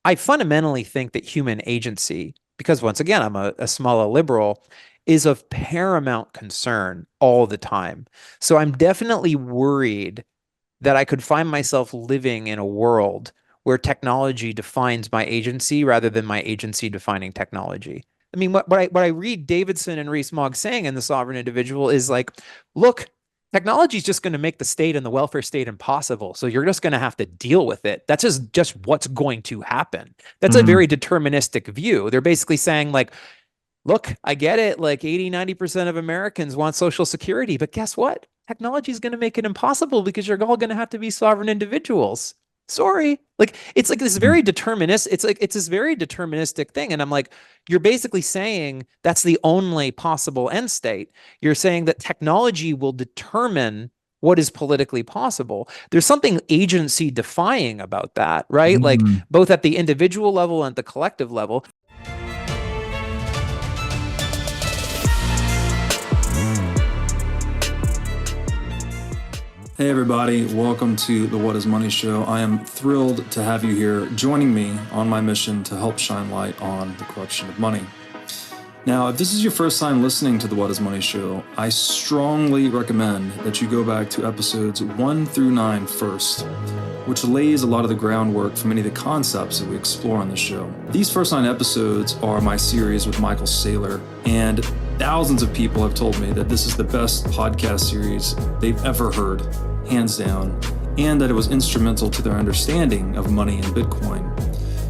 I fundamentally think that human agency, because once again, I'm a small liberal, is of paramount concern all the time. So I'm definitely worried that I could find myself living in a world where technology defines my agency rather than my agency defining technology. I mean, what I read Davidson and Rees-Mogg saying in The Sovereign Individual is like, look, technology is just going to make the state and the welfare state impossible. So you're just going to have to deal with it. That's just what's going to happen. That's a Mhm. very deterministic view. They're basically saying like, look, I get it. Like 80, 90% of Americans want Social Security, but guess what? Technology is going to make it impossible because you're all going to have to be sovereign individuals. Sorry. Like it's like this Mhm. very determinist. It's like it's this very deterministic thing. And I'm like, you're basically saying that's the only possible end state. You're saying that technology will determine what is politically possible. There's something agency defying about that, right? Like Mhm. both at the individual level and at the collective level. Hey everybody, welcome to the What is Money Show. I am thrilled to have you here joining me on my mission to help shine light on the corruption of money. Now, if this is your first time listening to the What is Money Show, I strongly recommend that you go back to episodes 1 through 9 first, which lays a lot of the groundwork for many of the concepts that we explore on the show. These first 9 episodes are my series with Michael Saylor, and thousands of people have told me that this is the best podcast series they've ever heard, hands down, and that it was instrumental to their understanding of money and Bitcoin.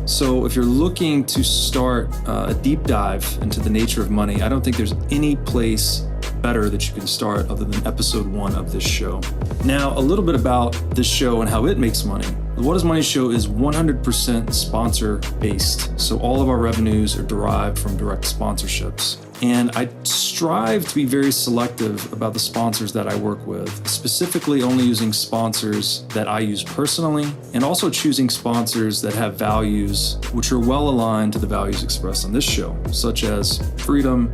So if you're looking to start a deep dive into the nature of money, I don't think there's any place better that you can start other than episode 1 of this show. Now, a little bit about this show and how it makes money. The What is Money Show is 100% sponsor based. So all of our revenues are derived from direct sponsorships. And I strive to be very selective about the sponsors that I work with, specifically only using sponsors that I use personally, and also choosing sponsors that have values which are well aligned to the values expressed on this show, such as freedom,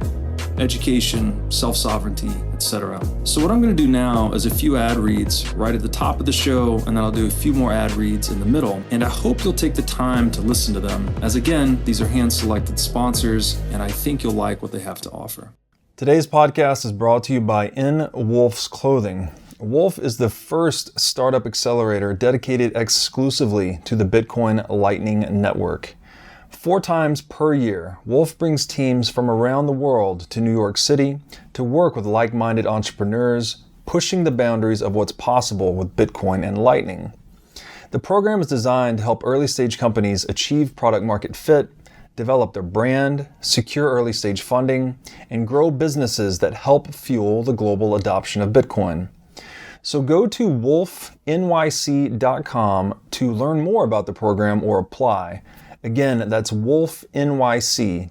education, self-sovereignty, etc. So what I'm going to do now is a few ad reads right at the top of the show, and then I'll do a few more ad reads in the middle. And I hope you'll take the time to listen to them, as again, these are hand-selected sponsors, and I think you'll like what they have to offer. Today's podcast is brought to you by In Wolf's Clothing. Wolf is the first startup accelerator dedicated exclusively to the Bitcoin Lightning Network. 4 times per year, Wolf brings teams from around the world to New York City to work with like-minded entrepreneurs, pushing the boundaries of what's possible with Bitcoin and Lightning. The program is designed to help early-stage companies achieve product-market fit, develop their brand, secure early-stage funding, and grow businesses that help fuel the global adoption of Bitcoin. So go to wolfnyc.com to learn more about the program or apply. Again, that's wolfnyc,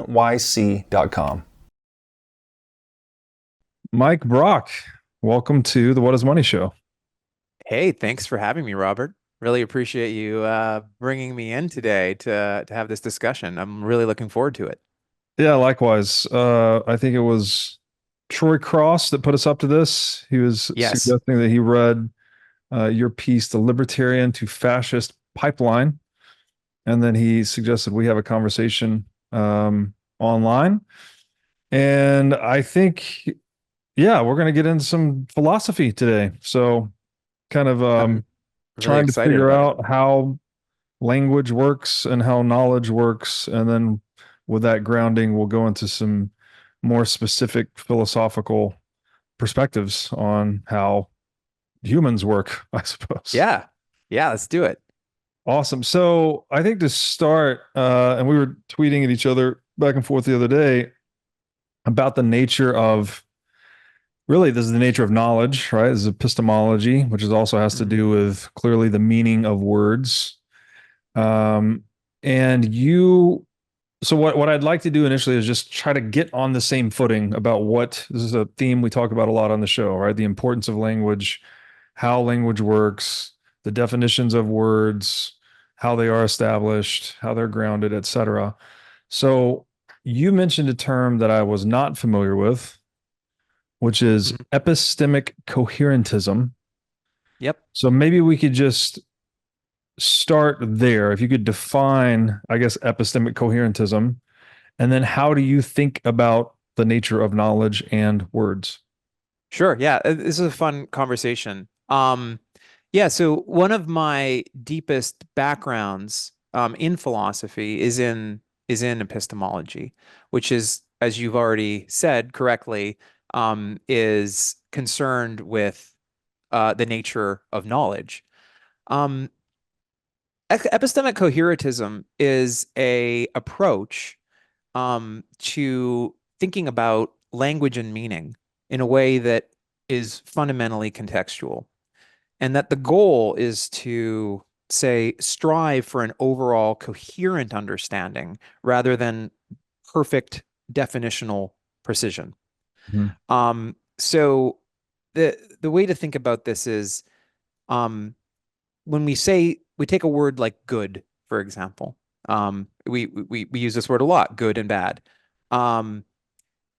WOLFNYC.com. Mike Brock, welcome to the What is Money Show. Hey, thanks for having me, Robert. Really appreciate you bringing me in today to have this discussion. I'm really looking forward to it. Yeah, likewise. I think it was Troy Cross that put us up to this. He was Yes. suggesting that he read your piece, The Libertarian to Fascist Pipeline. And then he suggested we have a conversation online. And I think, yeah, we're going to get into some philosophy today. So kind of I'm really trying to excited figure about it. out how language works and how knowledge works. And then with that grounding, we'll go into some more specific philosophical perspectives on how humans work, I suppose. Yeah. Yeah, let's do it. Awesome. So I think to start, and we were tweeting at each other back and forth the other day about the nature of really, this is the nature of knowledge, right? This is epistemology, which is also has to Mhm. do with clearly the meaning of words. Um, and you, so what I'd like to do initially is just try to get on the same footing about what this is a theme we talk about a lot on the show, right? The importance of language, how language works, the definitions of words, how they are established, how they're grounded, etc. So you mentioned a term that I was not familiar with, which is Mhm. epistemic coherentism. Yep. So maybe we could just start there. If you could define, I guess, epistemic coherentism, and then how do you think about the nature of knowledge and words? Sure. Yeah, this is a fun conversation. Yeah, so one of my deepest backgrounds in philosophy is in epistemology, which is, as you've already said correctly, is concerned with the nature of knowledge. Um, Epistemic coherentism is a approach to thinking about language and meaning in a way that is fundamentally contextual, and that the goal is to, say, strive for an overall coherent understanding rather than perfect definitional precision. Mhm. So the way to think about this is, um, when we take a word like good, for example, we use this word a lot, good and bad. Um,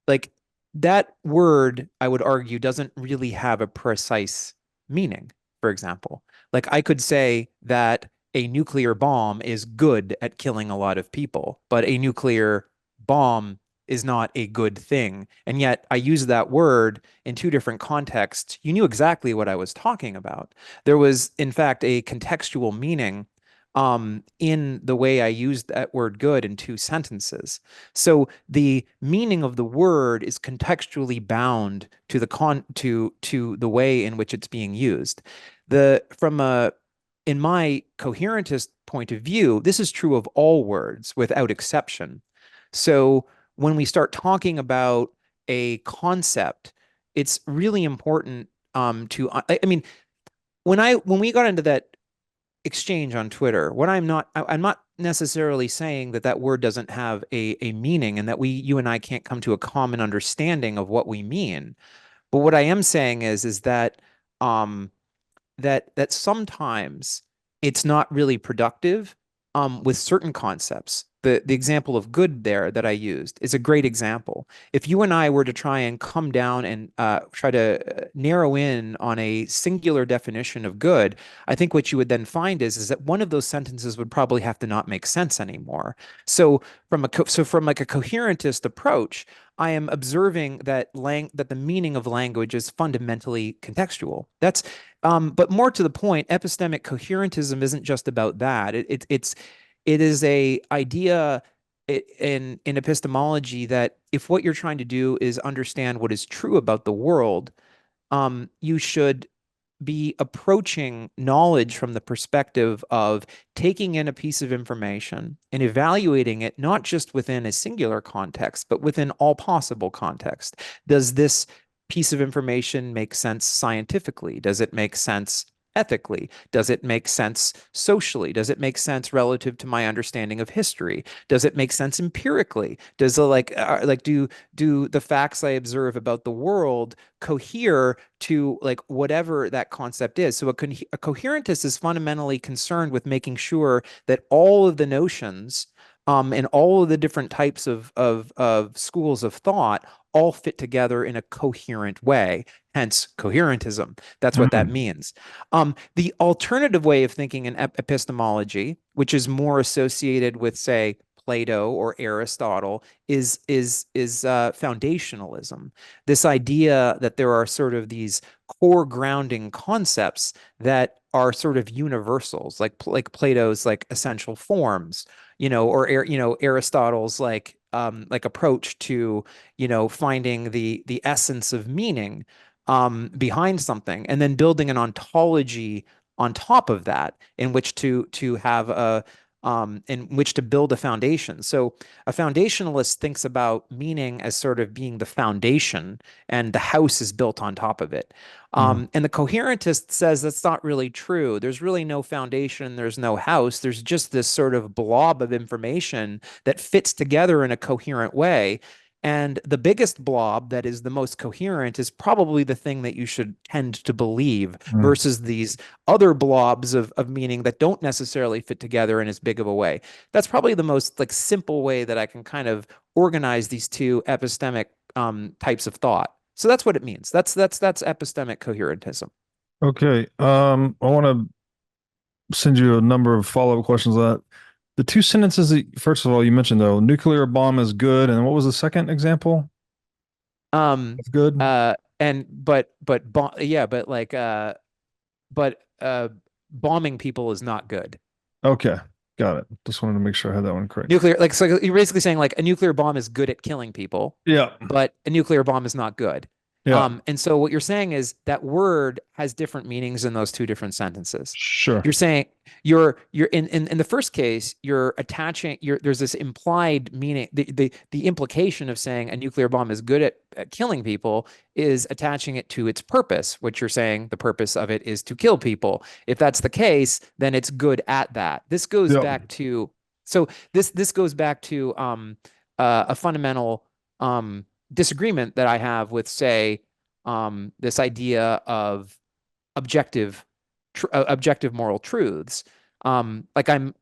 like that word, I would argue, doesn't really have a precise meaning. For example, like I could say that a nuclear bomb is good at killing a lot of people, but a nuclear bomb is not a good thing. And yet I use that word in two different contexts. You knew exactly what I was talking about. There was, in fact, a contextual meaning in the way I used that word good in two sentences. So the meaning of the word is contextually bound to the way in which it's being used. The from a In my coherentist point of view, this is true of all words without exception. So when we start talking about a concept, it's really important I mean, when we got into that exchange on Twitter, what I'm not necessarily saying that that word doesn't have a meaning and that you and I can't come to a common understanding of what we mean. But what I am saying is that um, that sometimes it's not really productive with certain concepts. The example of good there that I used is a great example. If you and I were to try and come down and try to narrow in on a singular definition of good, I think what you would then find is that one of those sentences would probably have to not make sense anymore. So from like a coherentist approach, I am observing that the meaning of language is fundamentally contextual. But more to the point, epistemic coherentism isn't just about that. It is a idea in epistemology that if what you're trying to do is understand what is true about the world, you should be approaching knowledge from the perspective of taking in a piece of information and evaluating it not just within a singular context, but within all possible context. Does this piece of information make sense scientifically? Does it make sense ethically? Does it make sense socially? Does it make sense relative to my understanding of history? Does it make sense empirically? Does it do the facts I observe about the world cohere to like whatever that concept is? So a coherentist is fundamentally concerned with making sure that all of the notions and all of the different types of schools of thought all fit together in a coherent way, hence coherentism. That's what that Mm. means. The alternative way of thinking in epistemology, which is more associated with, say, Plato or Aristotle, is foundationalism. This idea that there are sort of these core grounding concepts that are sort of universals, like Plato's like essential forms, or Aristotle's like approach to finding the essence of meaning behind something, and then building an ontology on top of that in which to have a in which to build a foundation. So a foundationalist thinks about meaning as sort of being the foundation, and the house is built on top of it. Mhm. And the coherentist says that's not really true. There's really no foundation, there's no house. There's just this sort of blob of information that fits together in a coherent way. And the biggest blob that is the most coherent is probably the thing that you should tend to believe Mm. versus these other blobs of meaning that don't necessarily fit together in as big of a way. That's probably the most like simple way that I can kind of organize these two epistemic types of thought. So that's what it means. That's epistemic coherentism. Okay. I want to send you a number of follow-up questions on that. The two sentences that, first of all, you mentioned though, nuclear bomb is good, and what was the second example Um, of good? and yeah, but like but bombing people is not good. Okay, got it. Just wanted to make sure I had that one correct. Nuclear, like, so you're basically saying like a nuclear bomb is good at killing people, Yeah, but a nuclear bomb is not good. yeah, And so what you're saying is that word has different meanings in those two different sentences. sure. You're saying you're in the first case, you're attaching there's this implied meaning, the implication of saying a nuclear bomb is good at killing people is attaching it to its purpose, which you're saying the purpose of it is to kill people. If that's the case, then it's good at that. This goes Yep. back to so this goes back to a fundamental disagreement that I have with, say, this idea of objective objective moral truths. Like I'm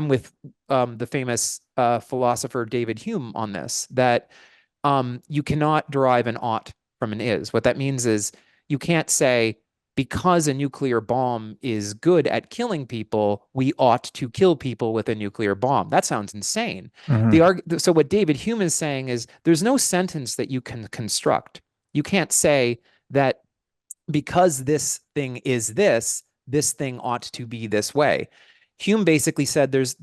with the famous philosopher David Hume on this, that you cannot derive an ought from an is. What that means is you can't say, because a nuclear bomb is good at killing people, we ought to kill people with a nuclear bomb. That sounds insane. Hmm. So what David Hume is saying is there's no sentence that you can construct. You can't say that because this thing is this thing ought to be this way. Hume basically said there's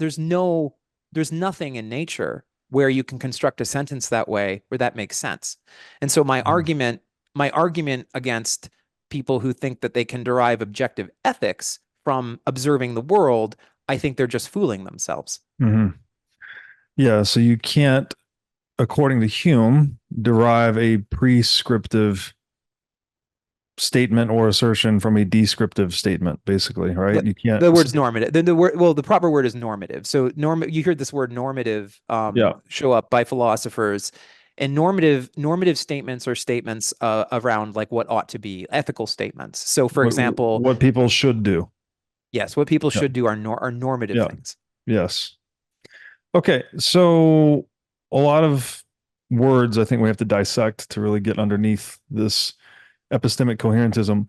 nothing in nature where you can construct a sentence that way where that makes sense. And so my argument against people who think that they can derive objective ethics from observing the world, I think they're just fooling themselves. Hmm. Yeah, so you can't, according to Hume, derive a prescriptive statement or assertion from a descriptive statement, basically, right? You can't. The word's normative. The word, well, the proper word is normative. So you hear this word normative Yeah. show up by philosophers, and normative statements are statements around like what ought to be ethical statements. So, for example, What people should do. yes, what people Yeah. should do are normative Yeah. things. Yes. Okay. So a lot of words I think we have to dissect to really get underneath this epistemic coherentism.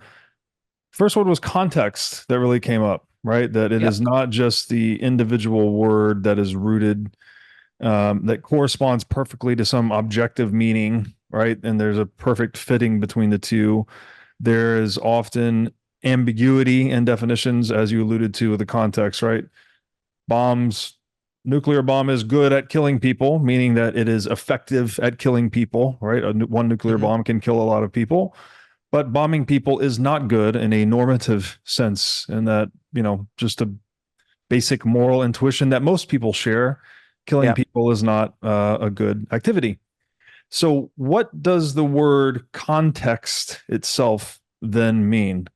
First word was context that really came up, right? That it Yep. is not just the individual word that is rooted, that corresponds perfectly to some objective meaning, right? And there's a perfect fitting between the two. There is often ambiguity in definitions, as you alluded to with the context, right? Bombs, nuclear bomb is good at killing people, meaning that it is effective at killing people, right? One nuclear Hmm. bomb can kill a lot of people, but bombing people is not good in a normative sense, in that, just a basic moral intuition that most people share. Killing Yeah. people is not a good activity. So, what does the word context itself then mean?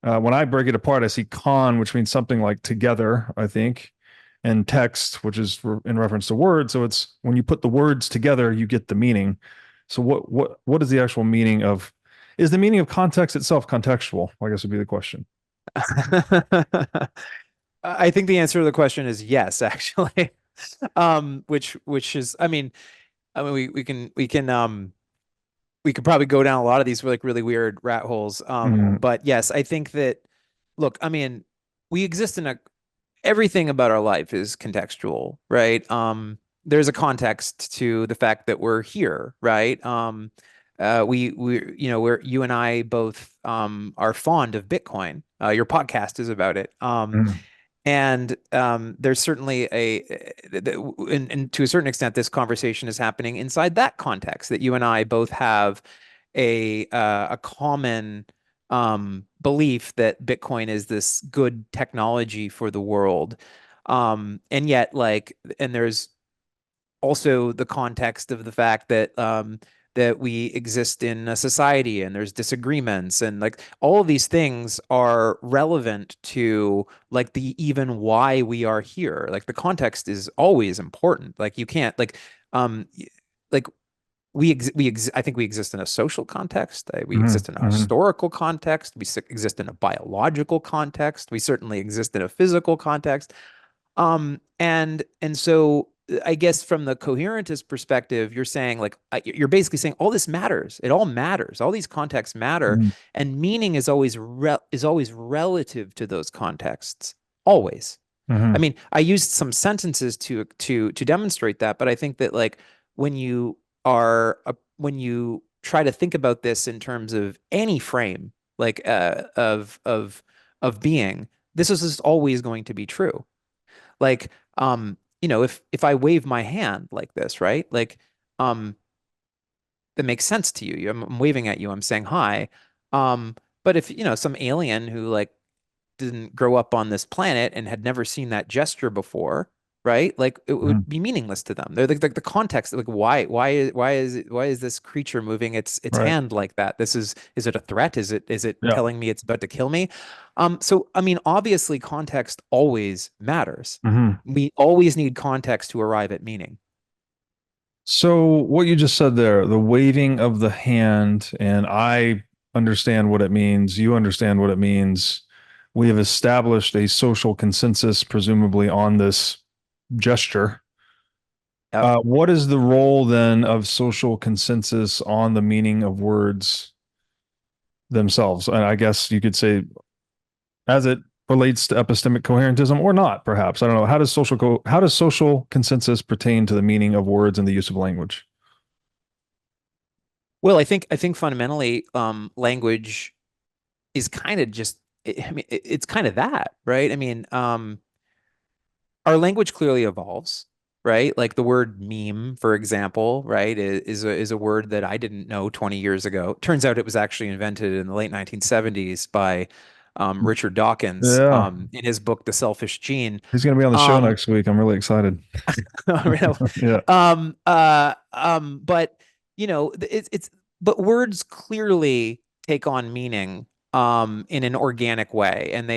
When I break it apart, I see con, which means something like together, I think, and text, which is in reference to words. So it's when you put the words together, you get the meaning. So what is the actual meaning of? Is the meaning of context itself contextual? I guess would be the question. I think the answer to the question is yes, actually. Which is, I mean, we could probably go down a lot of these like really weird rat holes. Mm, But yes, I think that, look, I mean, we exist in a everything about our life is contextual, right? There's a context to the fact that we're here, right? We're you and I both are fond of Bitcoin. Your podcast is about it. mm, And there's certainly and to a certain extent, this conversation is happening inside that context that you and I both have a common belief that Bitcoin is this good technology for the world. And yet, and there's also the context of the fact that we exist in a society and there's disagreements, and like all of these things are relevant to like the even why we are here. Like the context is always important. Like you can't um like I think we exist in a social context. We mm, exist in a mm, historical context. We exist in a biological context. We certainly exist in a physical context. And so I guess from the coherentist perspective, you're saying like you're basically saying all this matters. It all matters. All these contexts matter, Mhm. and meaning is always relative to those contexts. Always. I Mhm. mean, I used some sentences to demonstrate that, but I think that like when you try to think about this in terms of any frame, like of being, this is just always going to be true. Like, if I wave my hand like this, right? Like, um, that makes sense to you. I'm waving at you. I'm saying hi. But if some alien who like didn't grow up on this planet and had never seen that gesture before, right? Like it would Mhm. be meaningless to them. They're like the context, like why is this creature moving its Right. hand like that? Is it a threat? Is it Yeah. telling me it's about to kill me? So I mean, obviously context always matters. Mhm. We always need context to arrive at meaning. So what you just said there, the waving of the hand, and I understand what it means. You understand what it means. We have established a social consensus, presumably on this gesture. Yep. What is the role then of social consensus on the meaning of words themselves? And I guess you could say as it relates to epistemic coherentism or not, perhaps. I don't know. How does social consensus pertain to the meaning of words and the use of language? Well, I think fundamentally, language is kind of just. I mean, it's kind of that, right? I mean, our language clearly evolves, right? Like the word meme, for example, right, is a word that I didn't know 20 years ago. Turns out it was actually invented in the late 1970s by Richard Dawkins Yeah. in his book The Selfish Gene. He's going to be on the show Um, next week. I'm really excited. Yeah. but but words clearly take on meaning in an organic way, and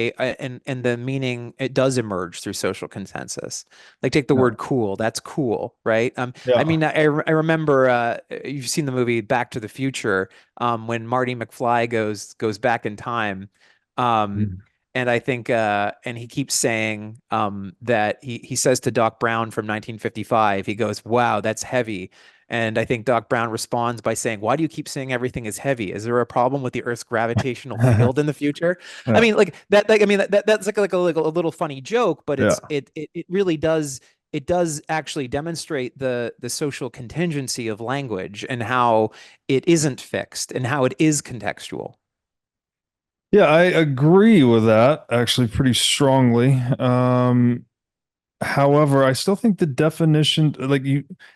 and the meaning, it does emerge through social consensus. Like take the Yeah. word cool, that's cool, right? I Yeah. mean, I remember you've seen the movie Back to the Future, when Marty McFly goes back in time. Um, Mhm. and I think, and he keeps saying that he says to Doc Brown from 1955, he goes, "Wow, that's heavy." And I think Doc Brown responds by saying, "Why do you keep saying everything is heavy? Is there a problem with the Earth's gravitational field in the future?" I Yeah. mean, like that. Like, I mean, that's like a little funny joke, but Yeah. it really does. It does actually demonstrate the social contingency of language and how it isn't fixed and how it is contextual. Yeah, I agree with that actually pretty strongly. However, I still think the definition,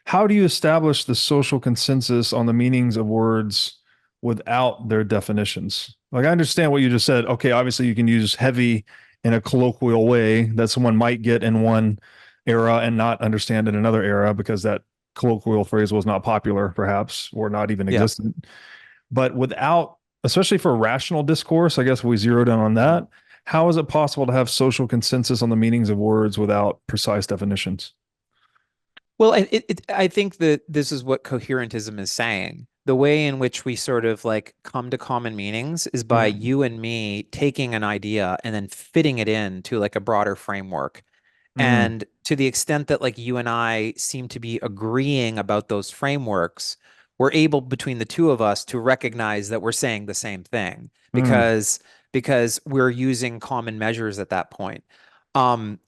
how do you establish the social consensus on the meanings of words without their definitions? Like, I understand what you just said. Okay, obviously, you can use heavy in a colloquial way that someone might get in one era and not understand in another era because that colloquial phrase was not popular, perhaps, or not even Yeah. existent. But without, especially for rational discourse, I guess we zeroed in on that. How is it possible to have social consensus on the meanings of words without precise definitions? Well, I think that this is what coherentism is saying. The way in which we sort of like come to common meanings is by Mm, you and me taking an idea and then fitting it into like a broader framework. mm, And to the extent that like you and I seem to be agreeing about those frameworks, we're able between the two of us to recognize that we're saying the same thing mm, because we're using common measures at that point.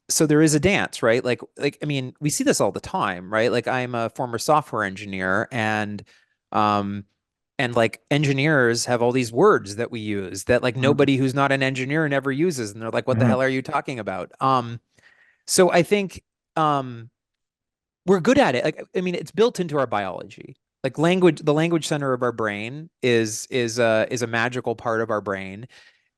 So there is a dance, right? Like I mean, we see this all the time, right? Like I'm a former software engineer um and like engineers have all these words that we use that like mm, nobody who's not an engineer never uses, and they're like, what the mm, hell are you talking about? So I think um, we're good at it. Like, I mean, it's built into our biology. Like language, the language center of our brain is a magical part of our brain,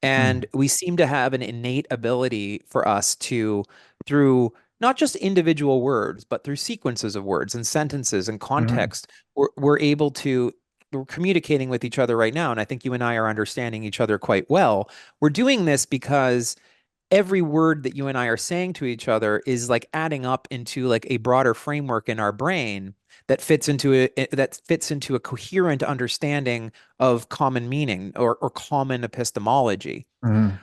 and mm, we seem to have an innate ability for us to, through not just individual words, but through sequences of words and sentences and mm, context, we're able to. We're communicating with each other right now, and I think you and I are understanding each other quite well. We're doing this because every word that you and I are saying to each other is like adding up into like a broader framework in our brain that fits into a coherent understanding of common meaning or common epistemology. mm,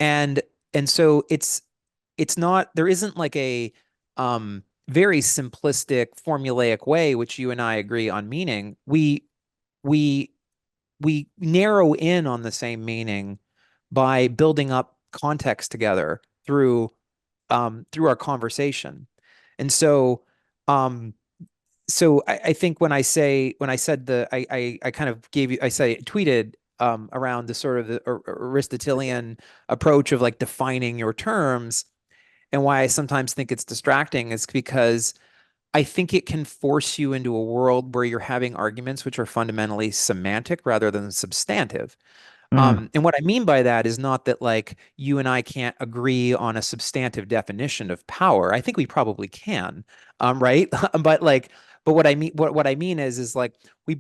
And and so it's not there isn't like a very simplistic, formulaic way, which you and I agree on meaning, we we narrow in on the same meaning by building up context together through our conversation. And um, I think when I said I kind of gave you I say tweeted around the sort of the Aristotelian approach of like defining your terms, and why I sometimes think it's distracting is because I think it can force you into a world where you're having arguments which are fundamentally semantic rather than substantive. Mm, And what I mean by that is not that like you and I can't agree on a substantive definition of power. I think we probably can, right? But like, but what I mean is like we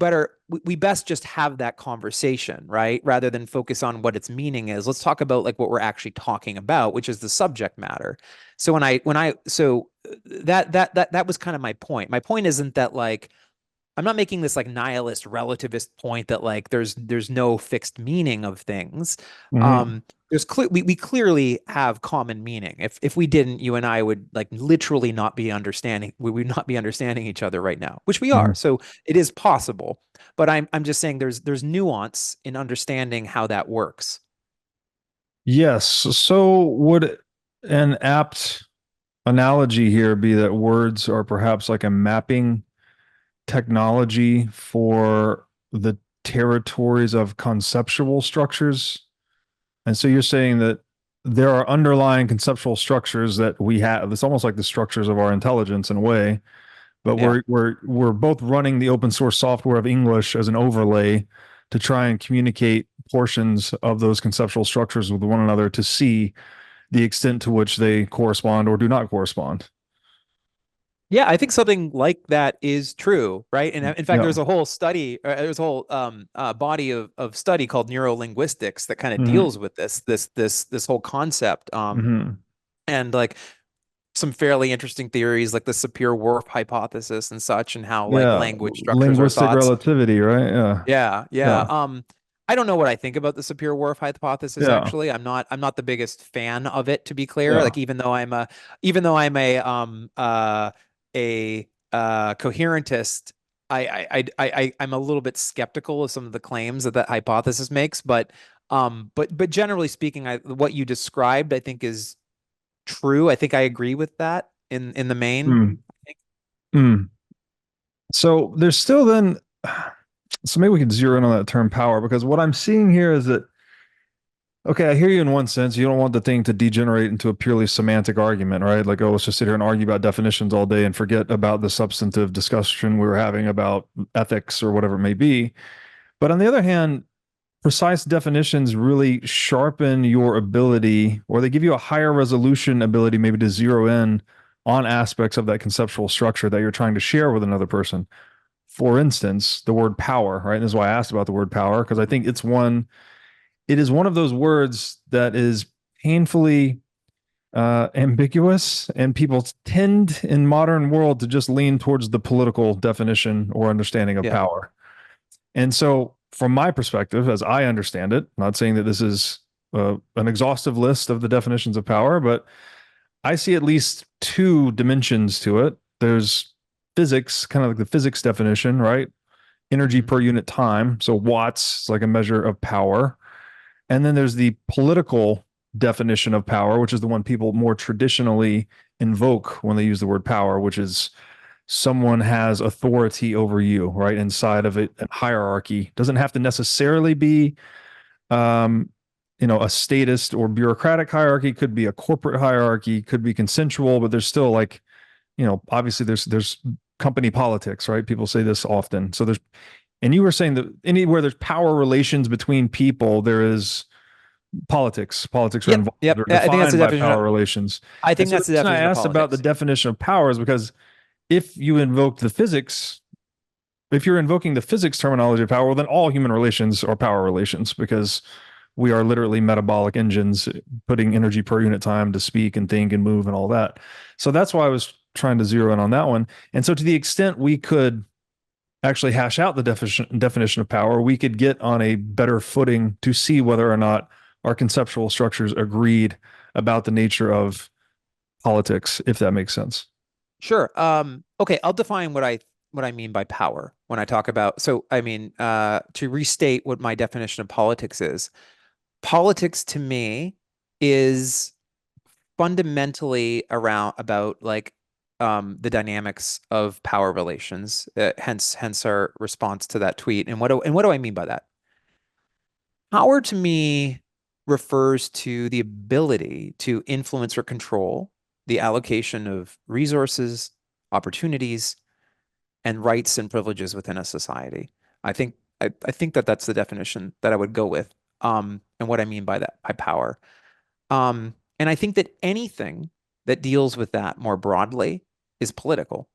best just have that conversation, right? Rather than focus on what its meaning is. Let's talk about like what we're actually talking about, which is the subject matter. So when I so that was kind of my point. My point isn't that like I'm not making this like nihilist relativist point that like there's no fixed meaning of things. mhm. We clearly have common meaning. If we didn't, you and I would like literally not be understanding. We would not be understanding each other right now, which we are. Mhm. So it is possible. But I'm just saying there's nuance in understanding how that works. Yes. So would an apt analogy here be that words are perhaps like a mapping technology for the territories of conceptual structures? And so you're saying that there are underlying conceptual structures that we have. It's almost like the structures of our intelligence in a way, but Yeah. we're both running the open source software of English as an overlay to try and communicate portions of those conceptual structures with one another to see the extent to which they correspond or do not correspond. Yeah, I think something like that is true, right? And in fact, Yeah. there's a whole study, there's a whole body of study called neurolinguistics that kind of Hmm. deals with this whole concept. Hmm. And like some fairly interesting theories, like the Sapir-Whorf hypothesis and such, and how like Yeah. language structures our Linguistic thoughts. relativity, right? Yeah. Yeah, yeah. Yeah. I don't know what I think about the Sapir-Whorf hypothesis, Yeah. actually. I'm not the biggest fan of it, to be clear. Yeah. Like even though I'm a coherentist, I'm a little bit skeptical of some of the claims that hypothesis makes, but generally speaking, what you described, I think is true. I think I agree with that in the main. Mm. Mm. So there's still then, so maybe we can zero in on that term power because what I'm seeing here is that, okay, I hear you in one sense. You don't want the thing to degenerate into a purely semantic argument, right? Like, oh, let's just sit here and argue about definitions all day and forget about the substantive discussion we were having about ethics or whatever it may be. But on the other hand, precise definitions really sharpen your ability, or they give you a higher resolution ability, maybe to zero in on aspects of that conceptual structure that you're trying to share with another person. For instance, the word power, right? And this is why I asked about the word power, because I think it is one of those words that is painfully ambiguous, and people tend in modern world to just lean towards the political definition or understanding of Yeah. power. And so, from my perspective, as I understand it, not saying that this is an exhaustive list of the definitions of power, but I see at least two dimensions to it. There's physics, kind of like the physics definition, right? Energy Mhm. per unit time. So watts is like a measure of power. And then there's the political definition of power, which is the one people more traditionally invoke when they use the word power, which is someone has authority over you, right? Inside of it, a hierarchy doesn't have to necessarily be, um, a statist or bureaucratic hierarchy. Could be a corporate hierarchy, could be consensual, but there's still like, obviously there's company politics, right? People say this often. So there's, and you were saying that anywhere there's power relations between people, there is politics. Politics are Yep, involved yep. or I think that's the defined by definition. power relations. I And think so the that's the reason I definition of asked about the politics. definition of power is because if you invoke the physics, if you're invoking the physics terminology of power, well, then all human relations are power relations because we are literally metabolic engines putting energy per unit time to speak and think and move and all that. So that's why I was trying to zero in on that one. And so to the extent we could actually hash out the definition of power, we could get on a better footing to see whether or not our conceptual structures agreed about the nature of politics, if that makes sense. Sure. Okay, I'll define what I mean by power when I talk about. So, I mean, to restate what my definition of politics is. Politics to me is fundamentally around about like the dynamics of power relations. Hence our response to that tweet. And what do I mean by that? Power to me refers to the ability to influence or control the allocation of resources, opportunities, and rights and privileges within a society. I think that that's the definition that I would go with. And what I mean by that, by power. And I think that anything that deals with that more broadly is political.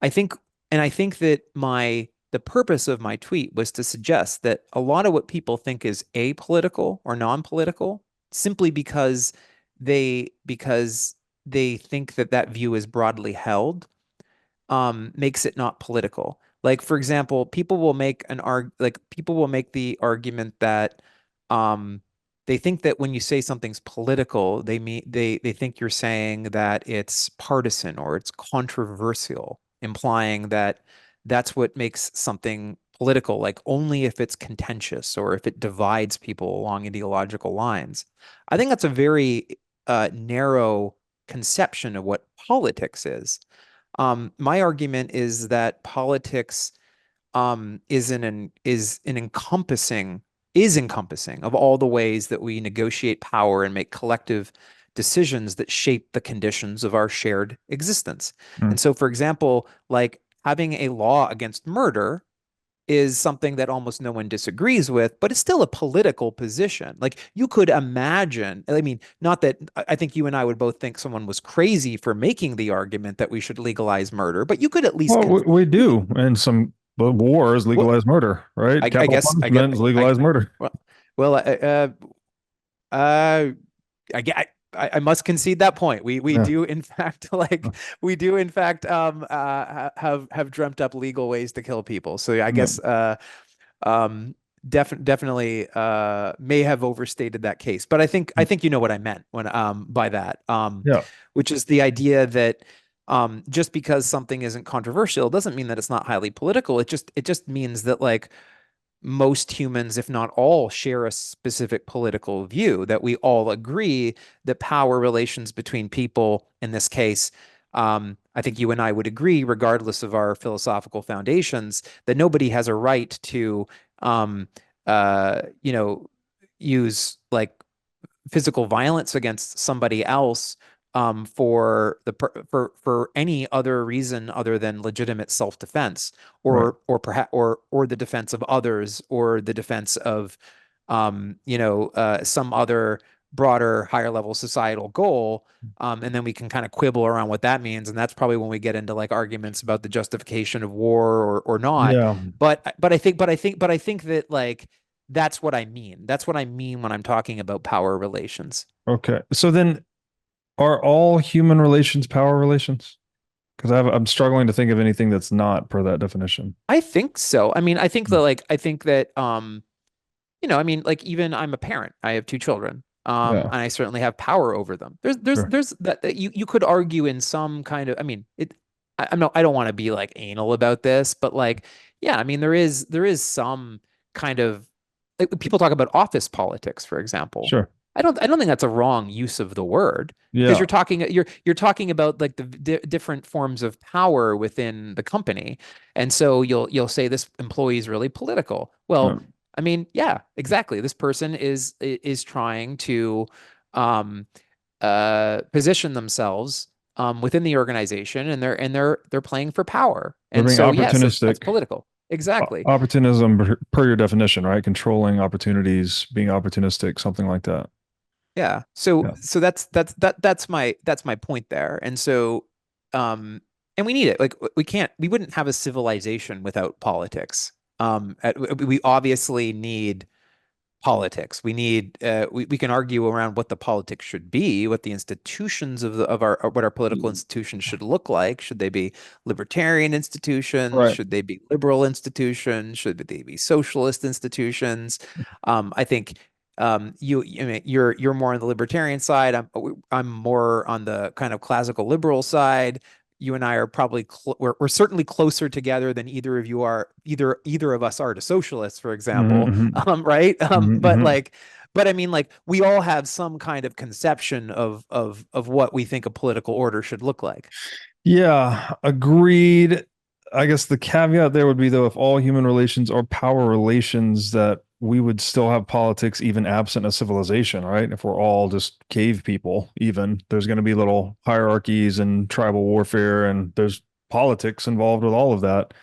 I think, and I think that the purpose of my tweet was to suggest that a lot of what people think is apolitical or non-political simply because they think that that view is broadly held makes it not political. Like, for example, people will make the argument that um, they think that when you say something's political, they think you're saying that it's partisan or it's controversial, implying that that's what makes something political, like only if it's contentious or if it divides people along ideological lines. I think that's a very narrow conception of what politics is. My argument is that politics is an encompassing of all the ways that we negotiate power and make collective decisions that shape the conditions of our shared existence. Mm. And so, for example, like having a law against murder is something that almost no one disagrees with, but it's still a political position. Like you could imagine, I mean, not that I think you and I would both think someone was crazy for making the argument that we should legalize murder, but you could at least Well, we do, and some wars well, legalize murder, right? I Capital guess I get punishment is legalized murder. well, well uh, I must concede that point. We Yeah. do in fact we do in fact have dreamt up legal ways to kill people. So I Yeah. guess um definitely may have overstated that case. But I think you know what I meant when by that. Yeah. Which is the idea that just because something isn't controversial doesn't mean that it's not highly political. It just means that like most humans, if not all, share a specific political view, that we all agree that power relations between people, in this case, I think you and I would agree, regardless of our philosophical foundations, that nobody has a right to, um, you know, use like physical violence against somebody else for any other reason other than legitimate self-defense Right. or perhaps or the defense of others or the defense of some other broader higher level societal goal. And then we can kind of quibble around what that means, and that's probably when we get into like arguments about the justification of war or not. Yeah. But I think that like that's what I mean. That's what I mean when I'm talking about power relations. Okay. So then, are all human relations power relations? Because I'm struggling to think of anything that's not per that definition. I think so. I mean, I think that I mean, like even I'm a parent. I have two children. Yeah. And I certainly have power over them. Sure. There's that you could argue in some kind of, I mean, I'm not, I don't want to be like anal about this, but like, yeah, I mean, there is some kind of like people talk about office politics, for example. Sure. I don't think that's a wrong use of the word because Yeah. you're talking about like the different forms of power within the company. And so you'll say this employee is really political. Well, Um, I mean, yeah, exactly. This person is trying to um, position themselves within the organization, and they're playing for power. they're And being so, yes, that's opportunistic. political. Exactly. Opportunism per your definition, right? Controlling opportunities, being opportunistic, something like that. Yeah. Yeah. So that's my point there. And so, and we need it. Like we wouldn't have a civilization without politics. We obviously need politics. We can argue around what the politics should be, what the institutions of our what our political institutions should look like. Should they be libertarian institutions? Right. Should they be liberal institutions? Should they be socialist institutions? I think I mean, you're more on the libertarian side. I'm more on the kind of classical liberal side. you and I are probably we're certainly closer together than either of you are, either of us are to socialists, for example. Hmm. Right? But Hmm. like, but I mean, like, we all have some kind of conception of what we think a political order should look like. Yeah, agreed. I guess the caveat there would be, though, if all human relations are power relations, that we would still have politics even absent a civilization, right? If we're all just cave people, even there's going to be little hierarchies and tribal warfare, and there's politics involved with all of that.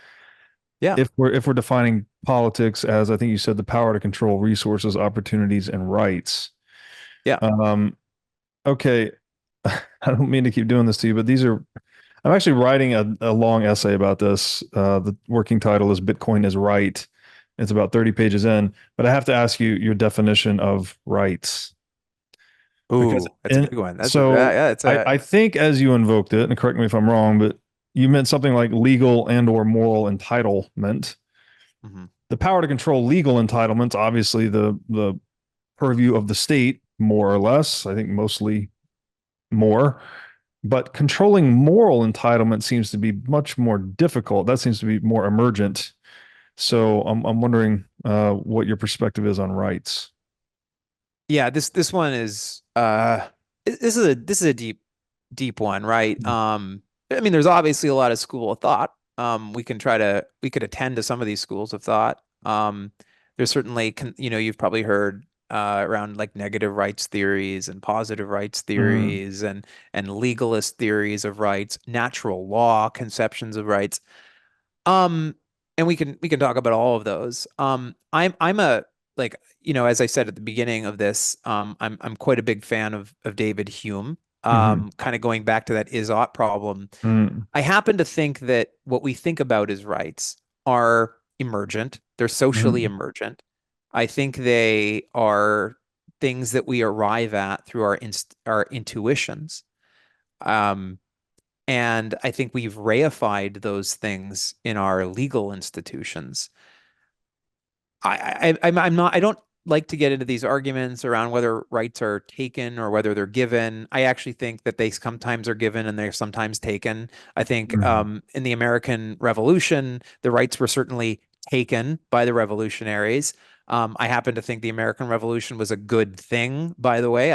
Yeah. If we're defining politics as, I think you said, the power to control resources, opportunities, and rights. Yeah. Um, okay, I don't mean to keep doing this to you, but these are I'm actually writing a long essay about this. The working title is Bitcoin is Right. It's about 30 pages in, but I have to ask you your definition of rights. Because Ooh, that's a big one. That's a so yeah, it's I think as you invoked it, and correct me if I'm wrong, but you meant something like legal and or moral entitlement. mhm. The power to control legal entitlements, obviously the purview of the state, more or less. I think mostly more. But controlling moral entitlement seems to be much more difficult. That seems to be more emergent. So I'm wondering what your perspective is on rights. Yeah, this one is this is a deep one, right? I mean, there's obviously a lot of school of thought. We could attend to some of these schools of thought. There's certainly you've probably heard around like negative rights theories and positive rights Mm, theories and legalist theories of rights, natural law conceptions of rights. Um, and we can talk about all of those. I'm a like as I said at the beginning of this, I'm quite a big fan of David Hume. mhm, Kind of going back to that is-ought problem. mm, I happen to think that what we think about as rights are emergent. They're socially mm, emergent. I think they are things that we arrive at through our intuitions. Um, and I think we've reified those things in our legal institutions. I'm not, I don't like to get into these arguments around whether rights are taken or whether they're given. I actually think that they sometimes are given and they're sometimes taken. I think mm, in the American Revolution, the rights were certainly taken by the revolutionaries. I happen to think the American Revolution was a good thing, by the way.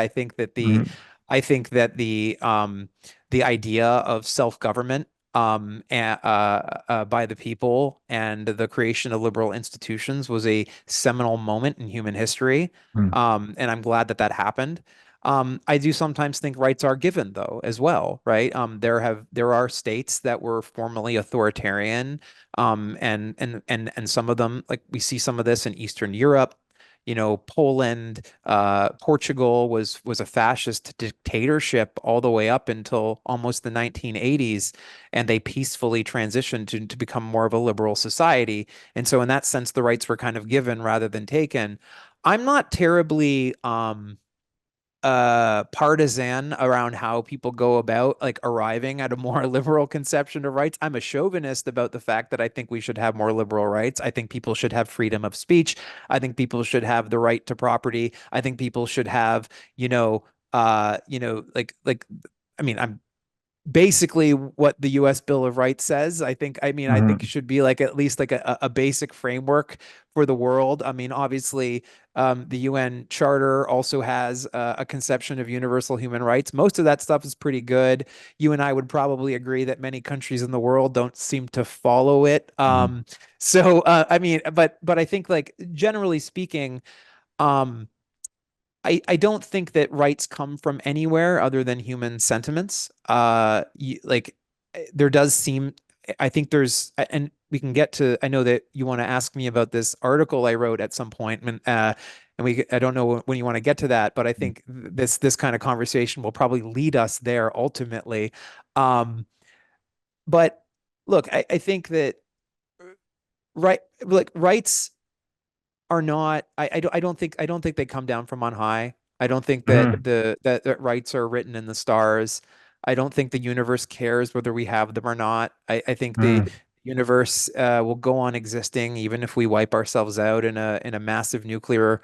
mm, I think that the idea of self-government by the people and the creation of liberal institutions was a seminal moment in human history. mm, And I'm glad that that happened. I do sometimes think rights are given though, as well, right? There are states that were formerly authoritarian, and some of them, like we see some of this in Eastern Europe. Poland, Portugal was a fascist dictatorship all the way up until almost the 1980s, and they peacefully transitioned to become more of a liberal society. And so, in that sense, the rights were kind of given rather than taken. I'm not terribly partisan around how people go about like arriving at a more liberal conception of rights. I'm a chauvinist about the fact that I think we should have more liberal rights. I think people should have freedom of speech. I think people should have the right to property. I think people should have, like I mean, I'm basically what the US Bill of Rights says. I think it mm, should be like at least like a basic framework for the world. I mean, obviously, the UN Charter also has a conception of universal human rights. Most of that stuff is pretty good. You and I would probably agree that many countries in the world don't seem to follow it. mm, I mean, but I think like generally speaking, um, I don't think that rights come from anywhere other than human sentiments. There does seem, I think there's, and we can get to, I know that you want to ask me about this article I wrote at some point, I don't know when you want to get to that, but I think this kind of conversation will probably lead us there ultimately. Um, but look, I think that rights are not I don't think they come down from on high. I don't think that mm, that rights are written in the stars. I don't think the universe cares whether we have them or not. I think the mm, universe will go on existing even if we wipe ourselves out in a massive nuclear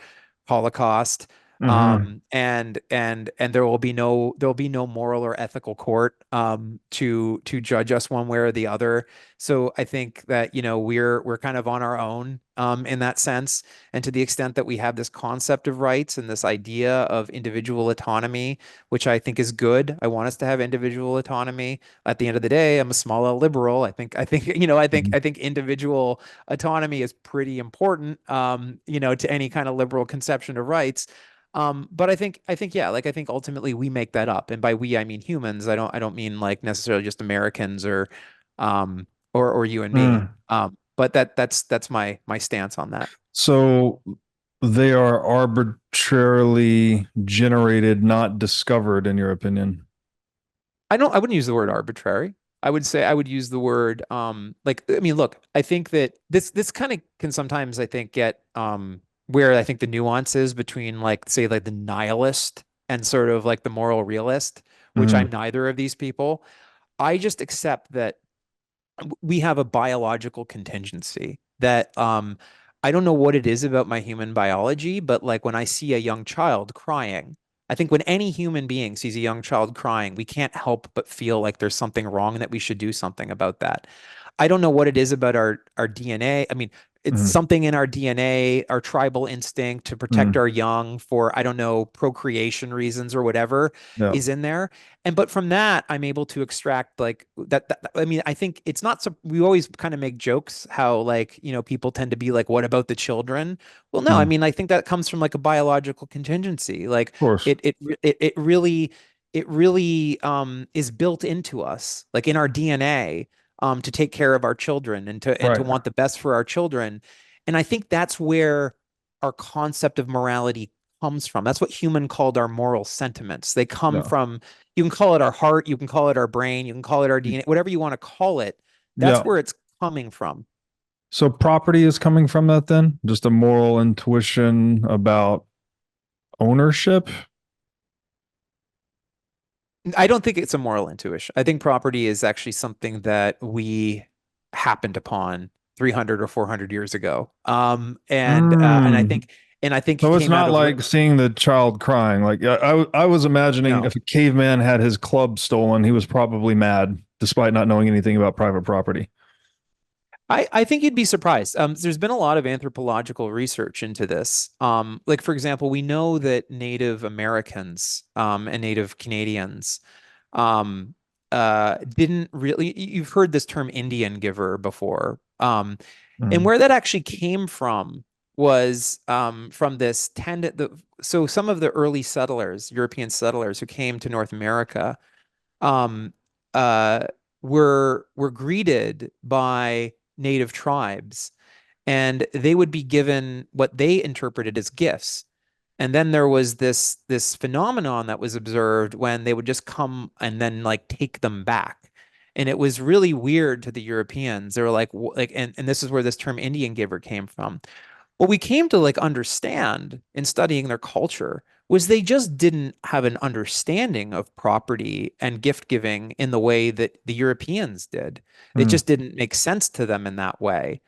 holocaust. Mm-hmm. And there will be no moral or ethical court to judge us one way or the other. So I think that, we're kind of on our own in that sense. And to the extent that we have this concept of rights and this idea of individual autonomy, which I think is good. I want us to have individual autonomy. At the end of the day, I'm a small L liberal. I think individual autonomy is pretty important, to any kind of liberal conception of rights. But yeah, like I think ultimately we make that up. And by we, I mean humans. I don't mean like necessarily just Americans or you and me. Mm. But that's my stance on that. So they are arbitrarily generated, not discovered, in your opinion. I wouldn't use the word arbitrary. I would say I would use the word like I mean, look, I think that this kind of can sometimes I think get where I think the nuance is between like say like the nihilist and sort of like the moral realist, which I'm Mm. neither of these people. I just accept that we have a biological contingency that I don't know what it is about my human biology, but like when I see a young child crying, I think when any human being sees a young child crying, we can't help but feel like there's something wrong and that we should do something about that. I don't know what it is about our DNA. I mean, it's Mm. something in our DNA, our tribal instinct to protect Mm. our young for, I don't know, procreation reasons or whatever Yeah, is in there. And but from that, I'm able to extract like I mean, I think it's not so we always kind of make jokes how like, people tend to be like, what about the children? Well, no, I mm. mean, I think that comes from like a biological contingency. Like Of course. it really is built into us, like in our DNA, to take care of our children and to Right. want the best for our children. And I think that's where our concept of morality comes from. That's what human called our moral sentiments. They come Yeah. from, you can call it our heart, you can call it our brain, you can call it our DNA, whatever you want to call it. That's Yeah. where it's coming from. So property is coming from that then? Just a moral intuition about ownership? I don't think it's a moral intuition. I think property is actually something that we happened upon 300 or 400 years ago. Mm. And I think it So it's came out not of like seeing the child crying. Like I was imagining no. if a caveman had his club stolen, he was probably mad, despite not knowing anything about private property. I think you'd be surprised. There's been a lot of anthropological research into this. Like for example, we know that Native Americans and Native Canadians um, didn't really. You've heard this term Indian giver before, and Mm. where that actually came from was from this tended. So some of the early settlers, European settlers who came to North America, um, uh, were greeted by native tribes, and they would be given what they interpreted as gifts. And then there was this phenomenon that was observed when they would just come and then like take them back. And it was really weird to the Europeans. They were and this is where this term Indian giver came from. What we came to like understand in studying their culture was they just didn't have an understanding of property and gift giving in the way that the Europeans did. It Mm. just didn't make sense to them in that way.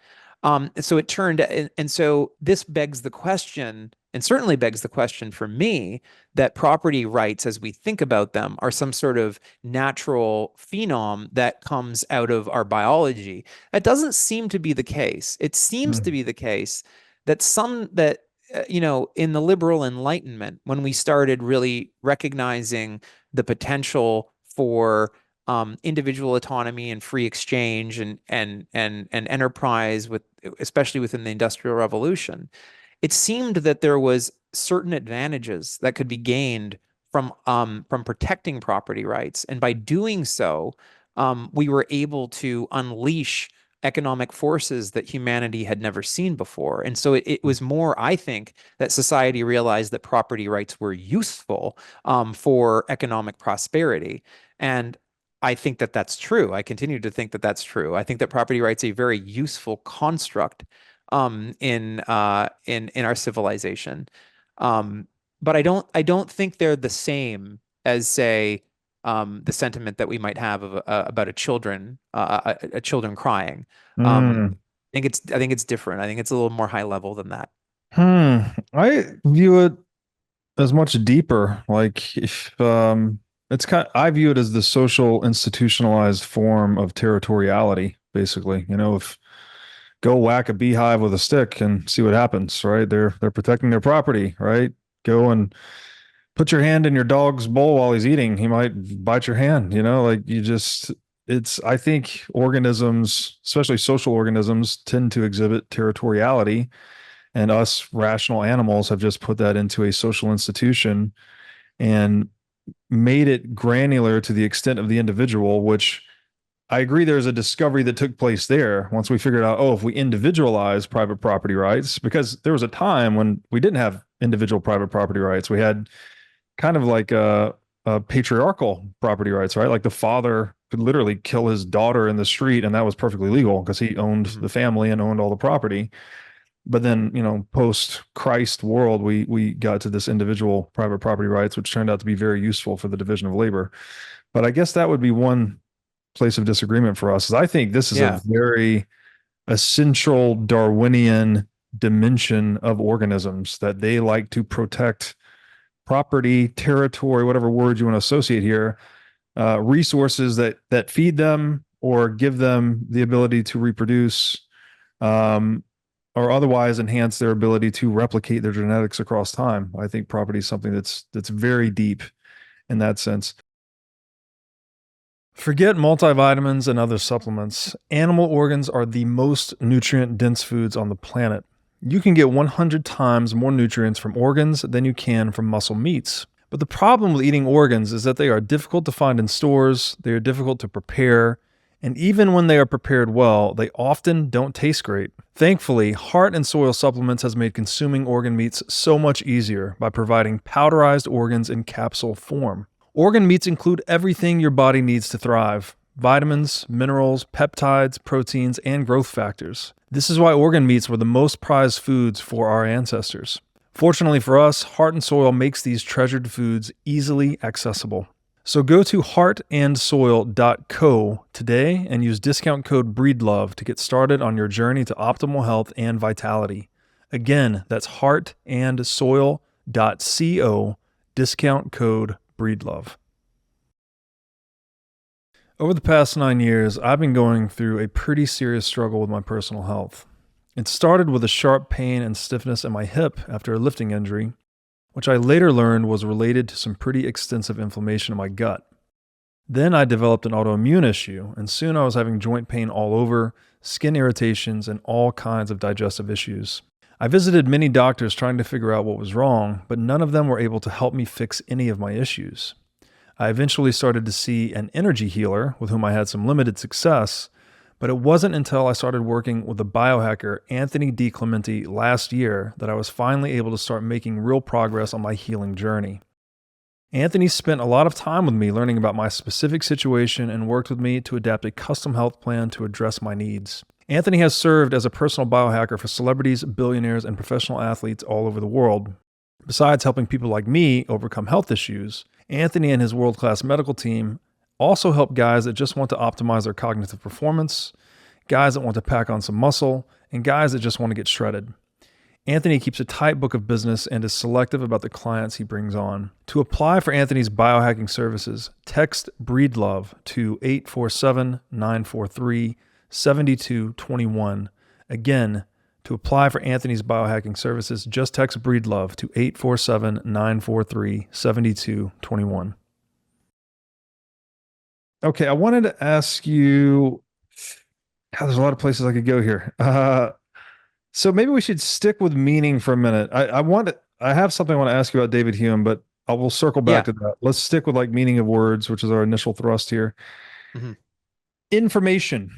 So it turned, and so this begs the question, and certainly begs the question for me, that property rights, as we think about them, are some sort of natural phenom that comes out of our biology. That doesn't seem to be the case. It seems to Mm. be the case that in the liberal enlightenment, when we started really recognizing the potential for individual autonomy and free exchange and enterprise with especially within the industrial revolution, it seemed that there was certain advantages that could be gained from protecting property rights, and by doing so, we were able to unleash economic forces that humanity had never seen before. And so it was more, I think, that society realized that property rights were useful for economic prosperity. And I think that that's true. I continue to think that that's true. I think that property rights are a very useful construct in our civilization. Um, but I don't think they're the same as say the sentiment that we might have about a children crying. Mm. I think it's different. I think it's a little more high level than that. Hmm. I view it. as much deeper. Like if it's I view it as the social institutionalized form of territoriality, basically. If go whack a beehive with a stick and see what happens, right? They're protecting their property, right? Go and put your hand in your dog's bowl while he's eating. He might bite your hand, like you just it's I think organisms, especially social organisms, tend to exhibit territoriality, and us rational animals have just put that into a social institution and made it granular to the extent of the individual, which I agree there's a discovery that took place there once we figured out, oh, if we individualize private property rights, because there was a time when we didn't have individual private property rights. We had kind of like a patriarchal property rights, right? Like the father could literally kill his daughter in the street, and that was perfectly legal because he owned Mhm. the family and owned all the property. But then, post Christ world, we got to this individual private property rights, which turned out to be very useful for the division of labor. But I guess that would be one place of disagreement for us. Is I think this is a Yeah. very essential Darwinian dimension of organisms that they like to protect property, territory, whatever word you want to associate here, resources that feed them or give them the ability to reproduce, um, or otherwise enhance their ability to replicate their genetics across time. I think property is something that's very deep in that sense. Forget multivitamins and other supplements. Animal organs are the most nutrient dense foods on the planet. You can get 100 times more nutrients from organs than you can from muscle meats. But the problem with eating organs is that they are difficult to find in stores, they are difficult to prepare, and even when they are prepared well, they often don't taste great. Thankfully, Heart and Soil Supplements has made consuming organ meats so much easier by providing powderized organs in capsule form. Organ meats include everything your body needs to thrive: vitamins, minerals, peptides, proteins, and growth factors. This is why organ meats were the most prized foods for our ancestors. Fortunately for us, Heart and Soil makes these treasured foods easily accessible. So go to heartandsoil.co today and use discount code BREEDLOVE to get started on your journey to optimal health and vitality. Again, that's heartandsoil.co, discount code BREEDLOVE. Over the past 9 years, I've been going through a pretty serious struggle with my personal health. It started with a sharp pain and stiffness in my hip after a lifting injury, which I later learned was related to some pretty extensive inflammation in my gut. Then I developed an autoimmune issue, and soon I was having joint pain all over, skin irritations, and all kinds of digestive issues. I visited many doctors trying to figure out what was wrong, but none of them were able to help me fix any of my issues. I eventually started to see an energy healer with whom I had some limited success, but it wasn't until I started working with the biohacker Anthony DiClementi last year that I was finally able to start making real progress on my healing journey. Anthony spent a lot of time with me learning about my specific situation and worked with me to adapt a custom health plan to address my needs. Anthony has served as a personal biohacker for celebrities, billionaires, and professional athletes all over the world. Besides helping people like me overcome health issues, Anthony and his world-class medical team also help guys that just want to optimize their cognitive performance, guys that want to pack on some muscle, and guys that just want to get shredded. Anthony keeps a tight book of business and is selective about the clients he brings on. To apply for Anthony's biohacking services, text Breedlove to 847-943-7221. Again, to apply for Anthony's biohacking services, just text Breedlove to 847-943-7221. Okay, I wanted to ask you, God, there's a lot of places I could go here. So maybe we should stick with meaning for a minute. I have something I want to ask you about David Hume, but I will circle back Yeah. to that. Let's stick with like meaning of words, which is our initial thrust here. Mhm. Information.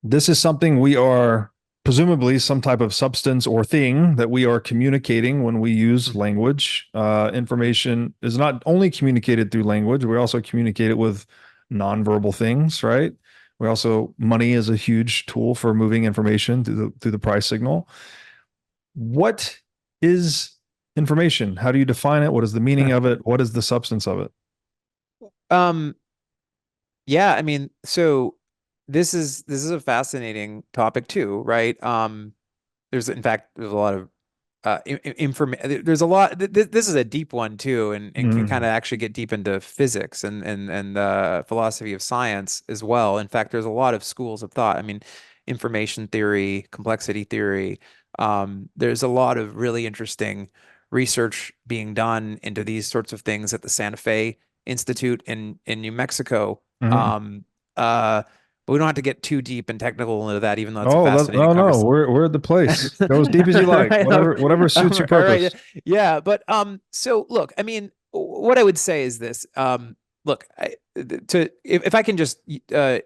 This is something we are presumably some type of substance or thing that we are communicating when we use Mhm. language. Information is not only communicated through language, we also communicate it with nonverbal things, right? We also, money is a huge tool for moving information through the price signal. What is information? How do you define it? What is the meaning of it? What is the substance of it? Um, yeah, I mean, so this is a fascinating topic too, right? There's in fact there's a lot of there's a lot. This is a deep one too, and can kind Mm. of actually get deep into physics and philosophy of science as well. In fact, there's a lot of schools of thought. I mean, information theory, complexity theory. There's a lot of really interesting research being done into these sorts of things at the Santa Fe Institute in New Mexico. Mhm. Um, uh, but we don't have to get too deep and technical into that, even though it's a Oh, fascinating no, no, conversation. we're at the place. Go as deep as you like. Right. Whatever suits your All right. purpose. Yeah. But so look, I mean, what I would say is this. Look, if I can just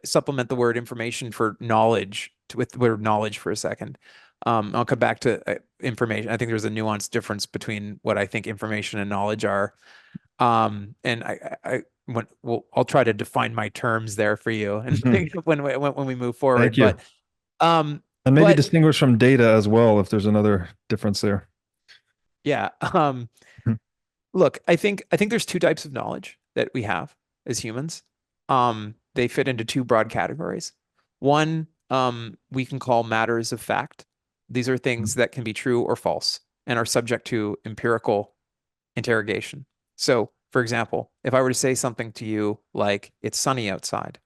supplement the word information for knowledge with the word knowledge for a second. I'll come back to information. I think there's a nuanced difference between what I think information and knowledge are. And I'll try to define my terms there for you, and Mhm. when we move Thank forward. you. Um, And maybe but distinguish from data as well if there's another difference there. yeah. Mhm. Look, I think there's two types of knowledge that we have as humans. They fit into two broad categories. One, we can call matters of fact. These are things that can be true or false and are subject to empirical interrogation. So, for example, if I were to say something to you like it's sunny outside,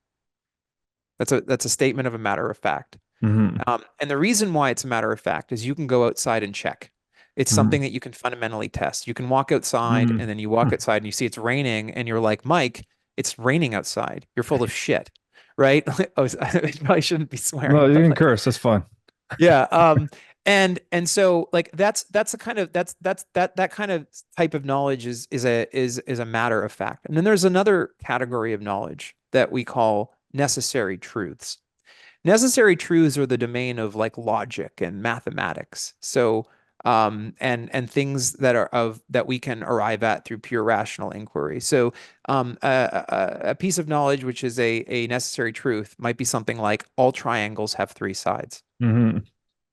that's a statement of a matter of fact. Mhm. And the reason why it's a matter of fact is you can go outside and check. It's Mhm. something that you can fundamentally test. You can walk outside and Mhm. then you walk outside and you see it's raining and you're like, Mike, it's raining outside. You're full of shit, right? I probably shouldn't be No, swearing, you but can like, curse. That's fine. yeah. And so like that's a kind of that kind of type of knowledge is a matter of fact. And then there's another category of knowledge that we call necessary truths. Necessary truths are the domain of like logic and mathematics. So, and things that we can arrive at through pure rational inquiry. So, a piece of knowledge which is a necessary truth might be something like all triangles have three sides. Mhm.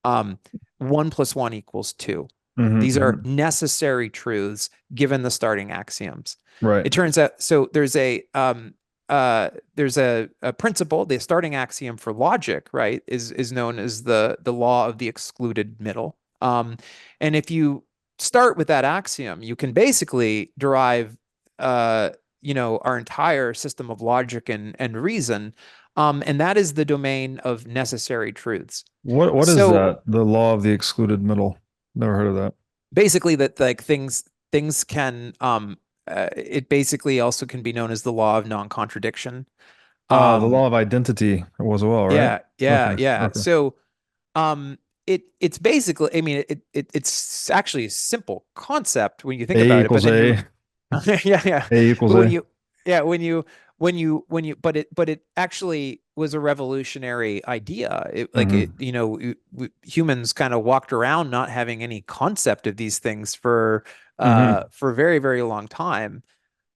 Um, 1 + 1 = 2. Mhm. These are Mhm. necessary truths given the starting axioms. Right. It turns out, so there's a principle. The starting axiom for logic, right, is known as the law of the excluded middle. And if you start with that axiom, you can basically derive, uh, our entire system of logic and reason. And that is the domain of necessary truths. What is So that? The law of the excluded middle. Never heard of that. basically, that like things can it basically also can be known as the law of non-contradiction. Ah, the law Um, of identity was well, right? yeah, yeah, Okay. yeah. Okay. So it's basically, I mean, it's actually a simple concept when you think A about it, but equals then A. you yeah, yeah. A equals But when A. you yeah, when you but it actually was a revolutionary idea. Hmm. Humans kind of walked around not having any concept of these things Hmm. for a very, very long time.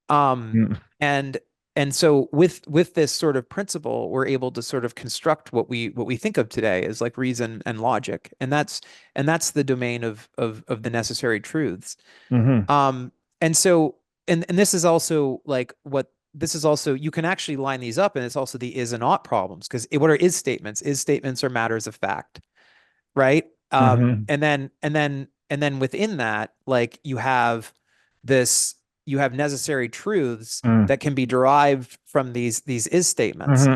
Um, Hmm. and and so with this sort of principle, we're able to sort of construct what we think of today as like reason and logic, and that's the domain of the necessary truths. Hmm. Um, and so and this is also like what this is also you can actually line these up, and it's also the is and ought problems because what are is statements? Is statements are matters of fact, right? Hmm. And then within that, like this, you have necessary truths that can be derived from these is statements.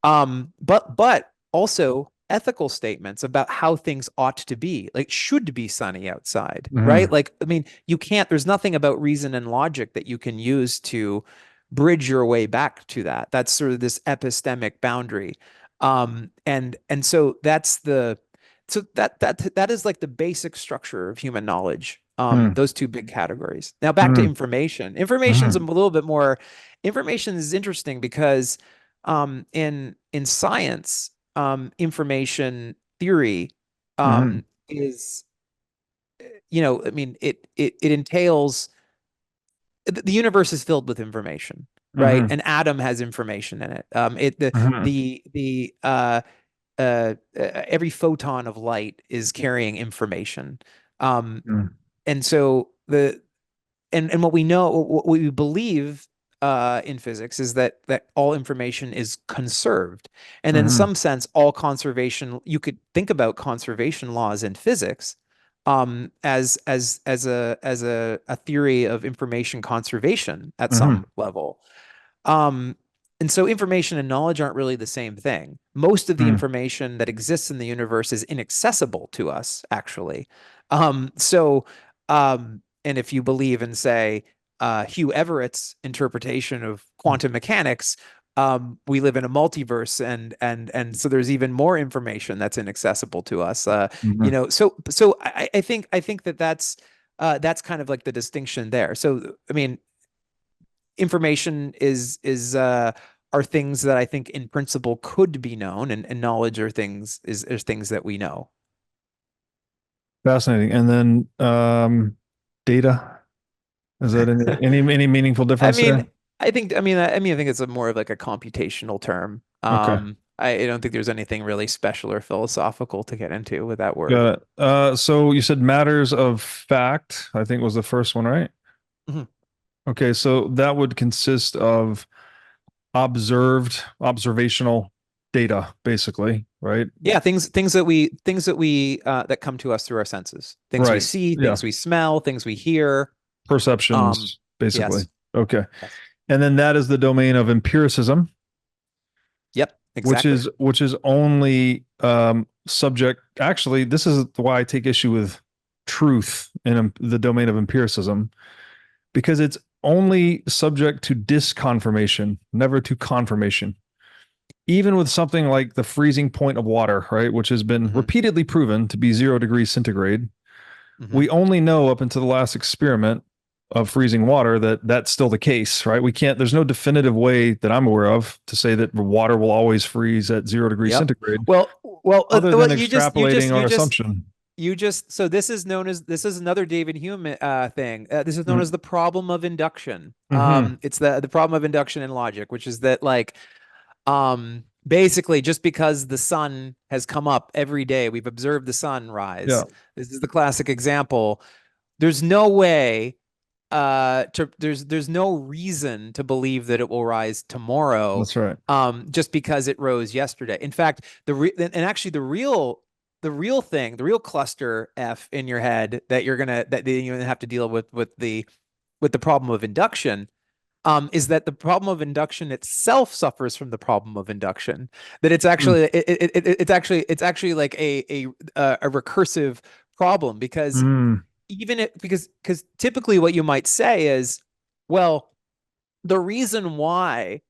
Hmm. But also ethical statements about how things ought to be, like should be sunny outside, right? Hmm. Like, I mean, there's nothing about reason and logic that you can use to bridge your way back to that. That's sort of this epistemic boundary. And so that is like the basic structure of human knowledge. Hmm. Those two big categories. Now back to Hmm. information. Information's a Hmm. little bit more. Information is interesting because in science, information theory Hmm. is, I mean, it entails the universe is filled with information, right? Hmm. An atom has information in it. Hmm. Every photon of light is carrying information. Um, and so and what we know, what we believe in physics is that all information is conserved, and in Hmm. some sense, all conservation. You could think about conservation laws in physics, as a theory of information conservation at Hmm. some level. Um, and so information and knowledge aren't really the same thing. Most of the Mm. information that exists in the universe is inaccessible to us, actually. And if you believe in, say, Hugh Everett's interpretation of quantum mechanics, we live in a multiverse, and so there's even more information that's inaccessible to us. Hmm. So I think that's kind of like the distinction there. So I mean, information is are things that I think in principle could be known, and knowledge are things that we know. Fascinating. And then data. Is that any meaningful I difference mean, there? I think it's a more of like a computational term. Okay. I don't think there's anything really special or philosophical to get into with that word. Got it. So you said matters of fact, I think was the first one, right? Mhm. Okay, so that would consist of observational data, basically, right? Yeah, things that come to us through our senses. Things we Right. see, Yeah. things we smell, things we hear. Um, Perceptions, basically. yes. Okay. Yes. And then that is the domain of empiricism, Yep, which exactly. is only subject. Actually, this is why I take issue with truth in the domain of empiricism, because it's only subject to disconfirmation, never to confirmation. Even with something like the freezing point of water, right, which has been Hmm. repeatedly proven to be 0 degrees centigrade, Hmm. we only know up until the last experiment of freezing water that that's still the case, right? We can't, there's no definitive way that I'm aware of to say that water will always freeze at 0 degrees Yep. centigrade, Well, other than you just, you just, extrapolating you our just, assumption. you just. So this is another David Hume thing. This is known Mm-hmm. as the problem of induction. Mm-hmm. It's the problem of induction in logic, which is that like, basically just because the sun has come up every day, we've observed the sun Yeah, rise. This is the classic example. There's no way there's no reason to believe that it will rise tomorrow, that's right. just because it rose yesterday. In fact, and actually the real thing, the real cluster F in your head that you have to deal with the problem of induction, is that the problem of induction itself suffers from the problem of induction. That it's Mm. actually it's actually like a recursive problem, because Mm. even it because typically what you might say is, well, the reason why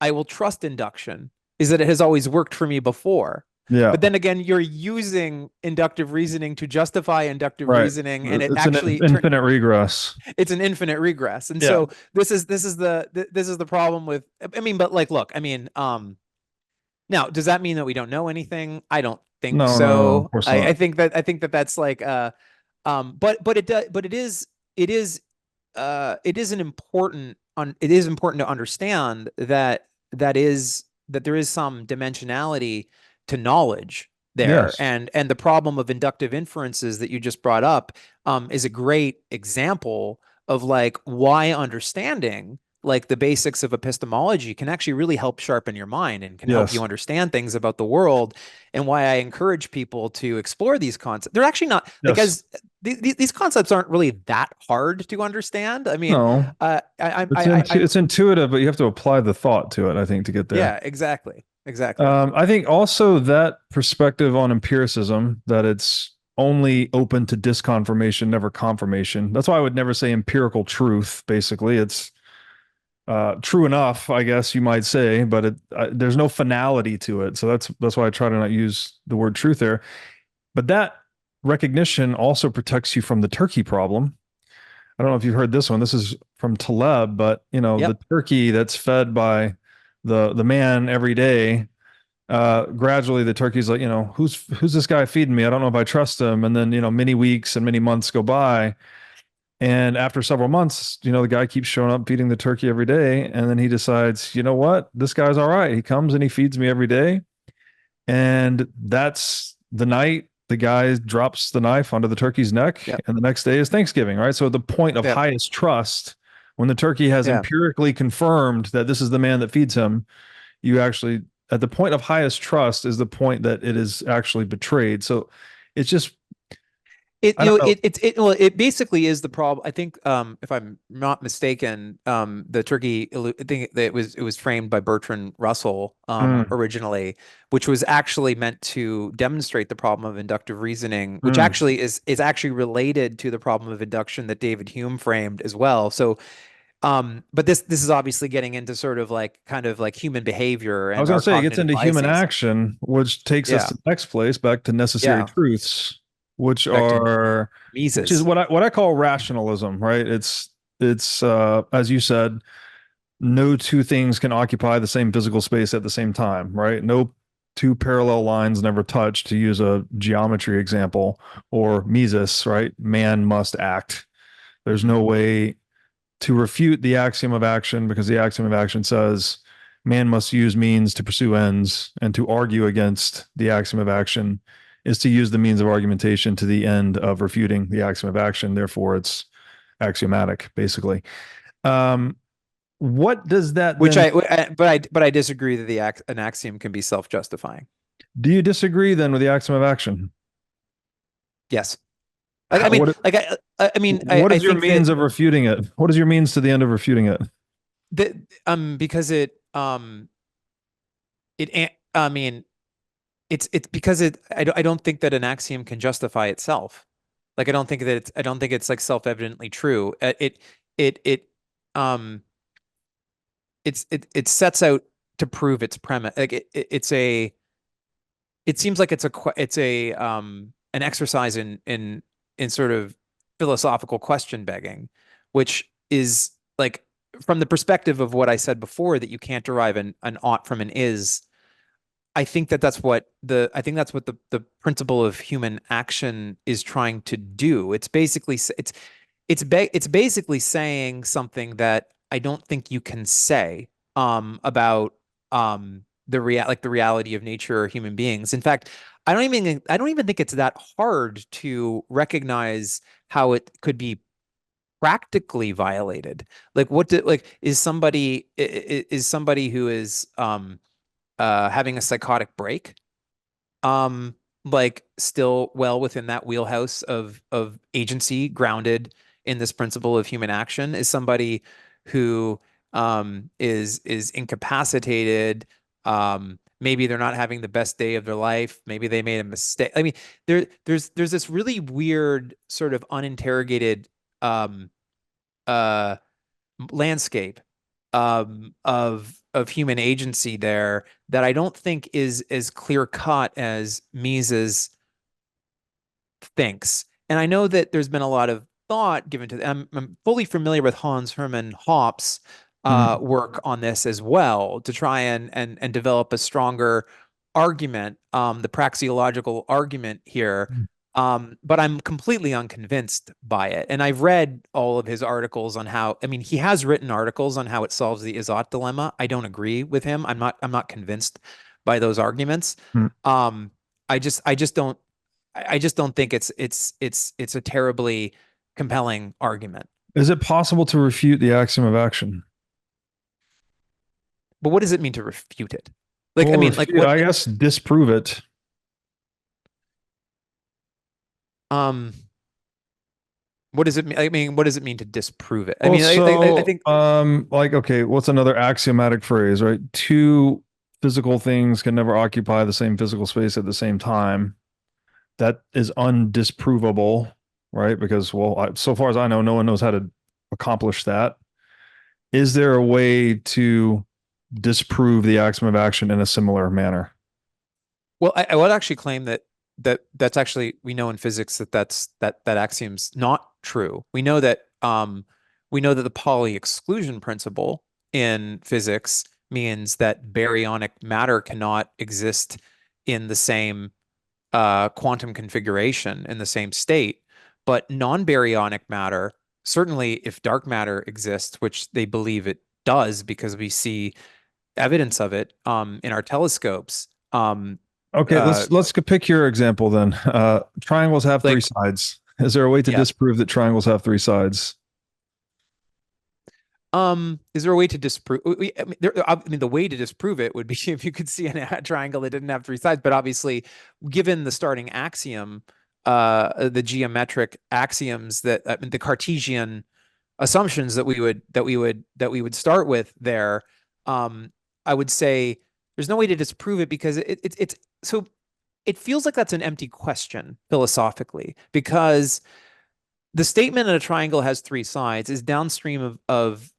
I will trust induction is that it has always worked for me before. Yeah, But then again, you're using inductive reasoning to justify inductive right. reasoning, and it It's an actually infinite regress. it's an infinite regress. And Yeah. so this is the problem with, I mean, but like, look, I mean, now, does that mean that we don't know anything? I don't think No, no, no, of so. course I not. think that that's like but it does, but it is it is important to understand that there is some dimensionality to knowledge there, Yes. and the problem of inductive inferences that you just brought up is a great example of like why understanding like the basics of epistemology can actually really help sharpen your mind and can help you Yes. understand things about the world, and why I encourage people to explore these concepts. They're actually not like Yes. as these concepts aren't really that hard to understand. I mean, No. I It's intuitive, but you have to apply the thought to it, I think, to get there. yeah, exactly, exactly. I think also that perspective on empiricism, that it's only open to disconfirmation, never confirmation. That's why I would never say empirical truth. Basically, it's true enough, I guess you might say, but there's no finality to it. So that's why I try to not use the word truth there. But that recognition also protects you from the turkey problem. I don't know if you've heard this one. This is from Taleb, but the Yep. turkey that's fed by the man every day, gradually the turkey's like, who's this guy feeding me? I don't know if I trust him. And then, many weeks and many months go by. And after several months, the guy keeps showing up feeding the turkey every day. And then he decides, you know what? This guy's all right. He comes and he feeds me every day. And that's the night the guy drops the knife onto the turkey's neck. Yep. And the next day is Thanksgiving, right? So at the point of Yep. highest trust, when the turkey has Yeah. empirically confirmed that this is the man that feeds him, you actually, at the point of highest trust, is the point that it is actually betrayed. So it's just It I you don't know know. well it basically is the problem. I think if I'm not mistaken, the I think that it was framed by Bertrand Russell Mm, originally, which was actually meant to demonstrate the problem of inductive reasoning, which mm. actually is actually related to the problem of induction that David Hume framed as well. So but this is obviously getting into sort of like kind of like human behavior I was and going to our say it gets cognitive into human biases. action, which takes us Yeah. to the next place, back to necessary Yeah. truths, which Back to are which is Mises. what I call rationalism, right? It's as you said, no two things can occupy the same physical space at the same time, right? No two parallel lines never touch, to use a geometry example, or Mises, right? Man must act. There's Mhm. no way to refute the axiom of action, because the axiom of action says man must use means to pursue ends, and to argue against the axiom of action is to use the means of argumentation to the end of refuting the axiom of action. Therefore, it's axiomatic, basically. Um, what does that Which then? but I disagree that an axiom can be self-justifying. Do you disagree then with the axiom of action? Yes. Like I How, mean, what like I mean, what I is your think that means of refuting it? What is your means to the end of refuting it? that because I mean it's because I don't think that an axiom can justify itself. Like I don't think it's like self-evidently true. It um it sets out to prove its premise. Like it seems like it's a an exercise in sort of philosophical question begging, which is like from the perspective of what I said before, that you can't derive an ought from an is. I think that's what the principle of human action is trying to do. It's basically saying something that I don't think you can say about the reality of nature or human beings. In fact, I don't even think it's that hard to recognize how it could be practically violated. Like is somebody who is having a psychotic break um like still well within that wheelhouse of agency grounded in this principle of human action? Is somebody who is incapacitated, maybe they're not having the best day of their life, maybe they made a mistake. I mean, there's this really weird sort of uninterrogated um uh landscape of human agency there that I don't think is as clear cut as Mises thinks. And I know that there's been a lot of thought given to them. I'm fully familiar with Hans Hermann Hoppes' Mm. work on this as well, to try and develop a stronger argument, the praxeological argument here. But I'm completely unconvinced by it. And I've read all of his articles on how, I mean, he has written articles on how it solves the Izot dilemma. I don't agree with him. I'm not convinced by those arguments. Mm. Um, I just don't I just don't think it's a terribly compelling argument. Is it possible to refute the axiom of action? But what does it mean to refute it? Like, I Well, mean, like refute, what I guess disprove it. um what does it mean? I mean, what does it mean to disprove it? I Well, mean, I so think like, okay, what's another axiomatic phrase, right? Two physical things can never occupy the same physical space at the same time. That is undisprovable, right? Because, well, so far as I know, no one knows how to accomplish that. Is there a way to disprove the axiom of action in a similar manner? well, I would actually claim that's actually, we know in physics that axiom's not true. We know that the Pauli exclusion principle in physics means that baryonic matter cannot exist in the same quantum configuration in the same state. But non-baryonic matter, certainly if dark matter exists, which they believe it does because we see evidence of it in our telescopes, Okay, uh, let's pick your example then. Triangles have three like sides. Is there a way to yeah. disprove that triangles have three sides? Is there a way to disprove? I mean, the way to disprove it would be if you could see a triangle that didn't have three sides. But obviously, given the starting axiom, the geometric axioms that the Cartesian assumptions that we would start with there, I would say there's no way to disprove it because it's so it feels like that's an empty question philosophically because the statement that a triangle has three sides is downstream of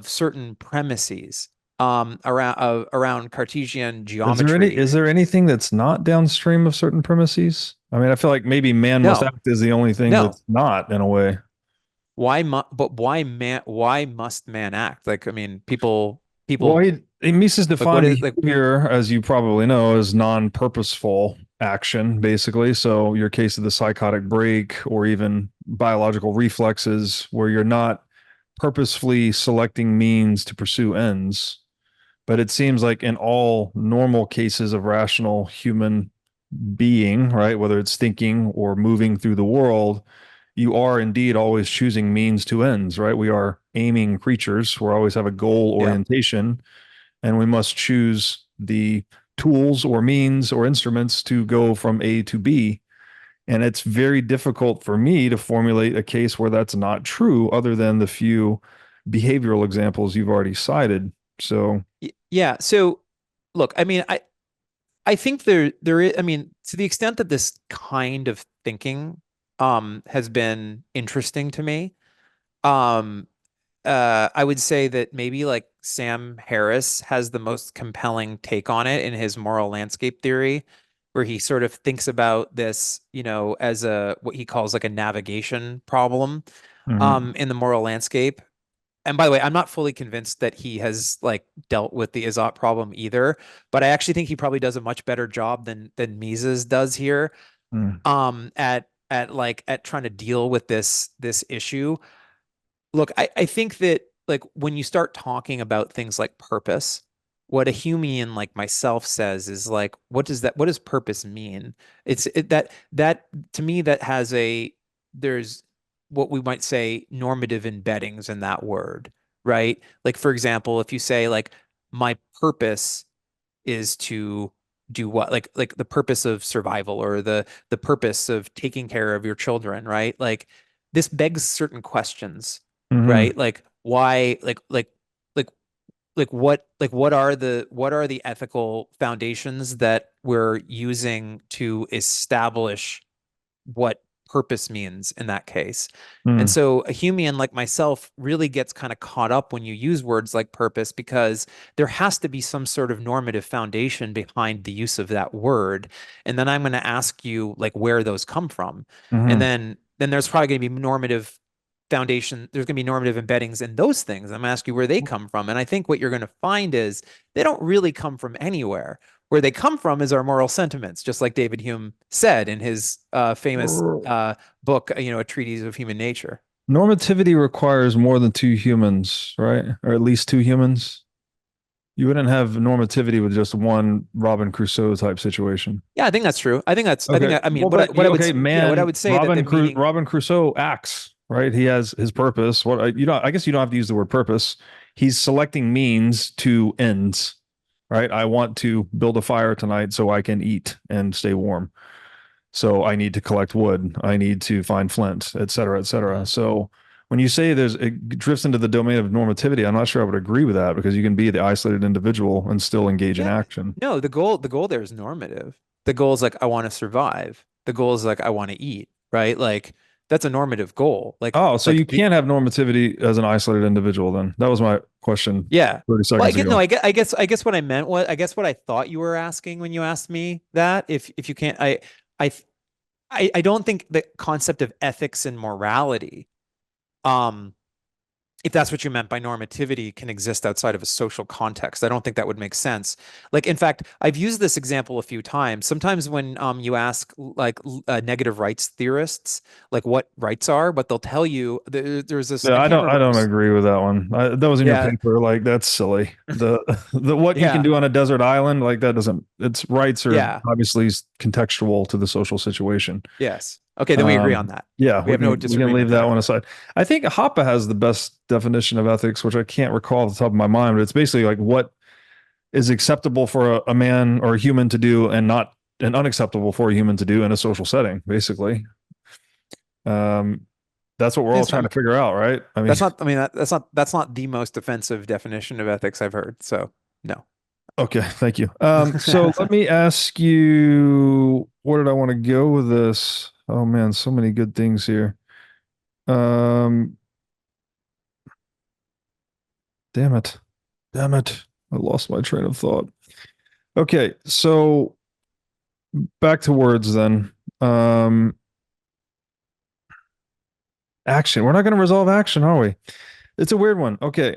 certain premises around Cartesian geometry. Is there anything that's not downstream of certain premises? I mean, I feel like maybe man must No, act is the only thing no. that's not in a way. But why must man act? Like, I mean, Well, people Mises like what defined is like behavior, as you probably know, as non-purposeful action, basically. So your case of the psychotic break or even biological reflexes where you're not purposefully selecting means to pursue ends. But it seems like in all normal cases of rational human being, right, whether it's thinking or moving through the world, you are indeed always choosing means to ends, right? We are aiming creatures. We always have a goal yeah. orientation, and we must choose the tools or means or instruments to go from A to B. And it's very difficult for me to formulate a case where that's not true, other than the few behavioral examples you've already cited. So, Yeah. So look, I mean, I think there is, I mean, to the extent that this kind of thinking has been interesting to me, um I would say that maybe like Sam Harris has the most compelling take on it in his moral landscape theory, where he sort of thinks about this, as a what he calls like a navigation problem mhm. in the moral landscape. And by the way, I'm not fully convinced that he has like dealt with the Izot problem either, but I actually think he probably does a much better job than Mises does here Mm. at trying to deal with this issue. Look, I think that like when you start talking about things like purpose, what a human like myself says is like, what does purpose mean? That to me that has there's what we might say normative embeddings in that word, right? Like for example, if you say like my purpose is to do what, like the purpose of survival or the purpose of taking care of your children, right? Like this begs certain questions, Mhm. right? Like why, like what are the ethical foundations that we're using to establish what purpose means in that case. And Mm. so a human like myself really gets kind of caught up when you use words like purpose because there has to be some sort of normative foundation behind the use of that word. And then I'm going to ask you like where those come from. And Mhm. then there's probably going to be normative foundation, there's going to be normative embeddings in those things. I'm going to ask you where they come from. And I think what you're going to find is they don't really come from anywhere. Where they come from is our moral sentiments, just like David Hume said in his famous book, A Treatise of Human Nature. Normativity requires more than two humans, right? Or at least two humans. You wouldn't have normativity with just one Robin Crusoe type situation. Yeah, I think that's true. I think, Okay. I mean, Well, but what what I man, would say that the meaning, Robin Crusoe acts, right? He has his purpose. I guess you don't have to use the word purpose. He's selecting means to ends, right? I want to build a fire tonight so I can eat and stay warm. So I need to collect wood. I need to find flint, et cetera, et cetera. Mhm. So when you say it drifts into the domain of normativity, I'm not sure I would agree with that because you can be the isolated individual and still engage in Yeah, action. no, the goal there is normative. The goal is like I want to survive. The goal is like I want to eat, right? Like that's a normative goal. Oh, so Like you can't have normativity as an isolated individual then. That was my question yeah. 30 Well, seconds ago. I guess what I meant what I guess what I thought you were asking when you asked me that if you can't I I don't think the concept of ethics and morality, um, if that's what you meant by normativity, can exist outside of a social context. I don't think that would make sense. Like, in fact, I've used this example a few times. Sometimes when you ask like negative rights theorists, like what rights are, but they'll tell you there's this. Yeah, I can't I remember don't who's. agree with that one. That was in your Yeah, paper. Like that's silly. The the what you can yeah, do on a desert island, like that doesn't. Its rights are yeah. obviously contextual to the social situation. Yes. Okay, then we agree on that. Yeah, We have no we can leave disagreement that there. one aside. I think Hoppe has the best definition of ethics, which I can't recall off the top of my mind, but it's basically like what is acceptable for a man or a human to do and not and unacceptable for a human to do in a social setting, basically. Um, that's what we're all Yes, trying to figure out, right? I mean, that's not, I mean, that's not the most offensive definition of ethics I've heard. So no. okay, thank you. So let me ask you, where did I want to go with this? Oh man, so many good things here. Um, damn it. Damn it. I lost my train of thought. Okay, so back to words then. Um, action. We're not going to resolve action, are we? It's a weird one. Okay.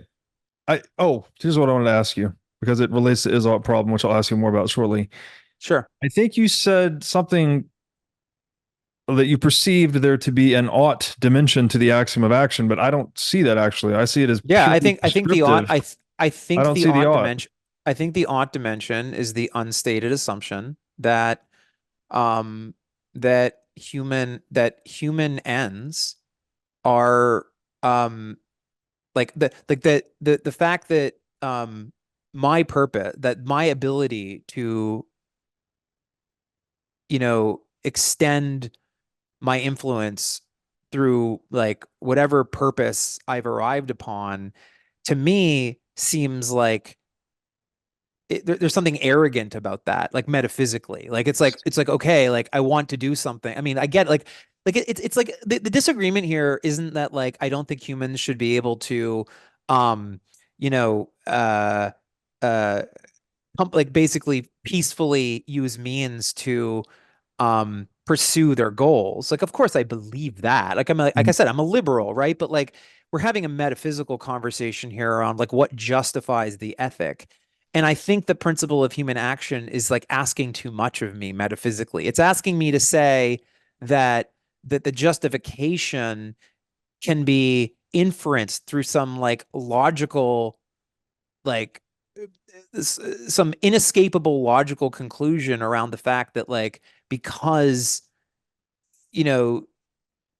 Here's what I wanted to ask you because it relates to is-ought problem, which I'll ask you more about shortly. Sure. I think you said something that you perceived there to be an ought dimension to the axiom of action, but I don't see that actually. I see it as Yeah, purely I think the ought prescriptive. I I think don't the see the ought ought. dimension I think the ought dimension is the unstated assumption that um that human ends are like the fact that my purpose, that my ability to, extend my influence through like whatever purpose I've arrived upon, to me seems like there's something arrogant about that, like metaphysically. Like it's like okay, like I want to do something. I mean, I get it's like the disagreement here isn't that like I don't think humans should be able to, um, you know, uh, like basically peacefully use means to pursue their goals. Like of course I believe that. Like I said, I'm a liberal, right? But like we're having a metaphysical conversation here around like what justifies the ethic. And I think the principle of human action is like asking too much of me metaphysically. It's asking me to say that the justification can be inferenced through some like logical, like some inescapable logical conclusion around the fact that like because you know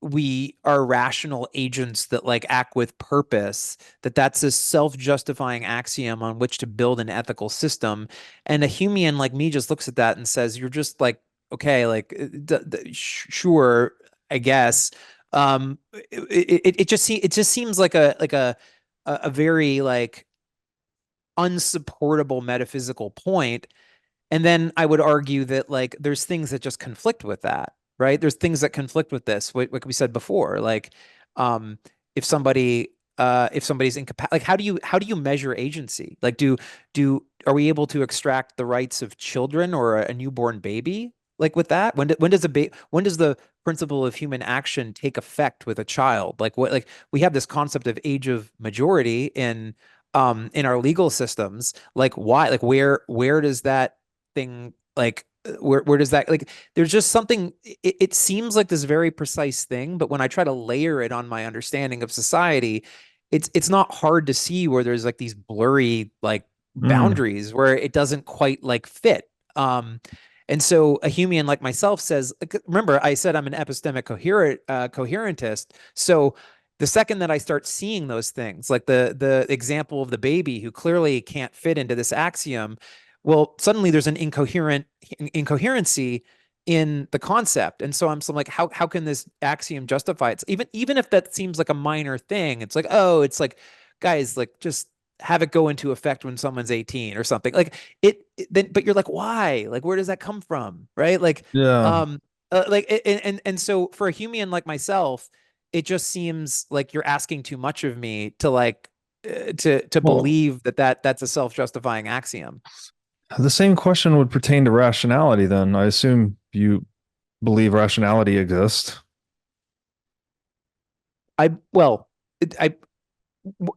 we are rational agents that like act with purpose, that's a self-justifying axiom on which to build an ethical system. And a human like me just looks at that and says, you're just like, okay, like sure, I guess. It just seems like a very like unsupportable metaphysical point. And then I would argue that like there's things that just conflict with that, right? There's things that conflict with this, what we said before. Like, um, if somebody's incapacitated, like how do you measure agency? Like, do are we able to extract the rights of children or a newborn baby? Like with that, when does the principle of human action take effect with a child? Like what? Like we have this concept of age of majority in our legal systems. Like why? Like where does that thing like where does that like there's just something, it seems like this very precise thing, but when I try to layer it on my understanding of society, it's not hard to see where there's like these blurry like Mm. boundaries where it doesn't quite like fit. And so a human like myself says, like, remember I said I'm an epistemic coherentist. So the second that I start seeing those things, like the example of the baby who clearly can't fit into this axiom, well, suddenly there's an incoherency in the concept. And so I'm like, how can this axiom justify it? Even if that seems like a minor thing, it's like, oh, it's like, guys, like just have it go into effect when someone's 18 or something. Like then, but you're like, why? Like, where does that come from? Right? Yeah. Um, and so for a human like myself, it just seems like you're asking too much of me to like to Well, believe that's a self-justifying axiom. the same question would pertain to rationality then. I assume you believe rationality exists. I well, I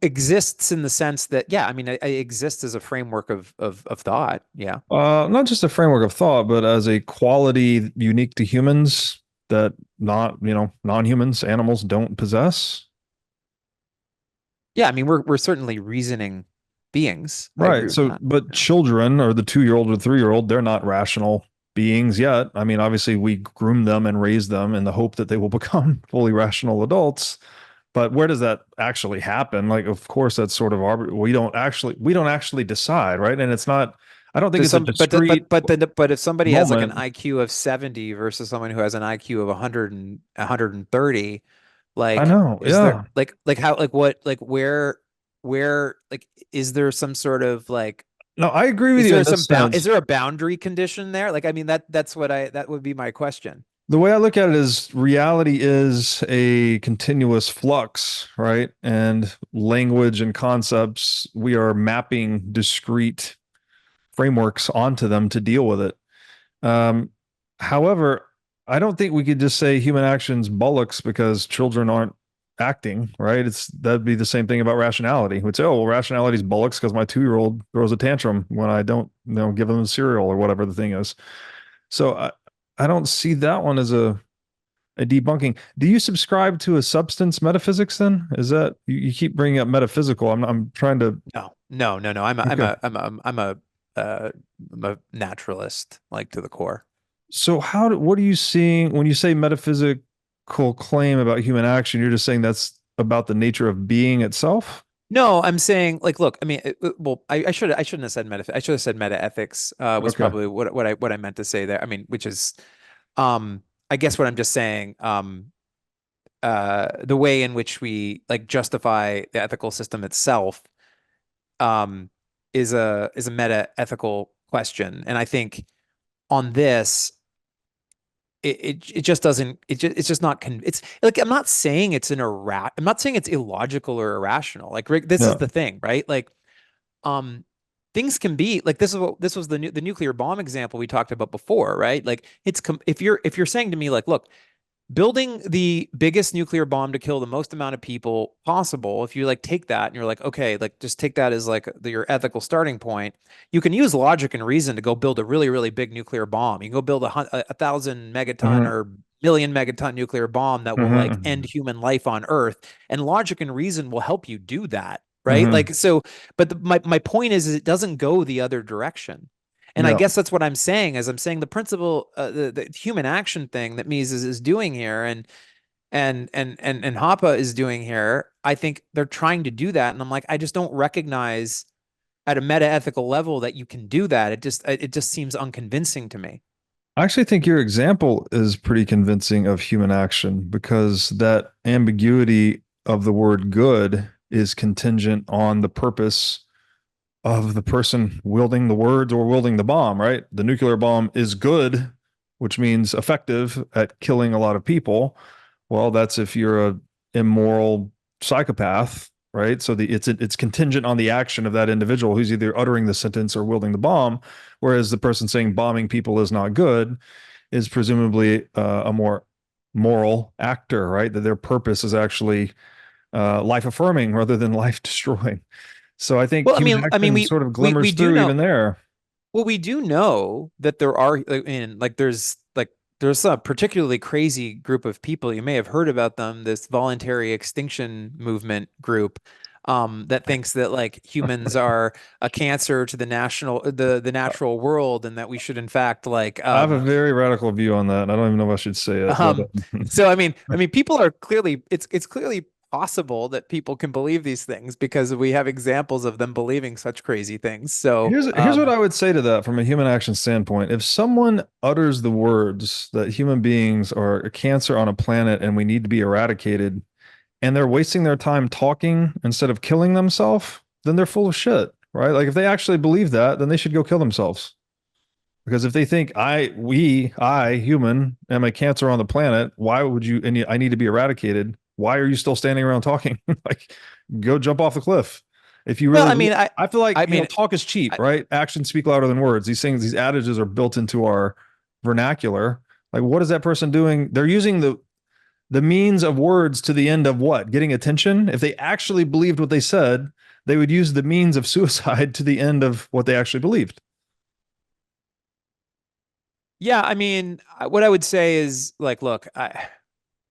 exists in the sense that yeah, I mean, I exist as a framework of thought. Yeah, Not just a framework of thought, but as a quality unique to humans that non-humans, animals don't possess. yeah. I mean, we're certainly reasoning beings. I agree Right. with So, that. but Yeah. children or the 2-year-old or the 3-year-old, they're not rational beings yet. I mean, obviously, we groom them and raise them in the hope that they will become fully rational adults. But where does that actually happen? Like, of course, that's sort of we don't actually decide, right? And it's not. I don't think So it's a some, discrete but if somebody has like an moment. IQ of 70 versus someone who has an IQ of 100 and 130, I like, know. is there Yeah. how, like what, like where, like, is there some sort of like, No, I agree with is you there in this some bound, is sense. there a boundary condition there? Like, I mean, that would be my question. The way I look at it is reality is a continuous flux, right? And language and concepts, we are mapping discrete frameworks onto them to deal with it. Um, However, I don't think we could just say human actions bollocks because children aren't acting, right? It's that'd be the same thing about rationality. We'd say, oh, well, rationality is bollocks because my 2-year-old throws a tantrum when I don't, give them cereal or whatever the thing is. So I don't see that one as a debunking. Do you subscribe to a substance metaphysics then? Is that you keep bringing up metaphysical? I'm trying to. No. Okay. Uh, I'm a naturalist, like, to the core. So what are you seeing when you say metaphysical claim about human action? You're just saying that's about the nature of being itself? No, I'm saying, like, look, I mean, well, I shouldn't have said I should have said meta ethics, was Okay. probably what I meant to say there. I mean, which is, I guess what I'm just saying, the way in which we like justify the ethical system itself, um, is a meta ethical question, and I think on this, it just doesn't, it's just not it's like, I'm not saying it's illogical or irrational. Like, Rick, this is Yeah. the thing, right? Like, um things can be like, this was the nuclear bomb example we talked about before, right? Like, if you're saying to me, like, look, building the biggest nuclear bomb to kill the most amount of people possible, if you like take that and you're like, okay, like, just take that as like your ethical starting point, you can use logic and reason to go build a really big nuclear bomb. You can go build a thousand megaton Hmm. or million megaton nuclear bomb that will like end Hmm. human life on Earth, and logic and reason will help you do that, right? Hmm. Like, so, but my point is it doesn't go the other direction. And I Yeah. guess that's what I'm saying, is I'm saying the principle, the human action thing that Mises is doing here, and Hoppe is doing here. I think they're trying to do that, and I'm like, I just don't recognize at a meta ethical level that you can do that. It just seems unconvincing to me. I actually think your example is pretty convincing of human action because that ambiguity of the word good is contingent on the purpose of the person wielding the words or wielding the bomb, right? The nuclear bomb is good, which means effective at killing a lot of people. Well, that's if you're a immoral psychopath, right? So it's contingent on the action of that individual who's either uttering the sentence or wielding the bomb, whereas the person saying bombing people is not good is presumably a more moral actor, right? That their purpose is actually life affirming rather than life destroying. So I think Well, human I mean, action sort of we glimmers do through know. even there. Well, we do know that there are, I mean, like, there's a particularly crazy group of people. You may have heard about them, this voluntary extinction movement group, that thinks that, like, humans are a cancer to the natural world, and that we should, in fact, like, I have a very radical view on that. I don't even know if I should say it, but um, so I mean, people are clearly, it's clearly possible that people can believe these things because we have examples of them believing such crazy things. So, here's what I would say to that from a human action standpoint. If someone utters the words that human beings are a cancer on a planet and we need to be eradicated, and they're wasting their time talking instead of killing themselves, then they're full of shit, right? Like if they actually believe that, then they should go kill themselves. Because if they think I, human, am a cancer on the planet, why would you, and I need to be eradicated? Why are you still standing around talking? Like, go jump off the cliff. If you well, really, I mean, I feel like, I mean, talk is cheap, I, right? Actions speak louder than words. These things, these adages are built into our vernacular. Like, what is that person doing? They're using the means of words to the end of what? Getting attention. If they actually believed what they said, they would use the means of suicide to the end of what they actually believed. yeah, I mean, what I would say is, like, look,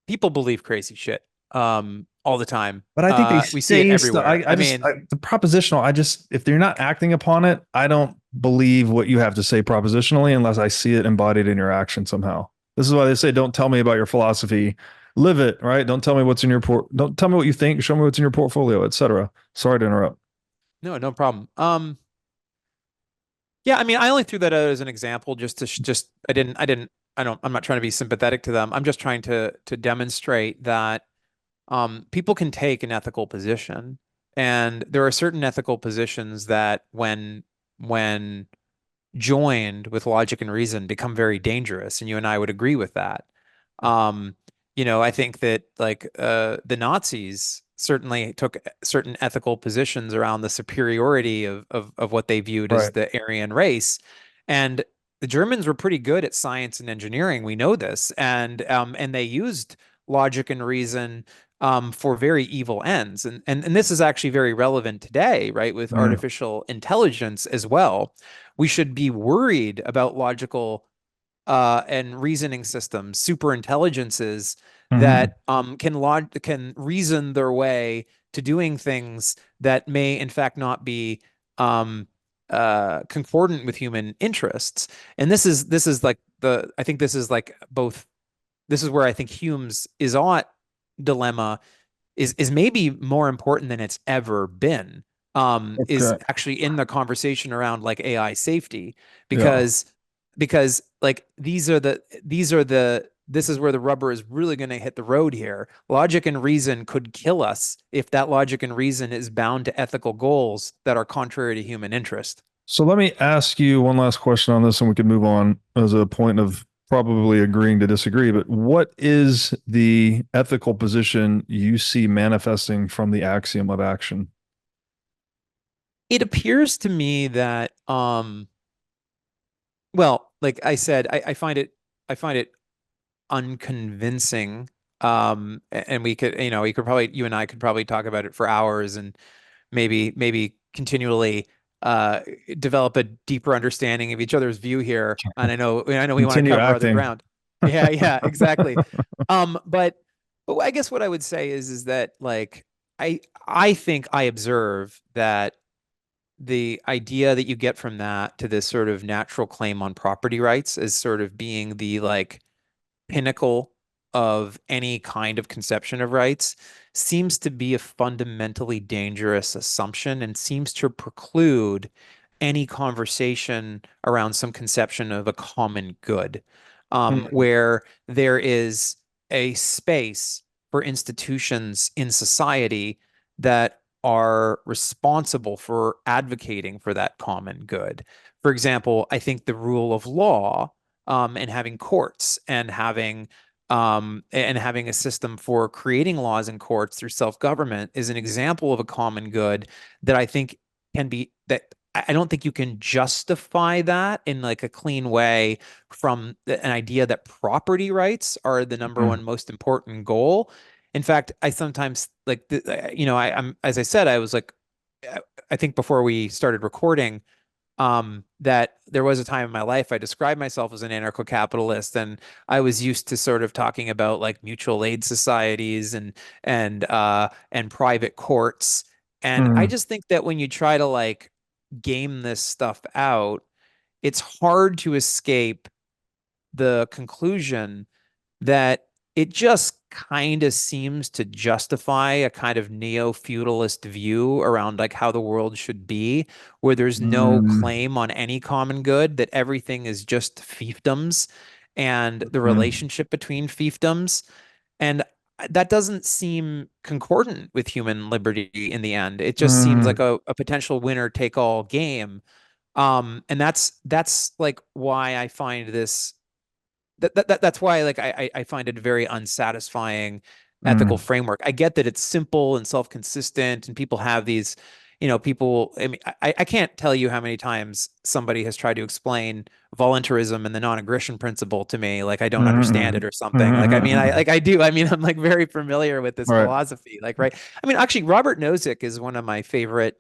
people believe crazy shit, all the time. But I think they We see it say stuff. everywhere. I mean, The propositional, if they're not acting upon it, I don't believe what you have to say propositionally unless I see it embodied in your action somehow. This is why they say, don't tell me about your philosophy, live it, right? Don't tell me what's in your don't tell me what you think, show me what's in your portfolio, etc. Sorry to interrupt. no problem. Yeah, I mean, I only threw that out as an example just to just I'm not trying to be sympathetic to them. I'm just trying to demonstrate that people can take an ethical position, and there are certain ethical positions that when joined with logic and reason become very dangerous, and you and I would agree with that. Um, I think that like the Nazis certainly took certain ethical positions around the superiority of what they viewed as Right. the Aryan race, and the Germans were pretty good at science and engineering. We know this, and they used logic and reason for very evil ends, and this is actually very relevant today, right, with Mm, artificial intelligence as well. We should be worried about logical and reasoning systems, super intelligences mhm. that can reason their way to doing things that may in fact not be um, concordant with human interests. And this is like the I think this is like both. This is where I think Hume's is-ought dilemma is maybe more important than it's ever been. Is Okay. actually in the conversation around like AI safety, Yeah. because like these are the this is where the rubber is really going to hit the road here. Logic and reason could kill us if that logic and reason is bound to ethical goals that are contrary to human interest. So let me ask you one last question on this, and we can move on as a point of probably agreeing to disagree. But what is the ethical position you see manifesting from the axiom of action? It appears to me that well, like I said, I find it unconvincing. And you and I could probably talk about it for hours and maybe continually uh develop a deeper understanding of each other's view here. And I know we want to Continue cover other acting. ground. Yeah, yeah, exactly. But I guess what I would say is that like I think I observe that the idea that you get from that to this sort of natural claim on property rights as sort of being the like pinnacle of any kind of conception of rights seems to be a fundamentally dangerous assumption and seems to preclude any conversation around some conception of a common good, Mm, where there is a space for institutions in society that are responsible for advocating for that common good. For example, I think the rule of law and having courts and having a system for creating laws in courts through self-government is an example of a common good that I think can be that I don't think you can justify that in like a clean way from an idea that property rights are the number mm, one most important goal. In fact, I sometimes like I'm as I said, I was like I think before we started recording, that there was a time in my life I described myself as an anarcho-capitalist, and I was used to sort of talking about like mutual aid societies and private courts. And I mm, just think that when you try to like game this stuff out, it's hard to escape the conclusion that it just kind of seems to justify a kind of neo-feudalist view around like how the world should be, where there's no mm, claim on any common good, that everything is just fiefdoms and the mm, relationship between fiefdoms. And that doesn't seem concordant with human liberty in the end. It just seems like mm. a potential winner take all game. And that's like why I find this that's why like I find it a very unsatisfying ethical Mm. framework. I get that it's simple and self-consistent and people have these, people, I mean, I can't tell you how many times somebody has tried to explain voluntarism and the non-aggression principle to me like I don't understand it Mhm, or something. Like I mean I mhm. like I do. I mean I'm like very familiar with this Right. philosophy. Like right. I mean actually Robert Nozick is one of my favorite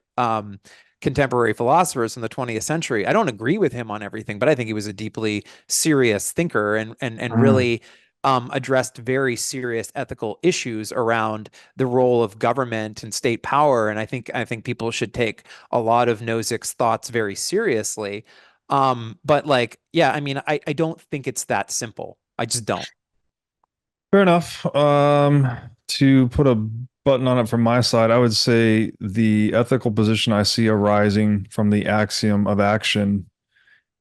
contemporary philosophers from the 20th century. I don't agree with him on everything, but I think he was a deeply serious thinker and Mm. really addressed very serious ethical issues around the role of government and state power. And I think people should take a lot of Nozick's thoughts very seriously. But like, yeah, I mean, I don't think it's that simple. I just don't. Fair enough. To put a button on it from my side, I would say the ethical position I see arising from the axiom of action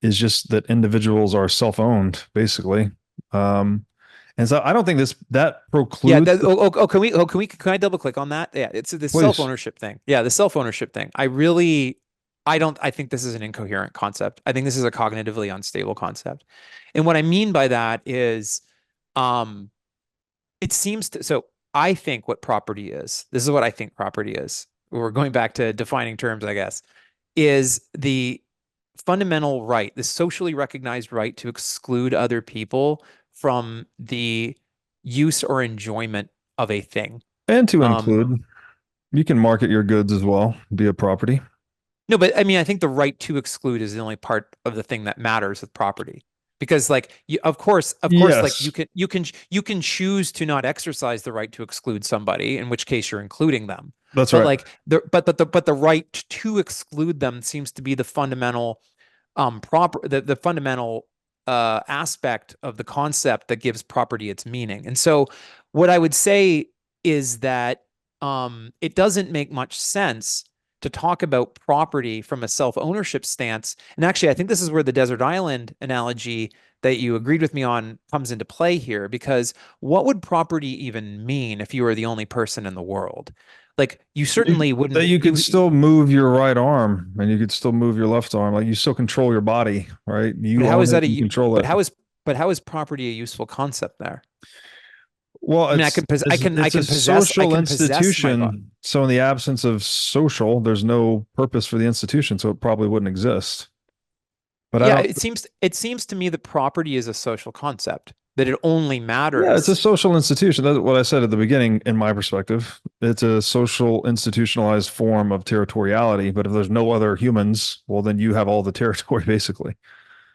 is just that individuals are self-owned, basically. Um, and so I don't think that Yeah. precludes the Can I double click on that? Yeah. It's the place. self-ownership thing. Yeah. The self-ownership thing. I think this is an incoherent concept. I think this is a cognitively unstable concept. And what I mean by that is, um, it seems to, so I think what property is, this is what I think property is. We're going back to defining terms, I guess, is the fundamental right, the socially recognized right to exclude other people from the use or enjoyment of a thing. And to Um, include, you can market your goods as well via property. no, but I mean, I think the right to exclude is the only part of the thing that matters with property. Because like of course, like Yes, you can choose to not exercise the right to exclude somebody, in which case you're including them. that's But right. like but the right to exclude them seems to be the fundamental the fundamental aspect of the concept that gives property its meaning. And so what I would say is that it doesn't make much sense to talk about property from a self-ownership stance. And actually, I think this is where the desert island analogy that you agreed with me on comes into play here, because what would property even mean if you were the only person in the world? Like you certainly That wouldn't you could you still move your right arm and you could still move your left arm. Like you still control your body, right? but You how own is it, that you control but it. how is property a useful concept there? Well, I mean, it's a I social can possess my body. institution. So in the absence of social, there's no purpose for the institution, so it probably wouldn't exist. But I Yeah, don't. it seems to me that property is a social concept, that it only Yeah, it's a matters. social institution. That's what I said at the beginning, in my perspective. It's a social institutionalized form of territoriality. But if there's no other humans, well, then you have all the territory, basically.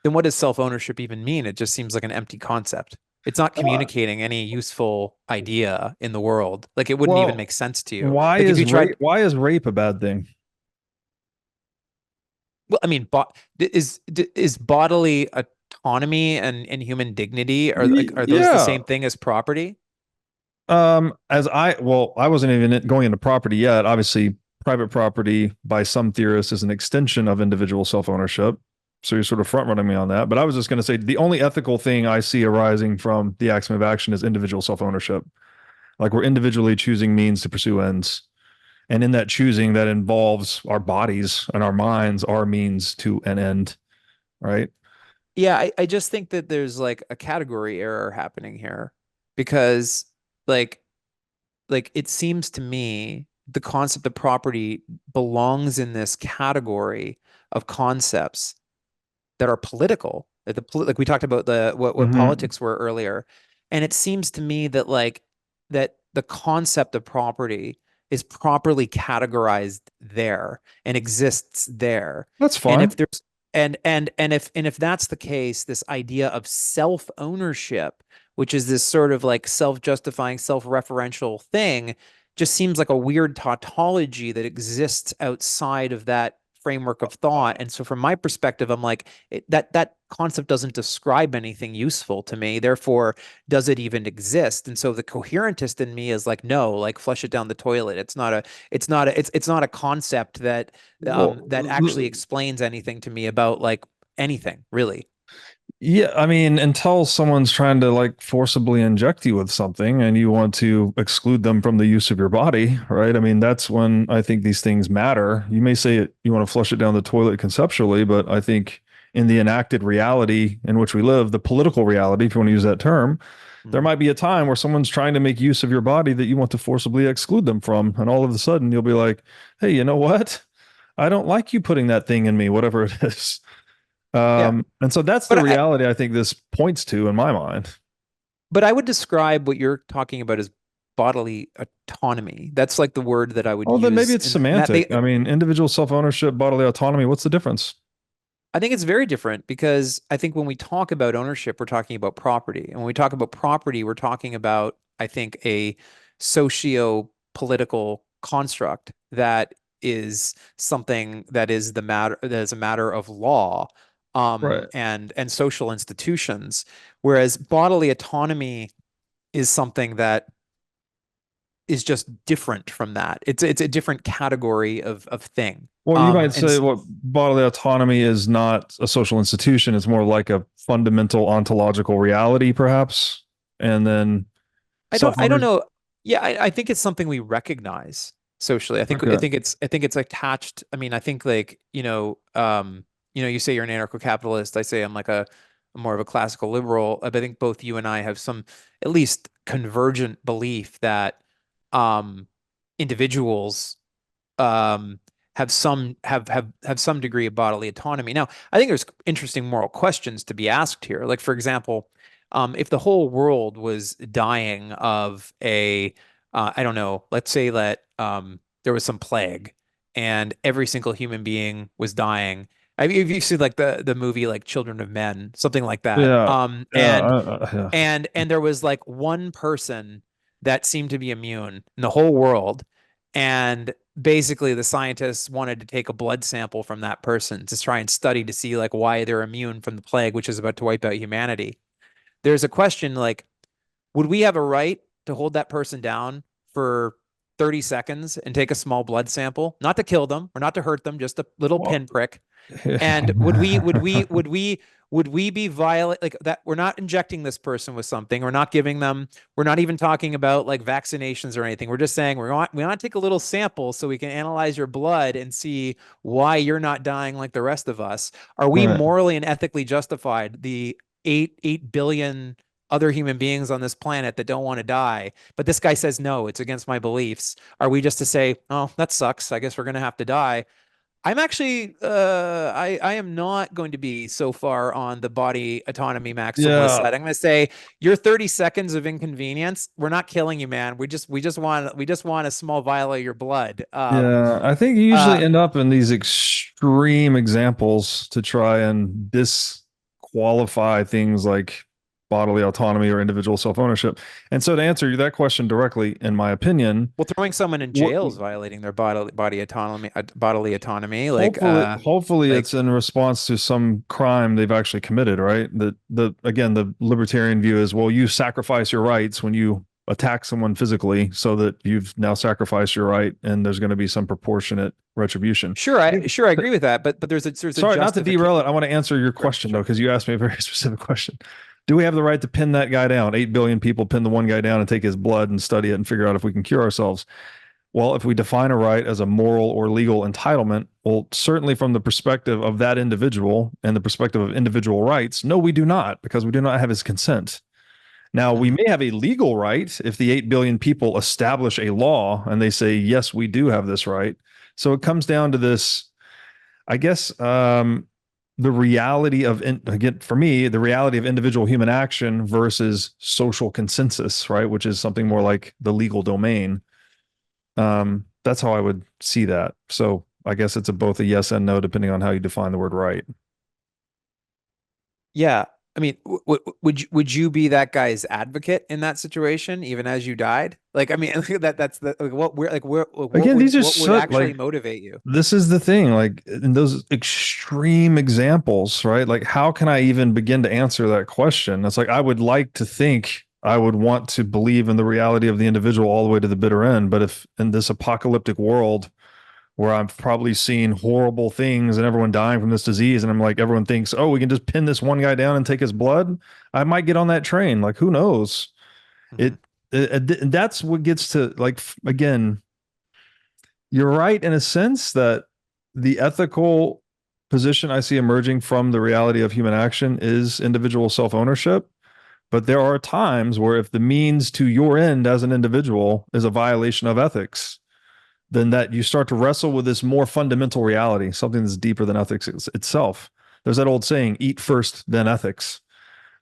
Then what does self-ownership even mean? It just seems like an empty concept. It's not Uh, communicating any useful idea in the world. Like it wouldn't even well, make sense to you. Like if you tried, why is rape a bad thing? well, I mean, is bodily autonomy and human dignity are those the Yeah. same thing as property? I wasn't even going into property yet. Obviously, private property by some theorists is an extension of individual self-ownership. So you're sort of front running me on that. But I was just going to say the only ethical thing I see arising from the axiom of action is individual self-ownership. Like we're individually choosing means to pursue ends. And in that choosing, that involves our bodies and our minds, our means to an end, right? Yeah, I just think that there's like a category error happening here because like it seems to me the concept of property belongs in this category of concepts that are political. Like we talked about what Mm-hmm. politics were earlier, and it seems to me that that the concept of property is properly categorized there and exists there. That's And fine. if there's and if that's the case, this idea of self-ownership, which is this sort of like self-justifying, self-referential thing, just seems like a weird tautology that exists outside of that framework of thought. And so from my perspective, I'm like, that concept doesn't describe anything useful to me. Therefore, does it even exist? And so the coherentist in me is like, no, like flush it down the toilet. It's not a concept that actually Well, explains anything to me about like anything, really. yeah, I mean, until someone's trying to like forcibly inject you with something and you want to exclude them from the use of your body, right? I mean, that's when I think these things matter. You may say you want to flush it down the toilet conceptually, but I think in the enacted reality in which we live, the political reality, if you want to use that term, there Mm. might be a time where someone's trying to make use of your body that you want to forcibly exclude them from. And all of a sudden you'll be like, hey, you know what? I don't like you putting that thing in me, whatever it is. Yeah. And so that's the But I reality I think this points to in my mind. but I would describe what you're talking about as bodily autonomy. That's like the word that I would Oh, then maybe use it's in that semantic. they I mean, individual self-ownership, bodily autonomy, what's the difference? I think it's very different because I think when we talk about ownership, we're talking about property. And when we talk about property, we're talking about, I think, a socio-political construct that is something that is that is a matter of law, Right. and social institutions, whereas bodily autonomy is something that is just different from that. It's a different category of thing. Well, you might And say what bodily autonomy is not a social institution. It's more like a fundamental ontological reality, perhaps. And then I don't self-ownership. know. Yeah, I think it's something we recognize socially. Okay. I think it's attached. I mean, I think like, you say you're an anarcho-capitalist. I say I'm like a more of a classical liberal. I think both you and I have some at least convergent belief that individuals um have some degree of bodily autonomy. Now, I think there's interesting moral questions to be asked here. Like, for example, if the whole world was dying of I don't know, let's say that there was some plague and every single human being was dying. I mean, if you see like the movie like Children of Men, something like that. Yeah. Yeah. Yeah. And there was like one person that seemed to be immune in the whole world, and basically the scientists wanted to take a blood sample from that person to try and study to see like why they're immune from the plague, which is about to wipe out humanity. There's a question like, would we have a right to hold that person down for 30 seconds and take a small blood sample, not to kill them or not to hurt them, just a little Well, pinprick? And would we be violent like that? We're not injecting this person with something. We're not even talking about like vaccinations or anything. We're just saying we want to take a little sample so we can analyze your blood and see why you're not dying like the rest of us. Are we right. morally and ethically justified, the 8 billion other human beings on this planet that don't want to die, but this guy says no, it's against my beliefs? Are we just to say, oh, that sucks, I guess we're gonna have to die? I'm actually I am not going to be so far on the body autonomy maximalist Yeah. side. I'm going to say your 30 seconds of inconvenience, we're not killing you, man. We just want a small vial of your blood. Yeah. I think you usually Uh end up in these extreme examples to try and disqualify things like bodily autonomy or individual self-ownership. And so to answer that question directly, in my opinion, well, throwing someone in what jail is violating their body autonomy, bodily autonomy. hopefully Like it's in response to some crime they've actually committed, right? The again, the libertarian view is, well, you sacrifice your rights when you attack someone physically so that you've now sacrificed your right and there's going to be some proportionate retribution. sure, I agree with that, but there's a Sorry, not to justification. derail it. I want to answer your Sure, question though, sure. because you asked me a very specific question. Do we have the right to pin that guy down? 8 billion people pin the one guy down and take his blood and study it and figure out if we can cure ourselves. Well, if we define a right as a moral or legal entitlement, well, certainly from the perspective of that individual and the perspective of individual rights, no, we do not, because we do not have his consent. Now, we Mhm. may have a legal right if the 8 billion people establish a law and they say, yes, we do have this right. So it comes down to this, I guess, the reality of, again, for me, the reality of individual human action versus social consensus, right? Which is something more Mhm. like the legal domain. That's how I would see that. So I guess it's both a yes and no, depending on how you define the word right. Yeah. I mean, would you be that guy's advocate in that situation, even as you died? Like, I mean, that's the like Again, these are what would so actually like, motivate you? this is the thing, like in those extreme examples, right? Like, how can I even begin to answer that question? It's like, I would like to think I would want to believe in the reality of the individual all the way to the bitter end. But if in this apocalyptic world, where I've probably seen horrible things and everyone dying from this disease. And I'm like, everyone thinks, oh, we can just pin this one guy down and take his blood. I might get on that train. Like, who knows? Mhm. It, that's what gets to like, again, you're right in a sense that the ethical position I see emerging from the reality of human action is individual self ownership. But there are times where if the means to your end as an individual is a violation of ethics, then that you start to wrestle with this more fundamental reality, something that's deeper than ethics itself. There's that old saying, eat first, then ethics.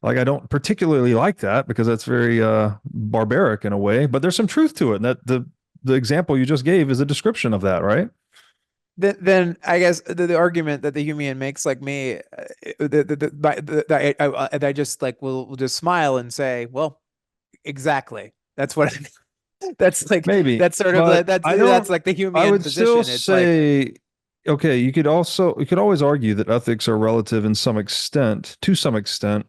Like, I don't particularly like that because that's very barbaric in a way, but there's some truth to it. And that the example you just gave is a description of that, right? Then I guess the argument that the human makes, like me, I just like will just smile and say, well, exactly. That's what that's like. Maybe, That's sort of but I that's don't, like the I human would still position. It's like, say, okay, you could always argue that ethics are relative in some extent, to some extent.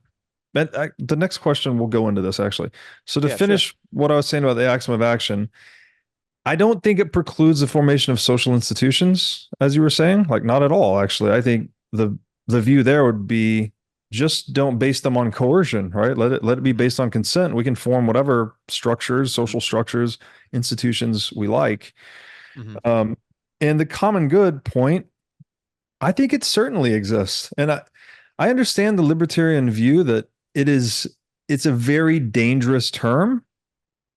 The next question will go into this actually. So to yeah, sure. finish what I was saying about the axiom of action, I don't think it precludes the formation of social institutions, as you were saying. Like, not at all, actually. I think the view there would be just don't base them on coercion, right? Let it be based on consent. We can form whatever structures, social structures, institutions we like. Mm-hmm. Um, and the common good point, I think it certainly exists. And I understand the libertarian view that it's a very dangerous term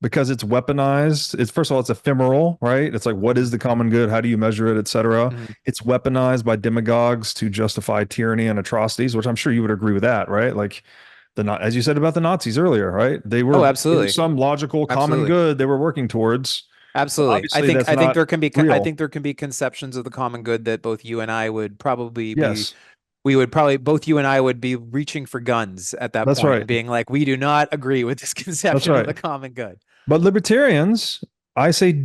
because it's weaponized. It's first of all, it's ephemeral, right? It's like, what is Mm-hmm. the common good? How do you measure it, et cetera? Mm-hmm. It's weaponized by demagogues to justify tyranny and atrocities, which I'm sure you would agree with that, right? Like as you said about the Nazis earlier, right? Oh, There was absolutely. some logical common Absolutely. good they were working towards. But Absolutely. obviously that's I think not I real. think there can be conceptions of the common good that both you and I would probably be Yes, we would probably both you and I would be reaching for guns at that that's point right. and being like, we do not agree with this That's conception of right. the common good. But libertarians, I say,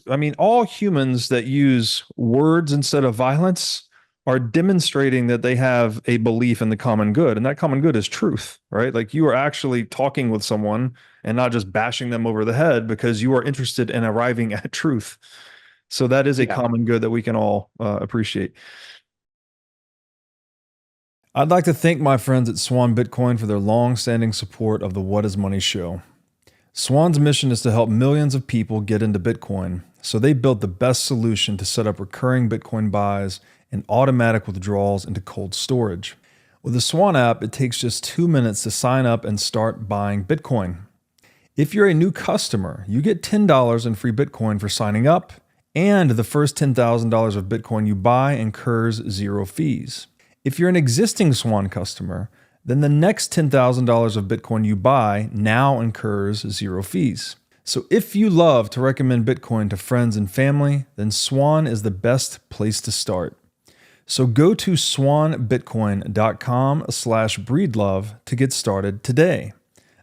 I mean, all humans that use words instead of violence are demonstrating that they have a belief in the common good. And that common good is truth, right? Like you are actually talking with someone and not just bashing them over the head because you are interested in arriving at truth. So that is a Yeah. common good that we can all appreciate. I'd like to thank my friends at Swan Bitcoin for their long-standing support of the What is Money show. Swan's mission is to help millions of people get into Bitcoin, so they built the best solution to set up recurring Bitcoin buys and automatic withdrawals into cold storage. With the Swan app, it takes just 2 minutes to sign up and start buying Bitcoin. If you're a new customer, you get $10 in free Bitcoin for signing up, and the first $10,000 of Bitcoin you buy incurs zero fees. If you're an existing Swan customer, then the next $10,000 of Bitcoin you buy now incurs zero fees. So if you love to recommend Bitcoin to friends and family, then Swan is the best place to start. So go to swanbitcoin.com/breedlove to get started today.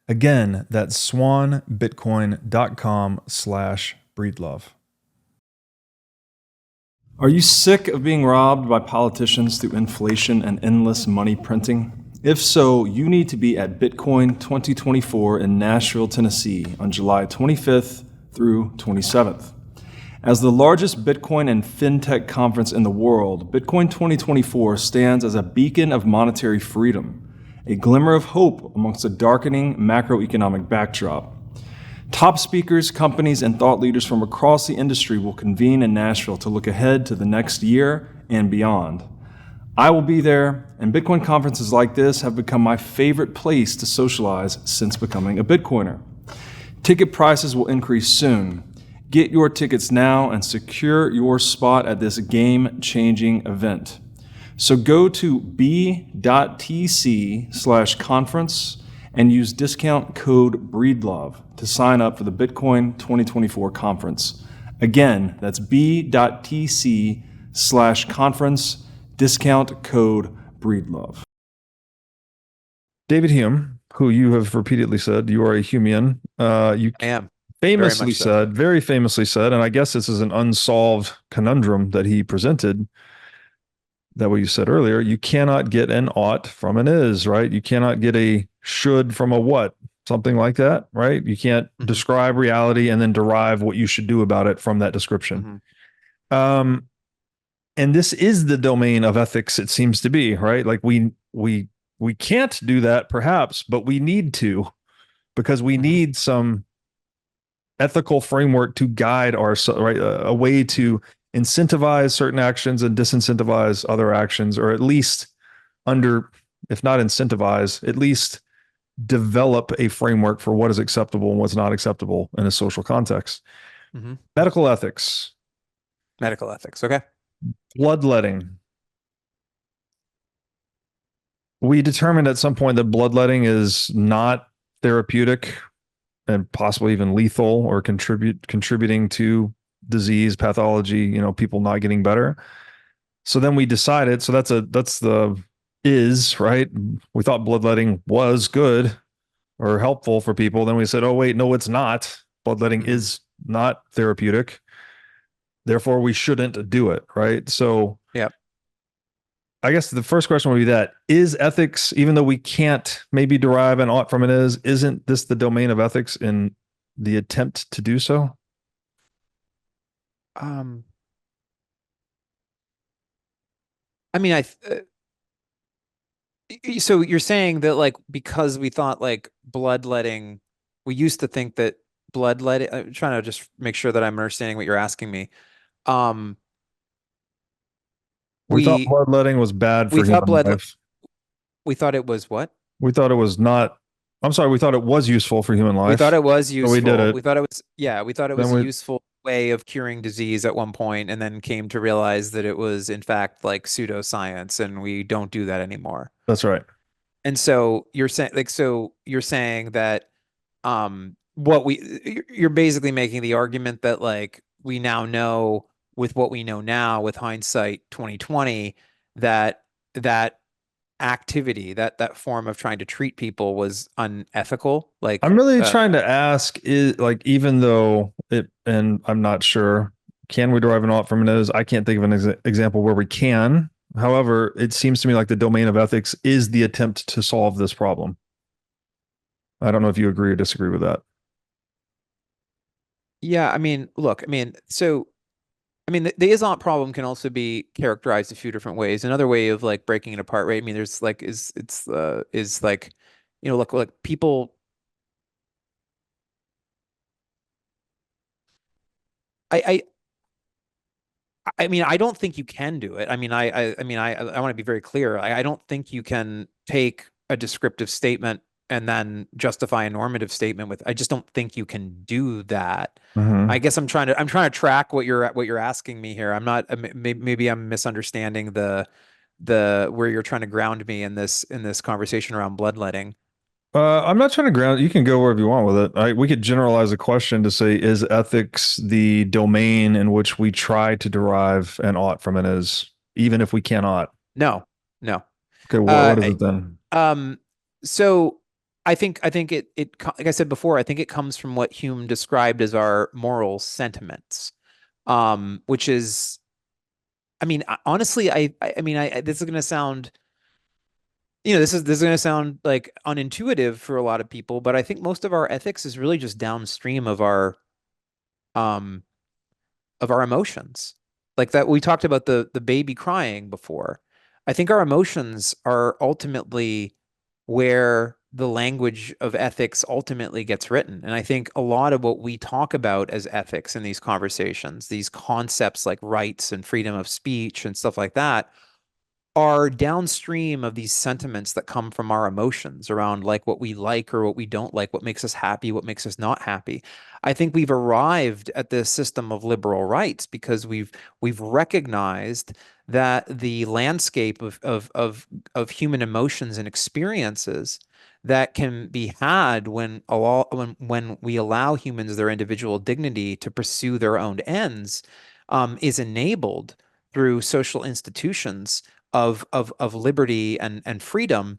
Again, that's swanbitcoin.com/breedlove. Are you sick of being robbed by politicians through inflation and endless money printing? If so, you need to be at Bitcoin 2024 in Nashville, Tennessee on July 25th through 27th. As the largest Bitcoin and Fintech conference in the world, Bitcoin 2024 stands as a beacon of monetary freedom, a glimmer of hope amongst a darkening macroeconomic backdrop. Top speakers, companies, and thought leaders from across the industry will convene in Nashville to look ahead to the next year and beyond. I will be there, and Bitcoin conferences like this have become my favorite place to socialize since becoming a Bitcoiner. Ticket prices will increase soon. Get your tickets now and secure your spot at this game-changing event. So go to b.tc/conference and use discount code BREEDLOVE to sign up for the Bitcoin 2024 conference. Again, that's b.tc/conference, discount code BREEDLOVE. David Hume, who you have repeatedly said you are a Humean, you I am. Very famously much so. said, very famously said, and I guess this is an unsolved conundrum that he presented, that what you said earlier, you cannot get an ought from an is, right? You cannot get a should from a what, something like that, right? You can't describe reality and then derive what you should do about it from that description. And this is the domain of ethics, it seems to be, right? Like we can't do that perhaps, but we need to, because we need some ethical framework to guide our, right, a way to incentivize certain actions and disincentivize other actions, or at least if not incentivize, at least develop a framework for what is acceptable and what's not acceptable in a social context. Medical ethics. Medical ethics. Okay. Bloodletting. We determined at some point that bloodletting is not therapeutic and possibly even lethal or contributing to disease, pathology, people not getting better. So then we decided, so that's the is, right? We thought bloodletting was good or helpful for people. Then we said, oh wait, no, it's not. Bloodletting is not therapeutic. Therefore, we shouldn't do it, right? So yeah, I guess the first question would be that is ethics, even though we can't maybe derive an ought from an isn't this the domain of ethics in the attempt to do so? Um, I mean, so you're saying that like because we thought like bloodletting, we used to think that bloodletting. I'm trying to just make sure that I'm understanding what you're asking me. Um, We thought we bloodletting was bad we for thought human blood. life. We thought it was what? We thought it was not, I'm sorry, we thought it was useful for human We thought life. it was So we did useful. it. We thought it was, yeah, we thought it Then was a we, useful way of curing disease at one point, and then came to realize that it was in fact like pseudoscience, and we don't do that anymore. that's right. And so you're saying like so you're saying that what you're basically making the argument that like we now know with what we know now with hindsight 2020 that that activity that form of trying to treat people was unethical I'm like really trying to ask is like, even though it, and I'm not sure, can we derive an ought from it is, I can't think of an example where we can. However, it seems to me like the domain of ethics is the attempt to solve this problem. I don't know if you agree or disagree with that. yeah, I mean look, I mean so I mean the isn't problem can also be characterized a few different ways. Another way of like breaking it apart, right? I mean there's like is like look like people I I mean, I don't think you can do it. I mean, I want to be very clear. I don't think you can take a descriptive statement and then justify a normative statement with. I just don't think you can do that. I Hmm. guess I'm trying to track what you're asking me here. I'm not maybe I'm misunderstanding the where you're trying to ground me in this conversation around bloodletting. I'm not trying to ground. You can go wherever you want with it. We could generalize a question to say, is ethics the domain in which we try to derive an ought from it is, even if we cannot? No, no. Okay, Uh, what is it then? Um, so I think like I said before, I think it comes from what Hume described as our moral sentiments, which is, I mean, honestly, I mean, this is going to sound, this is going to sound like unintuitive for a lot of people, but I think most of our ethics is really just downstream um, of our emotions. Like that, we talked about the baby crying before. I think our emotions are ultimately where the language of ethics ultimately gets written. And I think a lot of what we talk about as ethics in these conversations, these concepts like rights and freedom of speech and stuff like that, are downstream of these sentiments that come from our emotions around like what we like or what we don't like, what makes us happy, what makes us not happy. I think we've arrived at this system of liberal rights because we've recognized that the landscape of human emotions and experiences that can be had when we allow humans their individual dignity to pursue their own ends is enabled through social institutions of liberty and freedom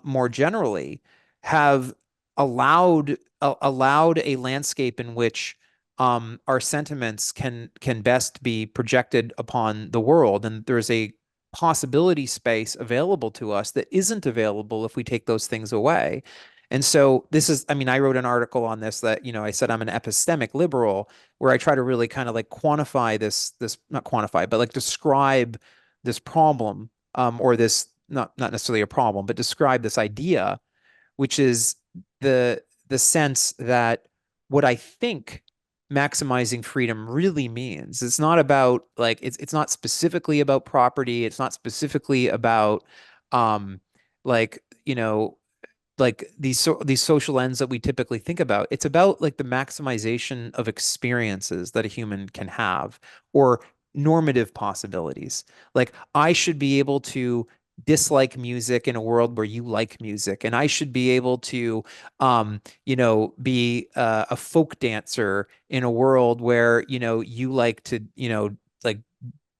more generally have allowed a landscape in which our sentiments can best be projected upon the world, and there's a possibility space available to us that isn't available if we take those things away. And so this is, I mean, I wrote an article on this that, I said I'm an epistemic liberal, where I try to really kind of like quantify this, not quantify, but like describe this problem, or this not necessarily a problem, but describe this idea, which is the sense that what I think maximizing freedom really means. It's not about like it's not specifically about property. It's not specifically about um like like these social ends that we typically think about. It's about like the maximization of experiences that a human can have or normative possibilities. Like I should be able to dislike music in a world where you like music, and I should be able to be a folk dancer in a world where you like to like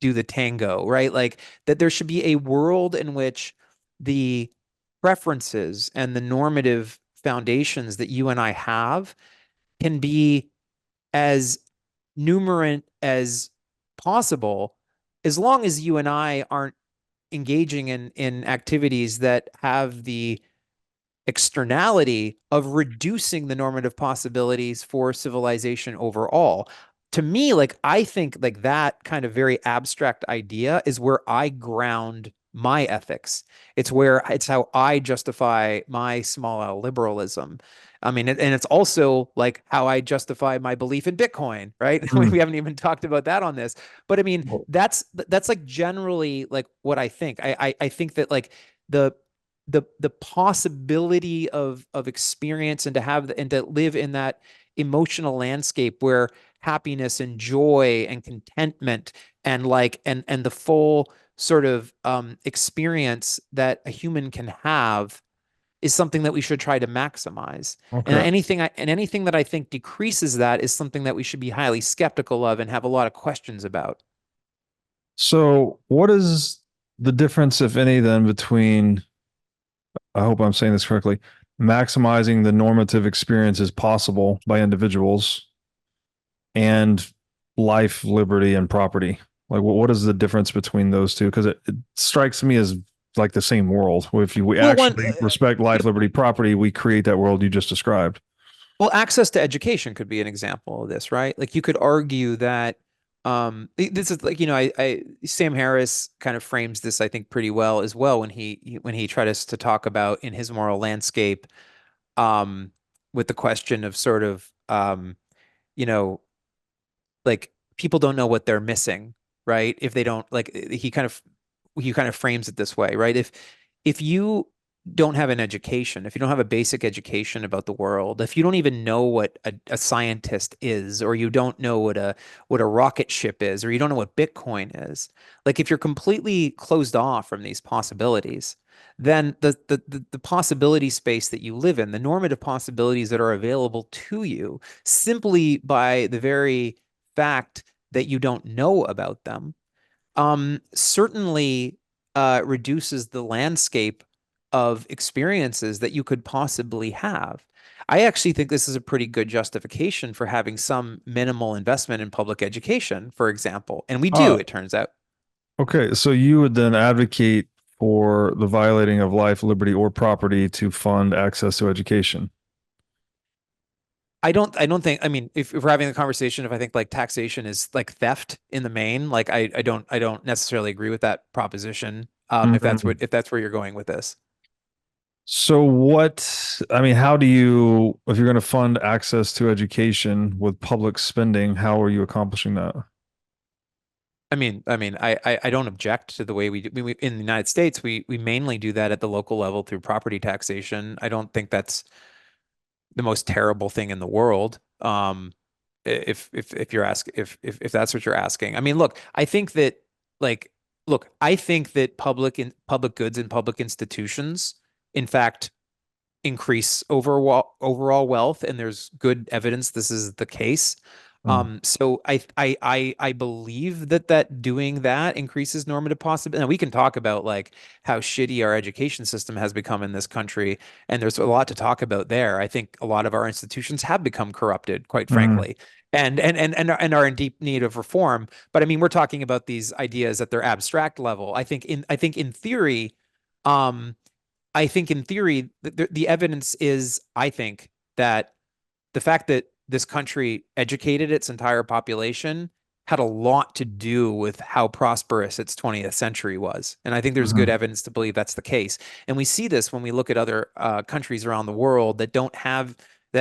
do the tango, right? Like that there should be a world in which the preferences and the normative foundations that you and I have can be as numerate as possible, as long as you and I aren't engaging in activities that have the externality of reducing the normative possibilities for civilization overall. to me, like I think like that kind of very abstract idea is where I ground my ethics. It's how I justify my small L liberalism. I mean, and it's also like how I justify my belief in Bitcoin, right? Mm. We haven't even talked about that on this, but I mean, that's like generally like what I think. I think that like the the possibility of experience and to have and to live in that emotional landscape where happiness and joy and contentment and like and the full sort of experience that a human can have is something that we should try to maximize. And Okay. anything that I think decreases that is something that we should be highly skeptical of and have a lot of questions about. So, what is the difference, if any, then between, I hope I'm saying this correctly, maximizing the normative experiences possible by individuals and life, liberty, and property? Like, what is the difference between those two? Because it strikes me as like the same world. If we Well, one, actually respect life, liberty, property, we create that world you just described. well, access to education could be an example of this, right? Like you could argue that this is like, I Sam Harris kind of frames this, I think, pretty well as well when when he tried us to talk about in his moral landscape, um, with the question of sort of you know, like people don't know what they're missing, right? If they don't like he kind of frames it this way, right? If you don't have an education, if you don't have a basic education about the world, if you don't even know what a scientist is, or you don't know what a rocket ship is, or you don't know what Bitcoin is, like if you're completely closed off from these possibilities, then the possibility space that you live in, the normative possibilities that are available to you, simply by the very fact that you don't know about them, certainly reduces the landscape of experiences that you could possibly have. I actually think this is a pretty good justification for having some minimal investment in public education, for example. And we do, Uh, it turns out. okay, so you would then advocate for the violating of life, liberty, or property to fund access to education. I don't think, I mean, if we're having a conversation, if I think like taxation is like theft in the main, like I don't necessarily agree with that proposition. Mhm. If that's where you're going with this. So I mean, how do you, if you're going to fund access to education with public spending, how are you accomplishing that? I don't object to the way we do. In the United States, we mainly do that at the local level through property taxation. I don't think that's the most terrible thing in the world. If you're asking if that's what you're asking, I mean, look, I think that like I think that public goods and public institutions, in fact, increase overall wealth, and there's good evidence this is the case. Mm. So I believe that doing that increases normative possibility. And we can talk about like how shitty our education system has become in this country, and there's a lot to talk about there. I think a lot of our institutions have become corrupted, quite Mhm. frankly, and are in deep need of reform. But I mean, we're talking about these ideas at their abstract level. I think in theory, um, the evidence is, I think, that the fact that this country educated its entire population had a lot to do with how prosperous its 20th century was. And I think there's good Mhm. evidence to believe that's the case. And we see this when we look at other countries around the world that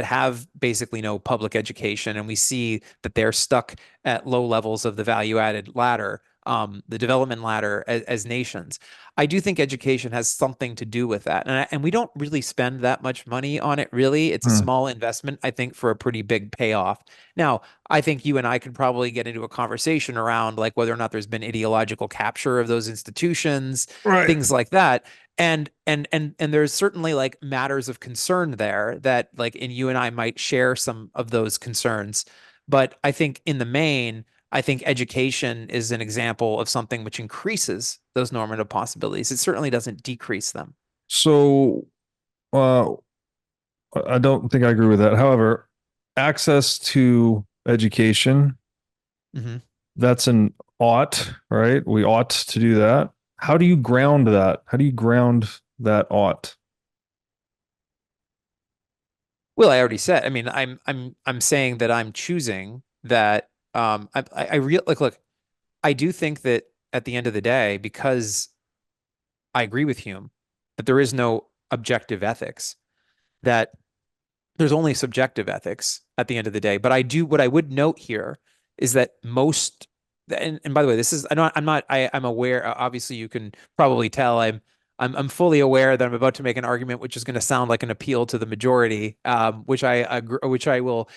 have basically no public education, and we see that they're stuck at low levels of the value added ladder, the development ladder as nations. I do think education has something to do with that. And we don't really spend that much money on it, really. It's a Mhm. small investment, I think, for a pretty big payoff. Now, I think you and I could probably get into a conversation around like whether or not there's been ideological capture of those institutions, Right. things like that. And there's certainly like matters of concern there that like and you and I might share some of those concerns. But I think in the main, I think education is an example of something which increases those normative possibilities. It certainly doesn't decrease them. So, uh, I don't think I agree with that. However, access to education, Hmm. that's an ought, right? We ought to do that. How do you ground that? How do you ground that ought? Well, I already said, I mean, I'm saying that I'm choosing that I real like look, I do think that at the end of the day, because I agree with Hume that there is no objective ethics, that there's only subjective ethics at the end of the day. But what I would note here is that and by the way, this is, I'm aware, obviously you can probably tell I'm fully aware that I'm about to make an argument which is going to sound like an appeal to the majority, which I agree, which I will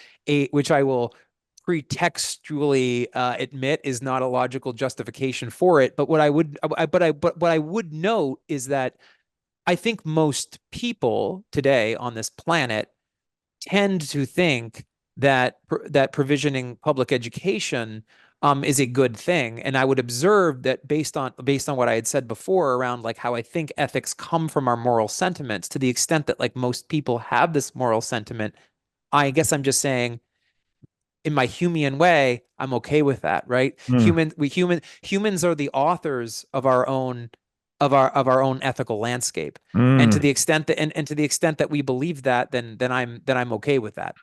pretextually admit is not a logical justification for it. But what I would note is that I think most people today on this planet tend to think that provisioning public education is a good thing. And I would observe that based on what I had said before around like how I think ethics come from our moral sentiments, to the extent that like most people have this moral sentiment, I guess I'm just saying in my Humean way, I'm okay with that, right? Mm. Humans are the authors of our own of our own ethical landscape. And to Mm. the extent that and to the extent that we believe that, then I'm okay with that.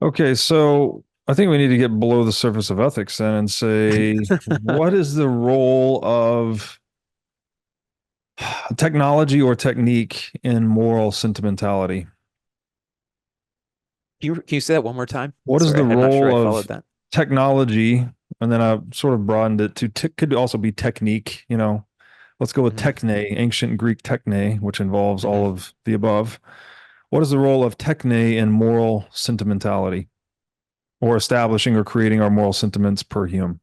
Okay, so I think we need to get below the surface of ethics then and say, what is the role of technology or technique in moral sentimentality? Can you say that one more time? What is the Sorry, I'm not sure role I of followed that. technology? And then I sort of broadened it to could also be technique, you know. Let's go with Hmm. techne, ancient Greek techne, which involves all Hmm. of the above. What is the role of techne in moral sentimentality or establishing or creating our moral sentiments per Hume?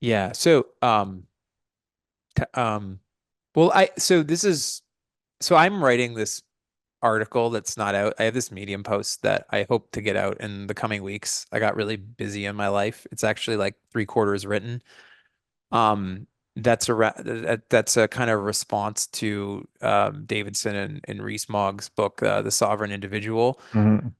Yeah. T- um, well, I'm writing this article that's not out. I have this Medium post that I hope to get out in the coming weeks. I got really busy in my life. It's actually like three-quarters written. Um, that's a kind of response to Davidson and Rees-Mogg's book, The Sovereign Individual. Mhm.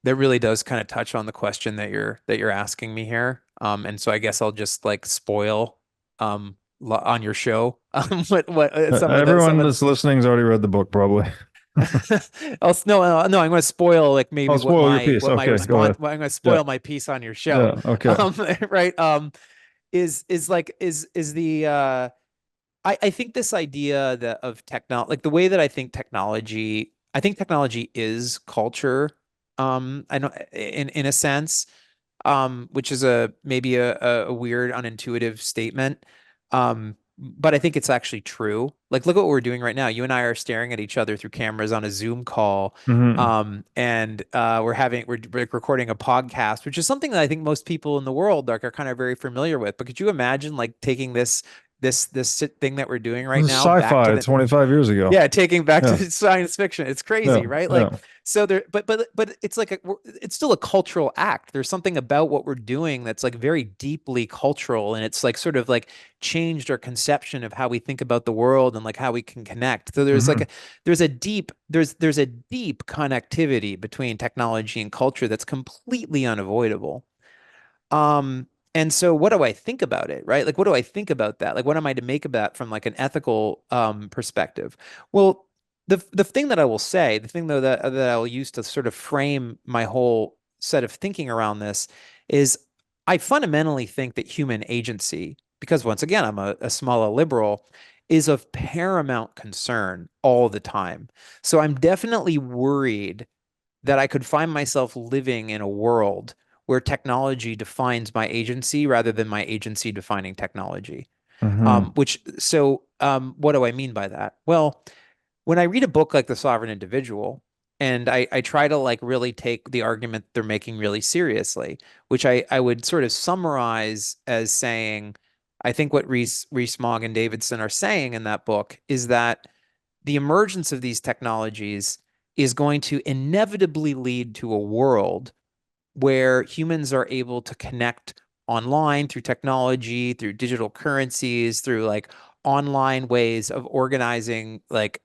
That really does kind of touch on the question that you're asking me here. And so I guess I'll just like spoil on your show what some Everyone of that's listening has already read the book, probably. no, I'm going to spoil like I'll maybe spoil your piece. what my Okay, go response ahead. what I'm going to Yeah, spoil my piece on your show. yeah, okay. Right. Is the I think this idea that of technology, like the way that I think technology is culture. I know in a sense, which is a maybe a weird, unintuitive statement. But I think it's actually true. Like, look at what we're doing right now. You and I are staring at each other through cameras on a Zoom call. Hmm. And we're recording a podcast, which is something that I think most people in the world like are kind of very familiar with. But could you imagine like taking this thing that we're doing This right is now back to sci-fi the, 25 years ago. yeah, taking back Yeah, to science fiction. It's yeah, crazy, right? Like, yeah. so there, but it's like it's still a cultural act. There's something about what we're doing that's like very deeply cultural, and it's like sort of like changed our conception of how we think about the world and like how we can connect. So Hmm. there's a deep connectivity between technology and culture that's completely unavoidable. And so what do I think about it, right? Like, what do I think about that? Like, what am I to make of that from like an ethical perspective? Well, the thing that I will say, the thing though that I'll use to sort of frame my whole set of thinking around this is I fundamentally think that human agency, because once again, I'm a small liberal, is of paramount concern all the time. So I'm definitely worried that I could find myself living in a world where technology defines my agency rather than my agency defining technology. Hmm. What do I mean by that? Well, when I read a book like The Sovereign Individual, and I try to like really take the argument they're making really seriously, which I would sort of summarize as saying, I think what Rees-Mogg and Davidson are saying in that book is that the emergence of these technologies is going to inevitably lead to a world where humans are able to connect online through technology, through digital currencies, through like online ways of organizing, like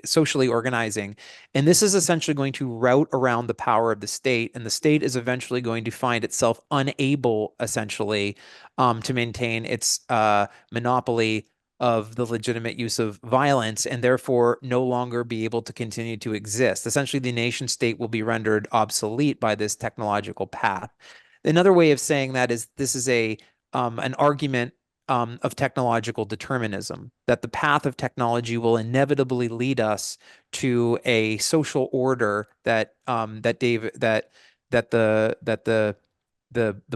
socially organizing. And this is essentially going to route around the power of the state, and the state is eventually going to find itself unable, essentially, to maintain its monopoly of the legitimate use of violence and therefore no longer be able to continue to exist. Essentially, the nation state will be rendered obsolete by this technological path. Another way of saying that is this is a an argument of technological determinism, that the path of technology will inevitably lead us to a social order that the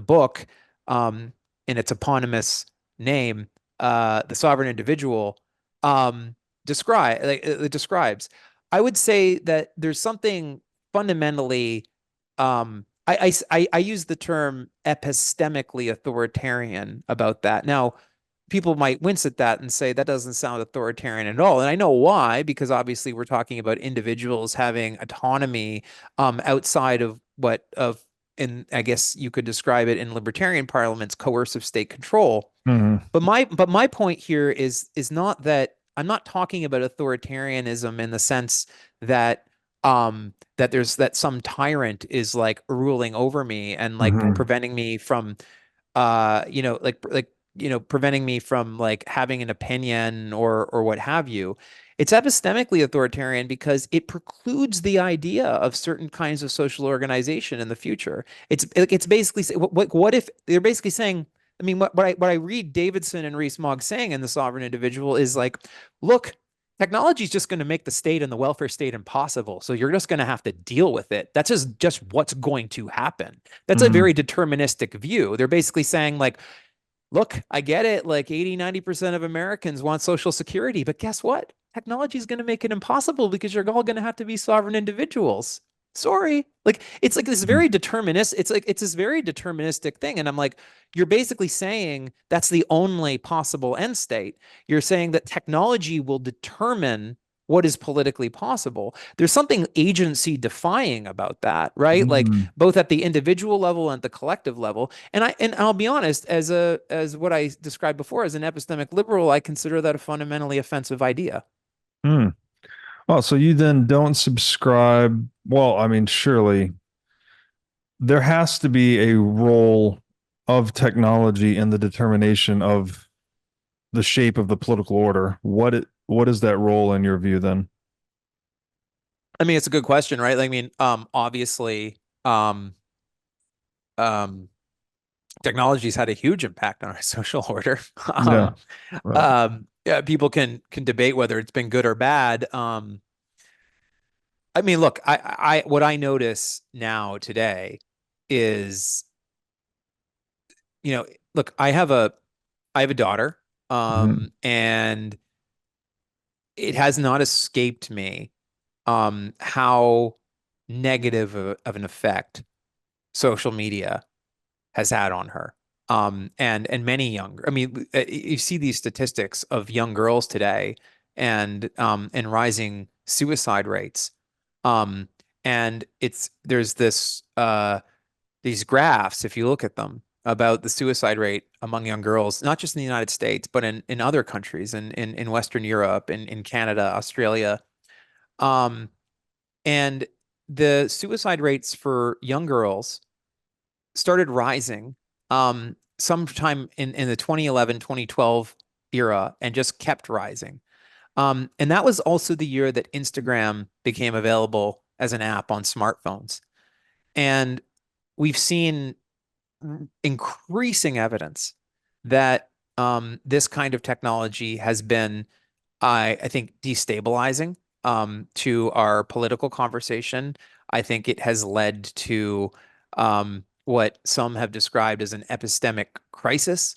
book in its eponymous name, the sovereign individual, um, it describes. I would say that there's something fundamentally I use the term epistemically authoritarian about that. Now, people might wince at that and say that doesn't sound authoritarian at all. And I know why, because obviously we're talking about individuals having autonomy outside of what of and I guess you could describe it in libertarian parliaments, coercive state control. Hmm. But my point here is not that I'm not talking about authoritarianism in the sense that that some tyrant is like ruling over me and like Hmm. preventing me from preventing me from like having an opinion or what have you. It's epistemically authoritarian because it precludes the idea of certain kinds of social organization in the future. It's basically what if they're basically saying, I mean, what I read Davidson and Rees-Mogg saying in The Sovereign Individual is like, look, technology is just going to make the state and the welfare state impossible. So you're just going to have to deal with it. That's just what's going to happen. That's a Hmm. very deterministic view. They're basically saying like, look, I get it. Like 80, 90% of Americans want Social Security, but guess what? Technology is going to make it impossible because you're all going to have to be sovereign individuals. Sorry. Like it's like this very determinist, it's like it's this very deterministic thing. And I'm like, you're basically saying that's the only possible end state. You're saying that technology will determine what is politically possible. There's something agency defying about that, right? Like Hmm. both at the individual level and at the collective level. And I'll be honest, as what I described before as an epistemic liberal, I consider that a fundamentally offensive idea. Hmm. Well, so you then don't subscribe. Well, I mean, surely there has to be a role of technology in the determination of the shape of the political order. What is that role in your view then? I mean, it's a good question, right? Like, I mean, obviously, um, um, technology's had a huge impact on our social order. Yeah. Right. Yeah, people can debate whether it's been good or bad. I mean, look, what I notice now today is, you know, look, I have a daughter, Mhm. and it has not escaped me, how negative of an effect social media has had on her. And many younger. I mean, you see these statistics of young girls today and rising suicide rates. Um, and there's these graphs, if you look at them, about the suicide rate among young girls, not just in the United States, but in other countries, in Western Europe, in Canada, Australia. Um, and the suicide rates for young girls started rising sometime in the 2011, 2012 era and just kept rising. And that was also the year that Instagram became available as an app on smartphones. And we've seen increasing evidence that this kind of technology has been, I think, destabilizing to our political conversation. I think it has led to what some have described as an epistemic crisis,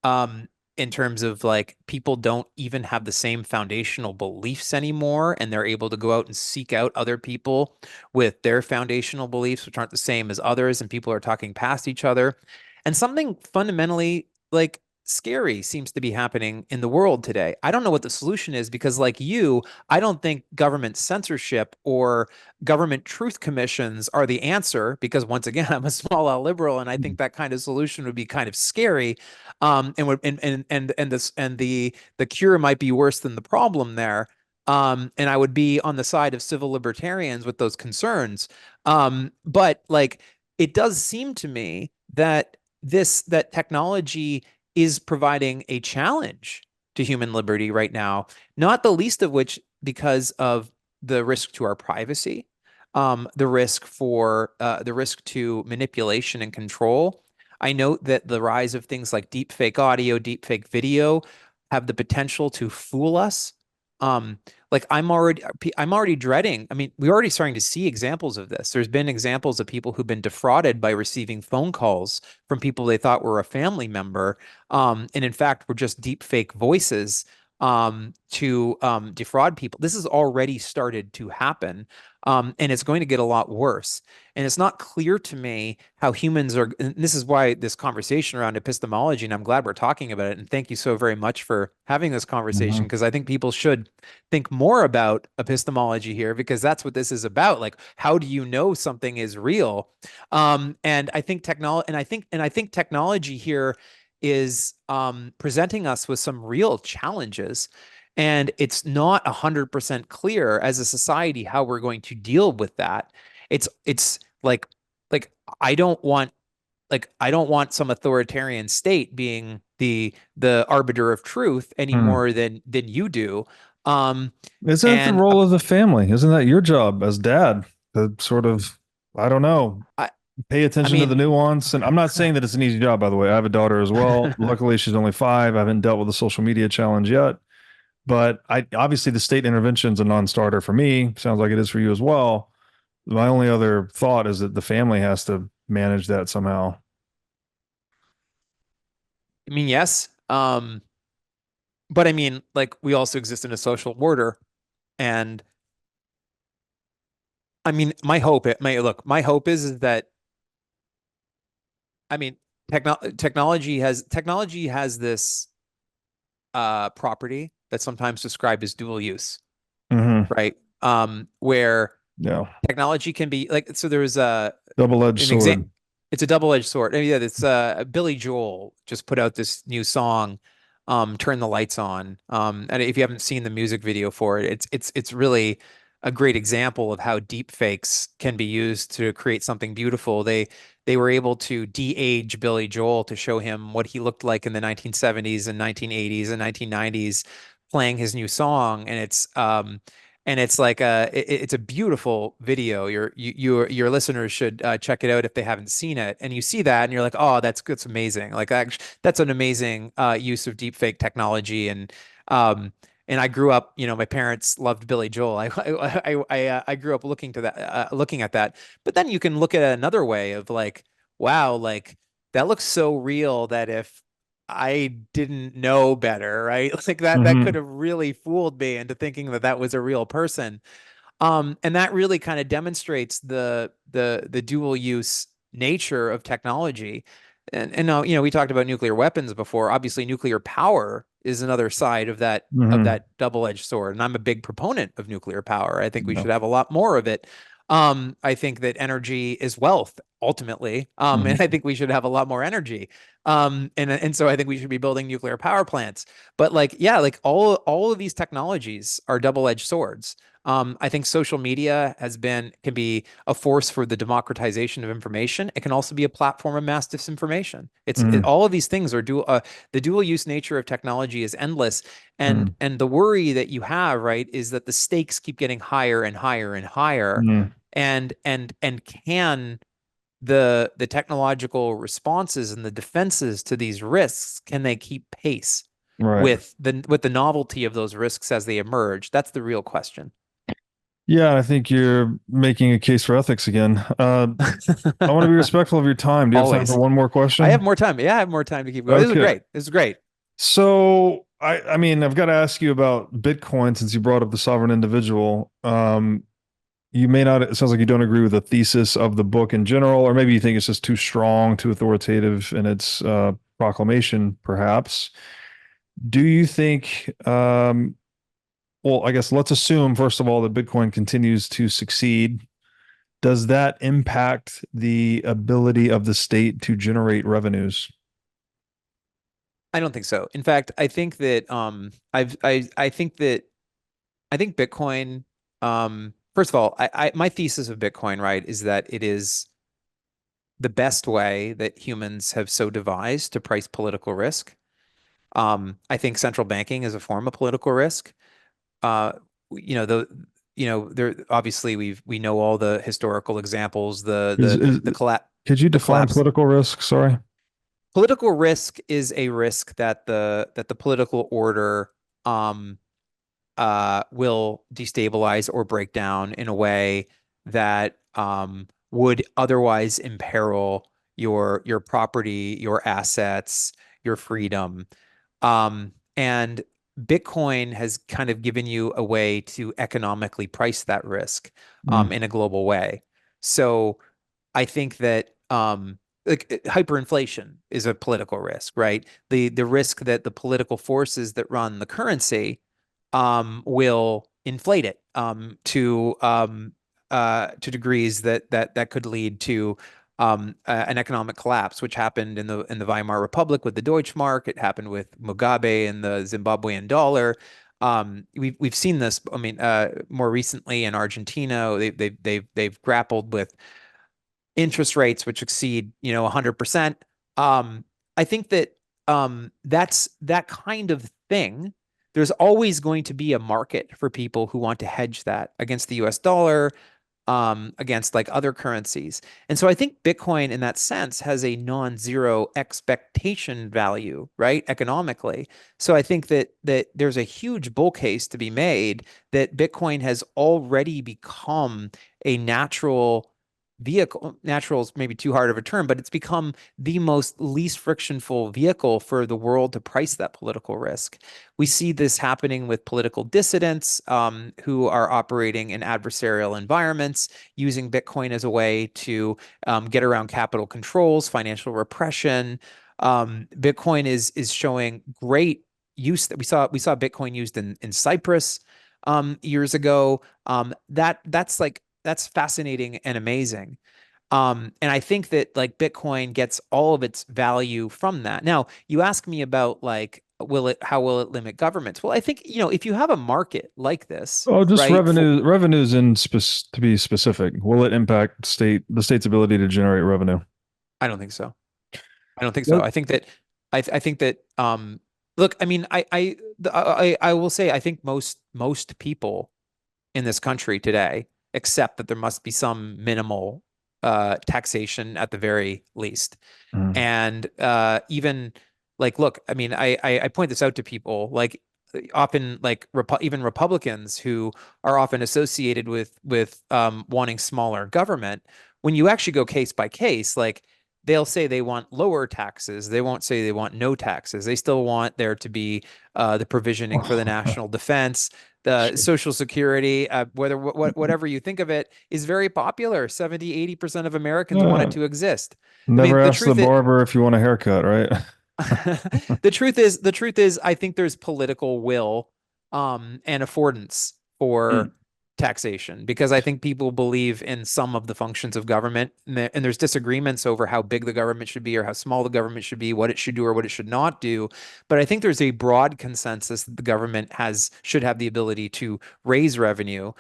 um, in terms of like people don't even have the same foundational beliefs anymore, and they're able to go out and seek out other people with their foundational beliefs, which aren't the same as others, and people are talking past each other. And something fundamentally like scary seems to be happening in the world today. I don't know what the solution is because, like you, I don't think government censorship or government truth commissions are the answer because, once again, I'm a small L liberal and I think that kind of solution would be kind of scary. And would and this and the cure might be worse than the problem there. And I would be on the side of civil libertarians with those concerns. But like it does seem to me that that technology is providing a challenge to human liberty right now, not the least of which because of the risk to our privacy. the risk to manipulation and control. I note that the rise of things like deep fake audio, deep fake video have the potential to fool us. Um, like I'm already dreading. I mean, we're already starting to see examples of this. There's been examples of people who've been defrauded by receiving phone calls from people they thought were a family member, and in fact were just deep fake voices to defraud people. This has already started to happen. And it's going to get a lot worse. And it's not clear to me how humans are, and this is why this conversation around epistemology, and I'm glad we're talking about it. And thank you so very much for having this conversation, Mhm. because I think people should think more about epistemology here, because that's what this is about. Like, how do you know something is real? And I think I think technology here is presenting us with some real challenges. And it's not 100% clear as a society how we're going to deal with that. It's like I don't want I don't want some authoritarian state being the arbiter of truth any Hmm. more than you do. Um, Isn't it the and role of the family? Isn't that your job as dad to sort of, I don't know, I pay I attention to the mean, nuance? And I'm not saying that it's an easy job, by the way. I have a daughter as well. Luckily, she's only 5. I haven't dealt with the social media challenge yet. But I obviously the state intervention is a non-starter for me. Sounds like it is for you as well. My only other thought is that the family has to manage that somehow. I mean, yes. But I mean, like we also exist in a social order, and I mean, my hope is that I mean, technology has this property that's sometimes described as dual use, Hmm. right? Where Yeah. technology can be like, so there's Double-edged an example. sword. It's a double-edged sword. I mean, yeah, it's Billy Joel just put out this new song, Turn the Lights On. And if you haven't seen the music video for it, it's really a great example of how deep fakes can be used to create something beautiful. They were able to de-age Billy Joel to show him what he looked like in the 1970s and 1980s and 1990s playing his new song. And it's like it's a beautiful video. Your listeners should check it out if they haven't seen it. And you see that, and you're like, oh, that's amazing. Like actually, that's an amazing use of deepfake technology. And I grew up, my parents loved Billy Joel. I grew up looking at that. But then you can look at it another way of like, wow, like that looks so real that if I didn't know better, right? Like that could Hmm. have really fooled me into thinking that that was a real person. And that really kind of demonstrates the dual use nature of technology. And now, we talked about nuclear weapons before. Obviously, nuclear power is another side of Hmm. that double-edged sword. And I'm a big proponent of nuclear power. I think we Yeah. should have a lot more of it. I think that energy is wealth ultimately. And I Hmm. think we should have a lot more energy. And so I think we should be building nuclear power plants. But like, yeah, like all of these technologies are double-edged swords. I think social media can be a force for the democratization of information. It can also be a platform of mass disinformation. Hmm. All of these things are dual. The dual use nature of technology is endless, and Hmm. and the worry that you have, right, is that the stakes keep getting higher and higher and higher, Hmm. and can the technological responses and the defenses to these risks, can they keep pace Right. with the novelty of those risks as they emerge? That's the real question. Yeah, I think you're making a case for ethics again. I want to be respectful of your time. Do you have time for Always. one more I have question? more time. Yeah, I have more time to keep going. This is Okay. great. This is great. So I mean, I've got to ask you about Bitcoin since you brought up the sovereign individual. You may not, it sounds like you don't agree with the thesis of the book in general, or maybe you think it's just too strong, too authoritative in its proclamation, perhaps. Do you think, well, I guess let's assume, first of all, that Bitcoin continues to succeed. Does that impact the ability of the state to generate revenues? I don't think so. In fact, I think that I think Bitcoin, first of all, my thesis of Bitcoin, right, is that it is the best way that humans have so devised to price political risk. I think central banking is a form of political risk. Uh, you know, the there obviously we know all the historical examples, Is, is could you the define collapse. political risk? Sorry. Political risk is a risk that the political order um will destabilize or break down in a way that would otherwise imperil your property, your assets, your freedom. And Bitcoin has kind of given you a way to economically price that risk Mm, in a global way. So I think that like hyperinflation is a political risk, right? The risk that the political forces that run the currency will inflate it to degrees that could lead to an economic collapse, which happened in the Weimar Republic with the Deutschmark. It happened with Mugabe and the Zimbabwean dollar. We've seen this. I mean, more recently in Argentina, they've grappled with interest rates which exceed 100%. I think that that's that kind of thing. There's always going to be a market for people who want to hedge that against the US dollar, against like other currencies. And so I think Bitcoin in that sense has a non-zero expectation value, right? Economically. So I think that there's a huge bull case to be made that Bitcoin has already become a natural vehicle. Natural is maybe too hard of a term, but it's become the most least frictionful vehicle for the world to price that political risk. We see this happening with political dissidents who are operating in adversarial environments, using Bitcoin as a way to get around capital controls, financial repression. Bitcoin is showing great use that we saw Bitcoin used in Cyprus years ago. That's fascinating and amazing. And I think that like Bitcoin gets all of its value from that. Now, you ask me about like, how will it limit governments? Well, I think, if you have a market like this, oh, just right? revenues to be specific. Will it impact the state's ability to generate revenue? I don't think so. I don't think so. Yep. I think that, I think that, look, I mean, I will say, I think most people in this country today accept that there must be some minimal taxation at the very least. Mm. And even like, look, I mean, I point this out to people, like often like even Republicans who are often associated with wanting smaller government. When you actually go case by case, like they'll say they want lower taxes. They won't say they want no taxes. They still want there to be the provisioning for the national defense, the Sure. social security, whatever you think of it, is very popular. 70-80% of Americans want it Yeah. to exist. I Never mean, the ask the truth is, barber if you want a haircut, right? the truth is, I think there's political will, and affordance for Mm. taxation because I think people believe in some of the functions of government, and there's disagreements over how big the government should be or how small the government should be, what it should do or what it should not do. But I think there's a broad consensus that the government should have the ability to raise revenue.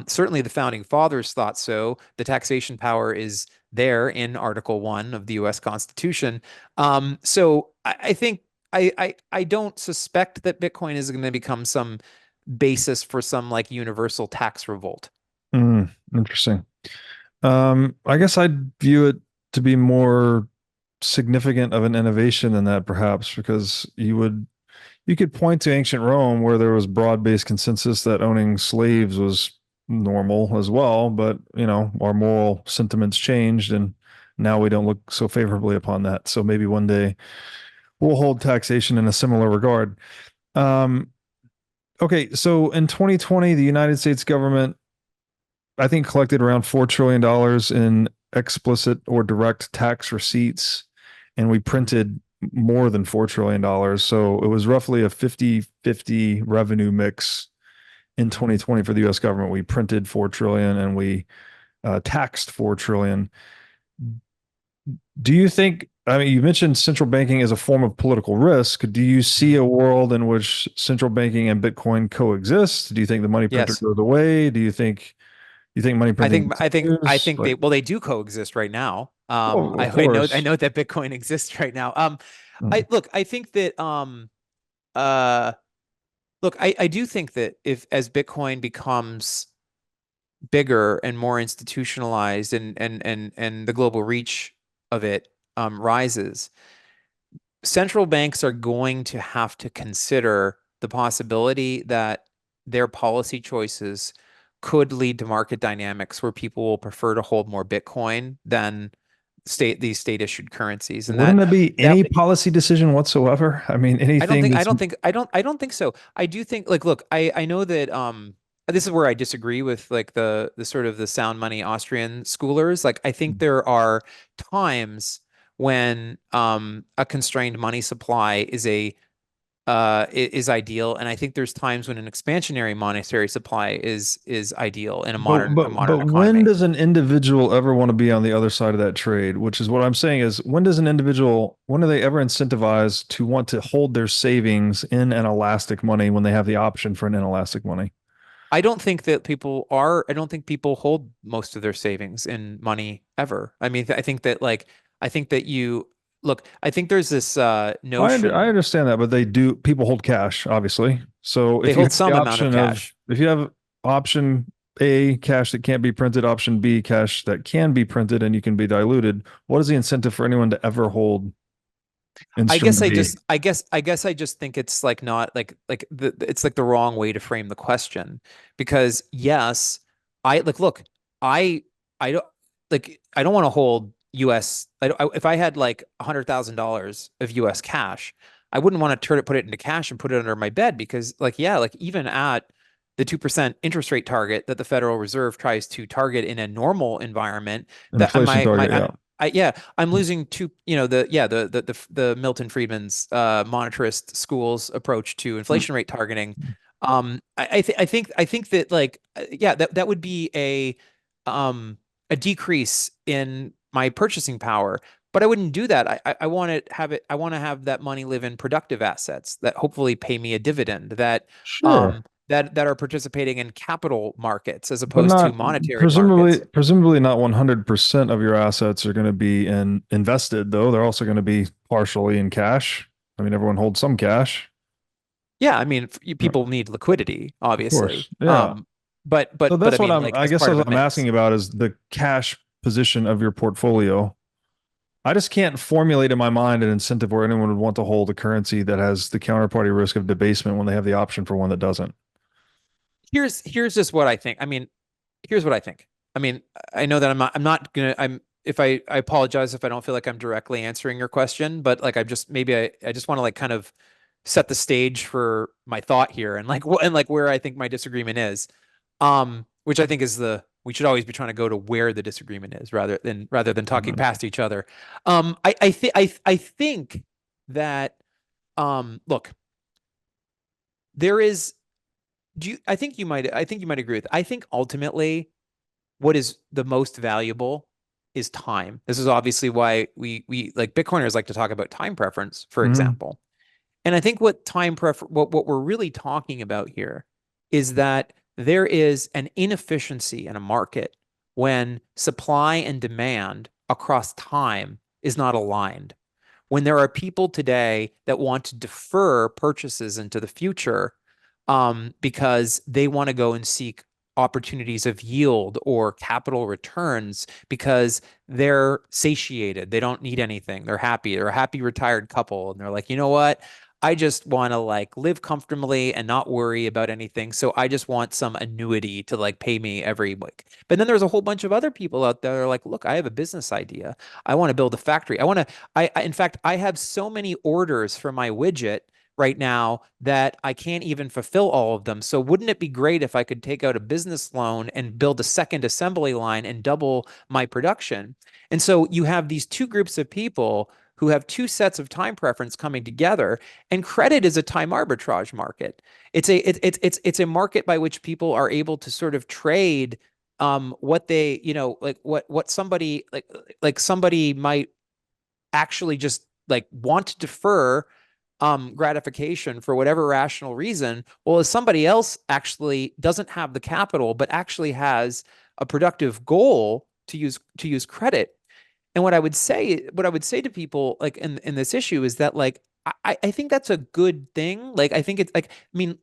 Certainly, the founding fathers thought so. The taxation power is there in Article 1 of the US Constitution. So I think I don't suspect that Bitcoin is going to become some basis for some like universal tax revolt. Mm, interesting. I guess I'd view it to be more significant of an innovation than that, perhaps, because you could point to ancient Rome where there was broad-based consensus that owning slaves was normal as well, but our moral sentiments changed and now we don't look so favorably upon that. So maybe one day we'll hold taxation in a similar regard. Um, okay, so in 2020, the United States government, I think, collected around $4 trillion in explicit or direct tax receipts, and we printed more than $4 trillion. So it was roughly a 50-50 revenue mix in Mhm. 2020 for the US government. We printed 4 trillion and we taxed 4 trillion. Do you think, I mean, you mentioned central banking as a form of political risk. Do you see Mhm. a world in which central banking and Bitcoin coexist? Do you think the money printer Yes. goes away? Do you think money I printing think I think I continues? think they Like, well they do coexist right now. oh, of I course. know that Bitcoin exists right now. Mm, I think that uh look, I do think that if as Bitcoin becomes bigger and more institutionalized and the global reach of it rises, central banks are going to have to consider the possibility that their policy choices could lead to market dynamics where people will prefer to hold more Bitcoin than these state issued currencies. And Wouldn't that that be that any policy decision whatsoever? I mean, anything that's I don't think so. I do think like look, I know that this is where I disagree with like the sort of the sound money Austrian schoolers. Like I think there are times when a constrained money supply is ideal, and I think there's times when an expansionary monetary supply is ideal in a modern when economy. does an individual ever want to be on the other side of that trade? Which is what I'm saying is when do they ever incentivize to want to hold their savings in an elastic money when they have the option for an inelastic money? I don't think people hold most of their savings in money ever. I mean, I think that you look, I think there's this I notion understand that, but people hold cash, obviously. So they hold some amount of cash. if you have option A, cash that can't be printed, option B, cash that can be printed and you can be diluted, what is the incentive for anyone to ever hold instrument B? I guess I just think it's like not it's like the wrong way to frame the question because yes, I like look, I I don't I don't want to hold US if I had like $100,000 of US cash, I wouldn't want to put it into cash and put it under my bed because like yeah, like even at the 2% interest rate target that the Federal Reserve tries to target in a normal environment, An that inflation target, yeah. yeah, I'm losing the Milton Friedman's monetarist school's approach to inflation rate targeting. I think that like yeah, that would be a decrease in my purchasing power. But I wouldn't do that. I want to have it. I want to have that money live in productive assets that hopefully pay me a dividend Sure. that are participating in capital markets as But opposed to not monetary markets. presumably not 100% of your assets are going to be invested though. They're also going to be partially in cash. I mean, everyone holds some cash. Yeah, I mean, Of people need liquidity, course. obviously. Yeah. So But I that's mean, like I as guess part of what a I'm mix. asking about is the cash position of your portfolio. I just can't formulate in my mind an incentive where anyone would want to hold a currency that has the counterparty risk of debasement when they have the option for one that doesn't. Here's just what I think. I mean, here's what I think. I mean, I know that I'm not gonna I'm if I apologize if I don't feel like I'm directly answering your question, but like I just want to like kind of set the stage for my thought here and like what and like where I think my disagreement is. Which I think is we should always be trying to go to where the disagreement is rather than talking past each other. I think that look, there is do you I think you might agree with I think ultimately what is the most valuable is time. This is obviously why we like Bitcoiners like to talk about time preference, for Mhm. example. And I think what we're really talking about here is that there is an inefficiency in a market when supply and demand across time is not aligned. When there are people today that want to defer purchases into the future because they want to go and seek opportunities of yield or capital returns because they're satiated. They don't need anything. They're happy. They're a happy retired couple. And they're like, you know what? I just want to like live comfortably and not worry about anything. So I just want some annuity to like pay me every week. But then there's a whole bunch of other people out there that are like, look, I have a business idea. I want to build a factory. In fact, I have so many orders for my widget right now that I can't even fulfill all of them. So wouldn't it be great if I could take out a business loan and build a second assembly line and double my production? And so you have these two groups of people who have two sets of time preference coming together, and credit is a time arbitrage market. It's a market by which people are able to sort of trade what they, like what somebody like somebody might actually just like want to defer gratification for whatever rational reason, well, if somebody else actually doesn't have the capital, but actually has a productive goal to use credit. And what I would say to people like in this issue is that like I think that's a good thing. Like, I think it's like, I mean,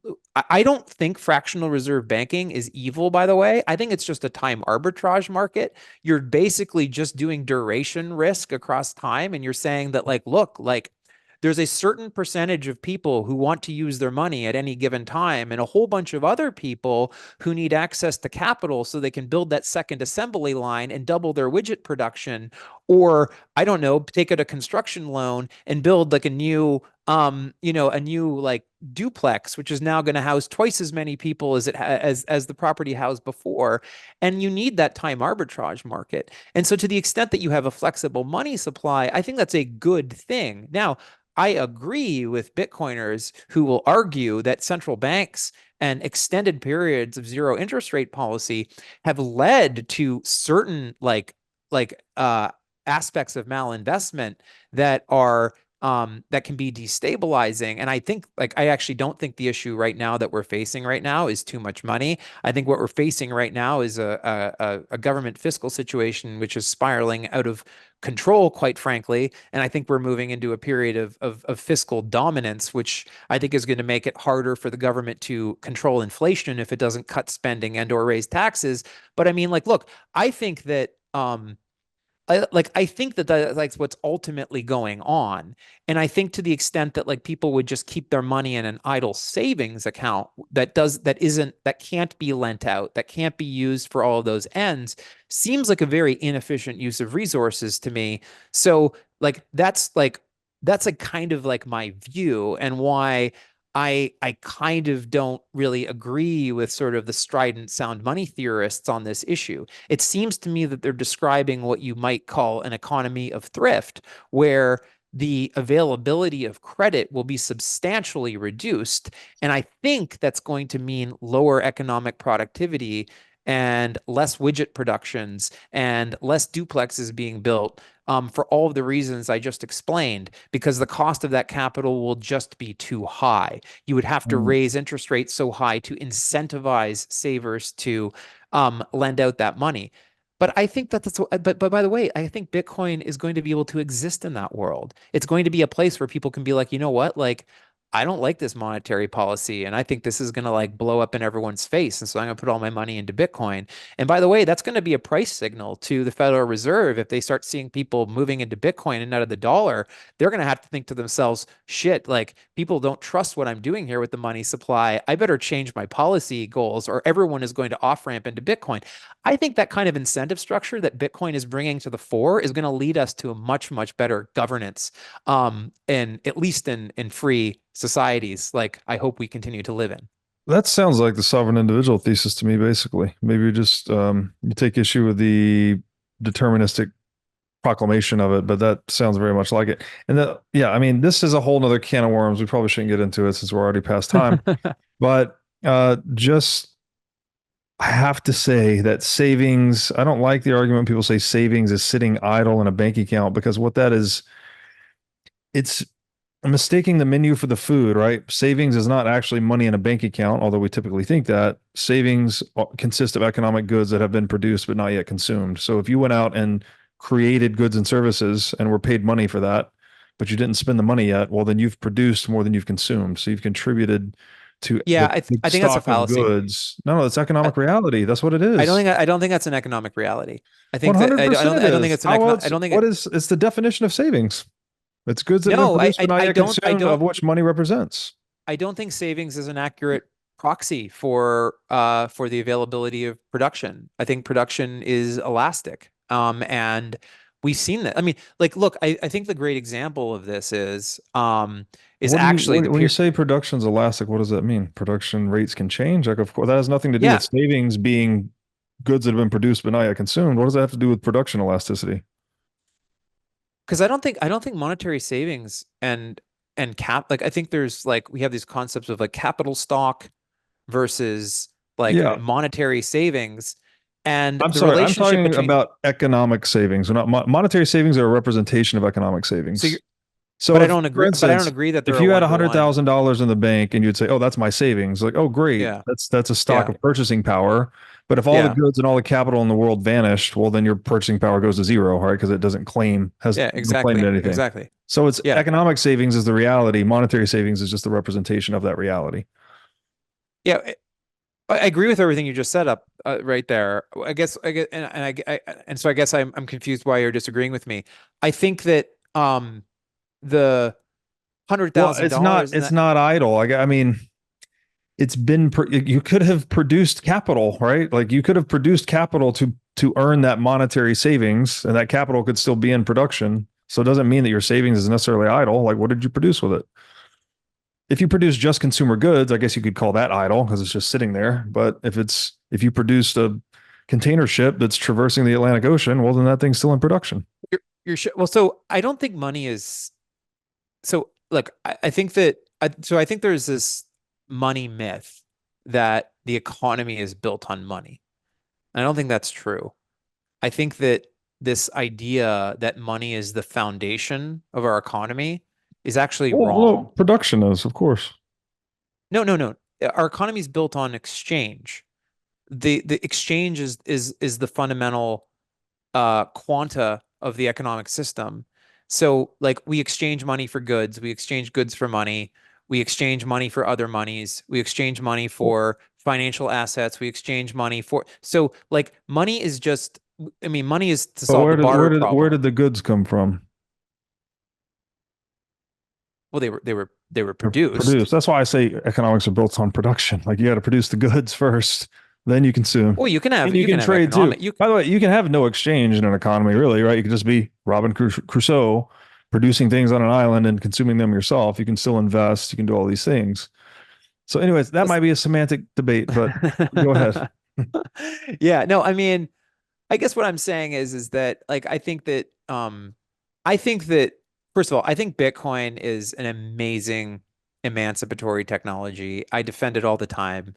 I don't think fractional reserve banking is evil, by the way. I think it's just a time arbitrage market. You're basically just doing duration risk across time. And you're saying that, like, look, like, there's a certain percentage of people who want to use their money at any given time, and a whole bunch of other people who need access to capital so they can build that second assembly line and double their widget production, or I don't know, take out a construction loan and build like a new a new like duplex, which is now going to house twice as many people as as the property housed before. And you need that time arbitrage market. And so to the extent that you have a flexible money supply, I think that's a good thing. Now, I agree with Bitcoiners who will argue that central banks and extended periods of zero interest rate policy have led to certain like aspects of malinvestment that are that can be destabilizing. And I think, like, I actually don't think the issue right now that we're facing right now is too much money. I think what we're facing right now is a government fiscal situation which is spiraling out of control, quite frankly. And I think we're moving into a period of fiscal dominance, which I think is going to make it harder for the government to control inflation if it doesn't cut spending and or raise taxes. But I mean, like, look, I think that I think that like what's ultimately going on. And I think to the extent that like people would just keep their money in an idle savings account that can't be lent out, that can't be used for all of those ends, seems like a very inefficient use of resources to me. So that's like kind of like my view, and why I kind of don't really agree with sort of the strident sound money theorists on this issue. It seems to me that they're describing what you might call an economy of thrift, where the availability of credit will be substantially reduced. And I think that's going to mean lower economic productivity and less widget productions and less duplexes being built, for all of the reasons I just explained, because the cost of that capital will just be too high. You would have to Mm. raise interest rates so high to incentivize savers to lend out that money. But I think that but by the way, I think Bitcoin is going to be able to exist in that world. It's going to be a place where people can be like, you know what, like, I don't like this monetary policy, and I think this is going to like blow up in everyone's face. And so I'm going to put all my money into Bitcoin. And by the way, that's going to be a price signal to the Federal Reserve. If they start seeing people moving into Bitcoin and out of the dollar, they're going to have to think to themselves, shit, like, people don't trust what I'm doing here with the money supply. I better change my policy goals, or everyone is going to off ramp into Bitcoin. I think that kind of incentive structure that Bitcoin is bringing to the fore is going to lead us to a much, much better governance, and at least in free societies like I hope we continue to live in. That sounds like the sovereign individual thesis to me, basically. Maybe you just you take issue with the deterministic proclamation of it, but that sounds very much like it. And that, yeah, I mean, this is a whole nother can of worms. We probably shouldn't get into it since we're already past time. But just I have to say that savings, I don't like the argument people say savings is sitting idle in a bank account, because what that is, it's mistaking the menu for the food, right? Savings is not actually money in a bank account, although we typically think that. Savings consist of economic goods that have been produced but not yet consumed. So if you went out and created goods and services and were paid money for that, but you didn't spend the money yet, well, then you've produced more than you've consumed. So you've contributed to Yeah, the I think that's a stock of fallacy. goods. No, it's I, economic reality. That's what it is. I don't think that's an economic reality. I think that 100% it I don't think is. it's an How economic. I else? don't think What it. is, it's the definition of savings. It's goods that have been No, produced but not yet I consumed, of don't which money represents. I don't think savings is an accurate proxy for the availability of production. I think production is elastic. And we've seen that. I mean, like, look, I think the great example of this is What do you, actually the when you peer. say production's elastic, what does that mean? Production rates can change? Like, of course, that has nothing to do with Yeah, savings being goods that have been produced but not yet consumed. What does that have to do with production elasticity? because I don't think monetary savings and cap, like, I think there's like we have these concepts of like capital stock versus like Yeah, monetary savings, and I'm the sorry. I'm relationship talking between. about economic savings. Not monetary savings are a representation of economic So savings. you're So if, for but I don't instance, agree that they're if a you had one to one. $100,000 in the bank and you'd say, "Oh, that's my savings," like, "Oh, great, Yeah. that's a stock Yeah. of purchasing power." But if all the Yeah. goods and all the capital in the world vanished, well, then your purchasing power goes to zero, right? Because it doesn't has Yeah, no claim to exactly. anything. Exactly. So it's Yeah. economic savings is the reality. Monetary savings is just the representation of that reality. Yeah. I agree with everything you just said up right there. I guess, and so I guess I'm confused why you're disagreeing with me. I think that the hundred Well, thousand dollars and it's that not idle. I mean, you could have produced capital, right? Like you could have produced capital to earn that monetary savings, and that capital could still be in production. So it doesn't mean that your savings is necessarily idle. Like, what did you produce with it? If you produce just consumer goods, I guess you could call that idle because it's just sitting there. But if you produced a container ship that's traversing the Atlantic Ocean, well, then that thing's still in production. well, so I don't think money is so. Look, I think that I think there's this money myth that the economy is built on money. I don't think that's true. I think that this idea that money is the foundation of our economy is actually wrong. Well, production is, of course. No, no, no. Our economy is built on exchange. The exchange is the fundamental quanta of the economic system. So like we exchange money for goods, we exchange goods for money, we exchange money for other monies, we exchange money Well, for financial assets, we exchange money for so like money is just I mean money is to but solve the barter where problem. did the goods come from? Well, they were They're produced. produced. That's why I say economics are built on production. Like you got to produce the goods first, then you consume. Well, And you you can can have trade too. economic you By the way, you can have no exchange in an economy, really, right? You can just be Crusoe producing things on an island and consuming them yourself. You can still invest. You can do all these things. So, anyways, that might be a semantic debate, but go ahead. Yeah, no, I mean, I guess what I'm saying is that like I think that first of all, I think Bitcoin is an amazing emancipatory technology. I defend it all the time.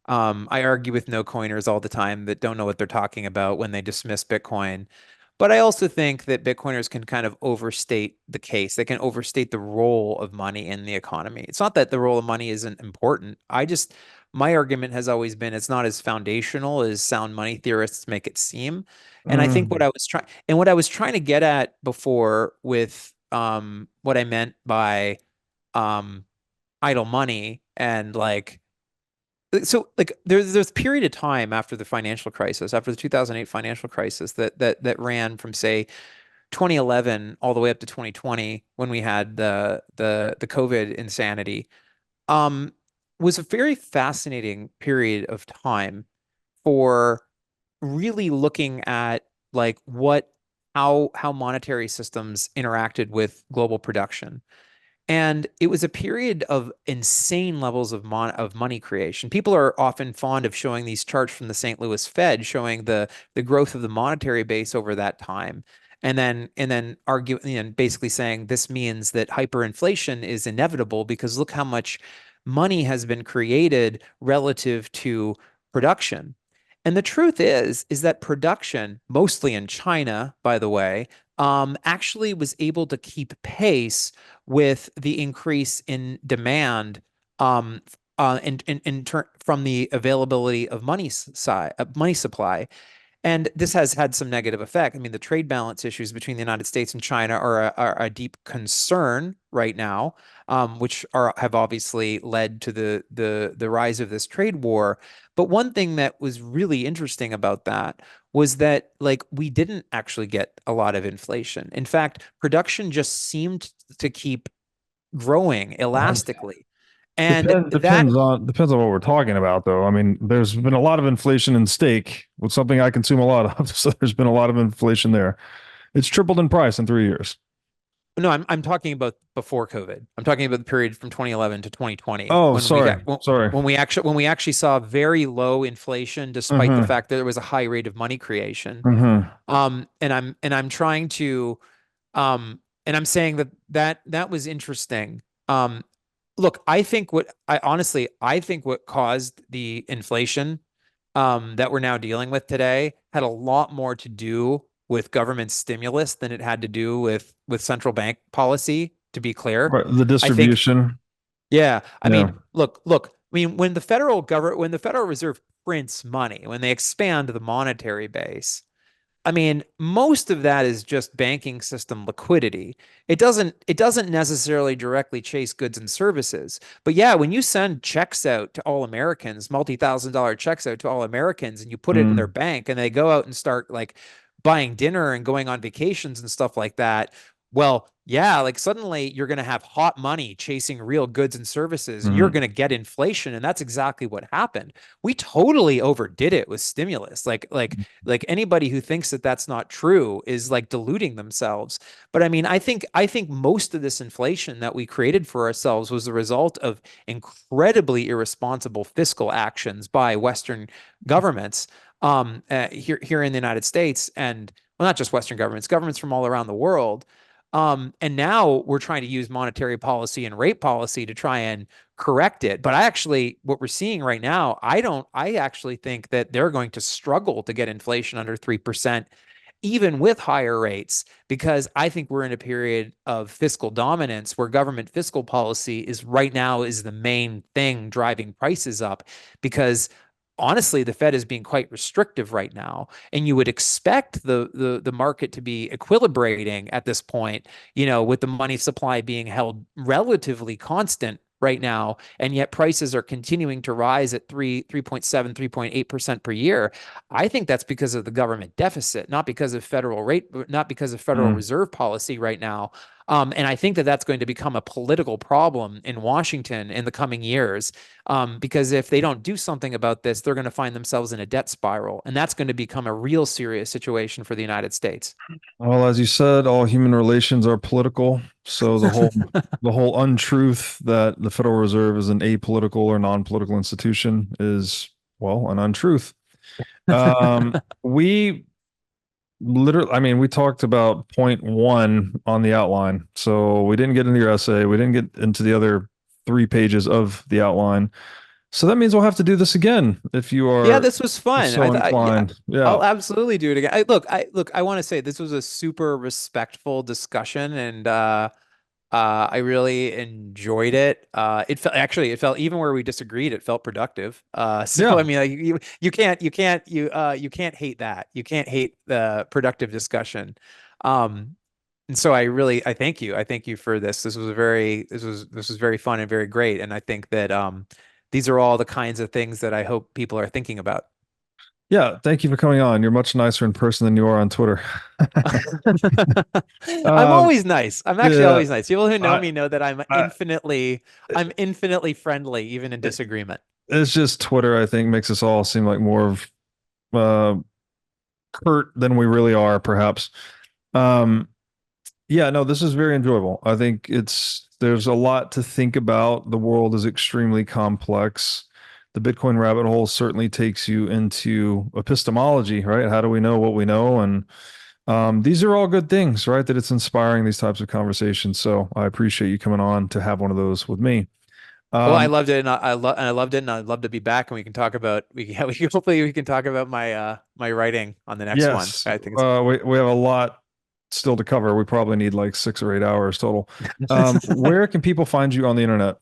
I argue with no coiners all the time that don't know what they're talking about when they dismiss Bitcoin. But I also think that Bitcoiners can kind of overstate the case. They can overstate the role of money in the economy. It's not that the role of money isn't important. My argument has always been it's not as foundational as sound money theorists make it seem. And I think Mm. what I was trying to get at before with what I meant by um, idle money and like so like there's a period of time after the financial crisis, after the 2008 financial crisis that ran from say 2011 all the way up to 2020 when we had the COVID insanity. Um, was a very fascinating period of time for really looking at like what how monetary systems interacted with global production. And it was a period of insane levels of money creation. People are often fond of showing these charts from the St. Louis Fed showing the growth of the monetary base over that time. And then arguing and basically saying this means that hyperinflation is inevitable because look how much money has been created relative to production. And the truth is that production, mostly in China, by the way, actually was able to keep pace with the increase in demand from the availability of money supply. And this has had some negative effect. I mean, the trade balance issues between the United States and China are a deep concern right now, which have obviously led to the rise of this trade war. But one thing that was really interesting about that was that like we didn't actually get a lot of inflation. In fact, production just seemed to keep growing elastically. And that Depends on what we're talking about, though. I mean, there's been a lot of inflation in steak, with something I consume a lot of. So there's been a lot of inflation there. It's tripled in price in 3 years. No, I'm talking about before COVID. I'm talking about the period from 2011 to 2020 Oh, sorry, sorry. when we actually saw very low inflation despite the Mm-hmm. fact that there was a high rate of money creation. Mm-hmm. And I'm trying to and I'm saying that was interesting. Look, I think what caused the inflation that we're now dealing with today had a lot more to do with government stimulus than it had to do with central bank policy, to be clear. Right, the I think, distribution. yeah, I Yeah. mean, look, I mean, when the Federal Reserve prints money, when they expand the monetary base, I mean, most of that is just banking system liquidity. It doesn't necessarily directly chase goods and services. But yeah, when you send checks out to all Americans, multi-thousand-dollar checks out to all Americans, and you put it in their Mm, bank and they go out and start like buying dinner and going on vacations and stuff like that, well, yeah, like suddenly you're going to have hot money chasing real goods and services, and you're mm, going to get inflation, and that's exactly what happened. We totally overdid it with stimulus. Like anybody who thinks that that's not true is like deluding themselves. But I mean, I think most of this inflation that we created for ourselves was the result of incredibly irresponsible fiscal actions by Western governments here in the United States, and well, not just Western governments, governments from all around the world. And now we're trying to use monetary policy and rate policy to try and correct it. But what we're seeing right now, I actually think that they're going to struggle to get inflation under 3%, even with higher rates, because I think we're in a period of fiscal dominance where government fiscal policy is right now is the main thing driving prices up because honestly, the Fed is being quite restrictive right now, and you would expect the market to be equilibrating at this point, with the money supply being held relatively constant right now, and yet prices are continuing to rise at 3.7, 3.8% per year. I think that's because of the government deficit, not because of Federal mm. Reserve policy right now. And I think that that's going to become a political problem in Washington in the coming years, because if they don't do something about this, they're going to find themselves in a debt spiral, and that's going to become a real serious situation for the United States. Well, as you said, all human relations are political. So the whole untruth that the Federal Reserve is an apolitical or non-political institution is, well, an untruth. We literally, I mean, we talked about point one on the outline. So we didn't get into your essay. We didn't get into the other 3 pages of the outline. So that means we'll have to do this again if you Yeah, are this was fun. so Yeah, inclined. Yeah. I'll absolutely do it again. I want to say this was a super respectful discussion, and I really enjoyed it. It felt even where we disagreed, it felt productive. So I Yeah. mean, like, you can't hate that. You can't hate the productive discussion. And so I thank you. I thank you for this. This was very fun and very great. And I think that these are all the kinds of things that I hope people are thinking about. Yeah. Thank you for coming on. You're much nicer in person than you are on Twitter. I'm Um, always nice. I'm actually yeah. always nice. People who know I, me know that I, I'm infinitely friendly, even in disagreement. it's just Twitter, I think, makes us all seem like more of uh, curt than we really are, perhaps. Um, yeah, no, this is very enjoyable. I think there's a lot to think about. The world is extremely complex. The Bitcoin rabbit hole certainly takes you into epistemology, right? How do we know what we know? And these are all good things, right? That it's inspiring these types of conversations. So I appreciate you coming on to have one of those with me. Well, I Um, loved it, and I loved it, and I'd love to be back, and we can talk about hopefully we can talk about my writing on the next one. yes, I think it's we have a lot still to cover. We probably need like 6 or 8 hours total. Where can people find you on the internet?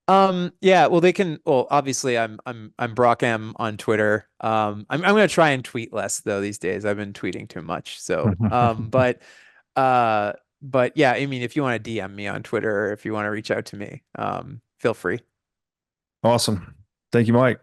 yeah, well they can well obviously I'm Brock M on Twitter. I'm gonna try and tweet less though these days. I've been tweeting too much. So but yeah, I mean if you want to DM me on Twitter or if you want to reach out to me, feel free. Awesome. Thank you, Mike.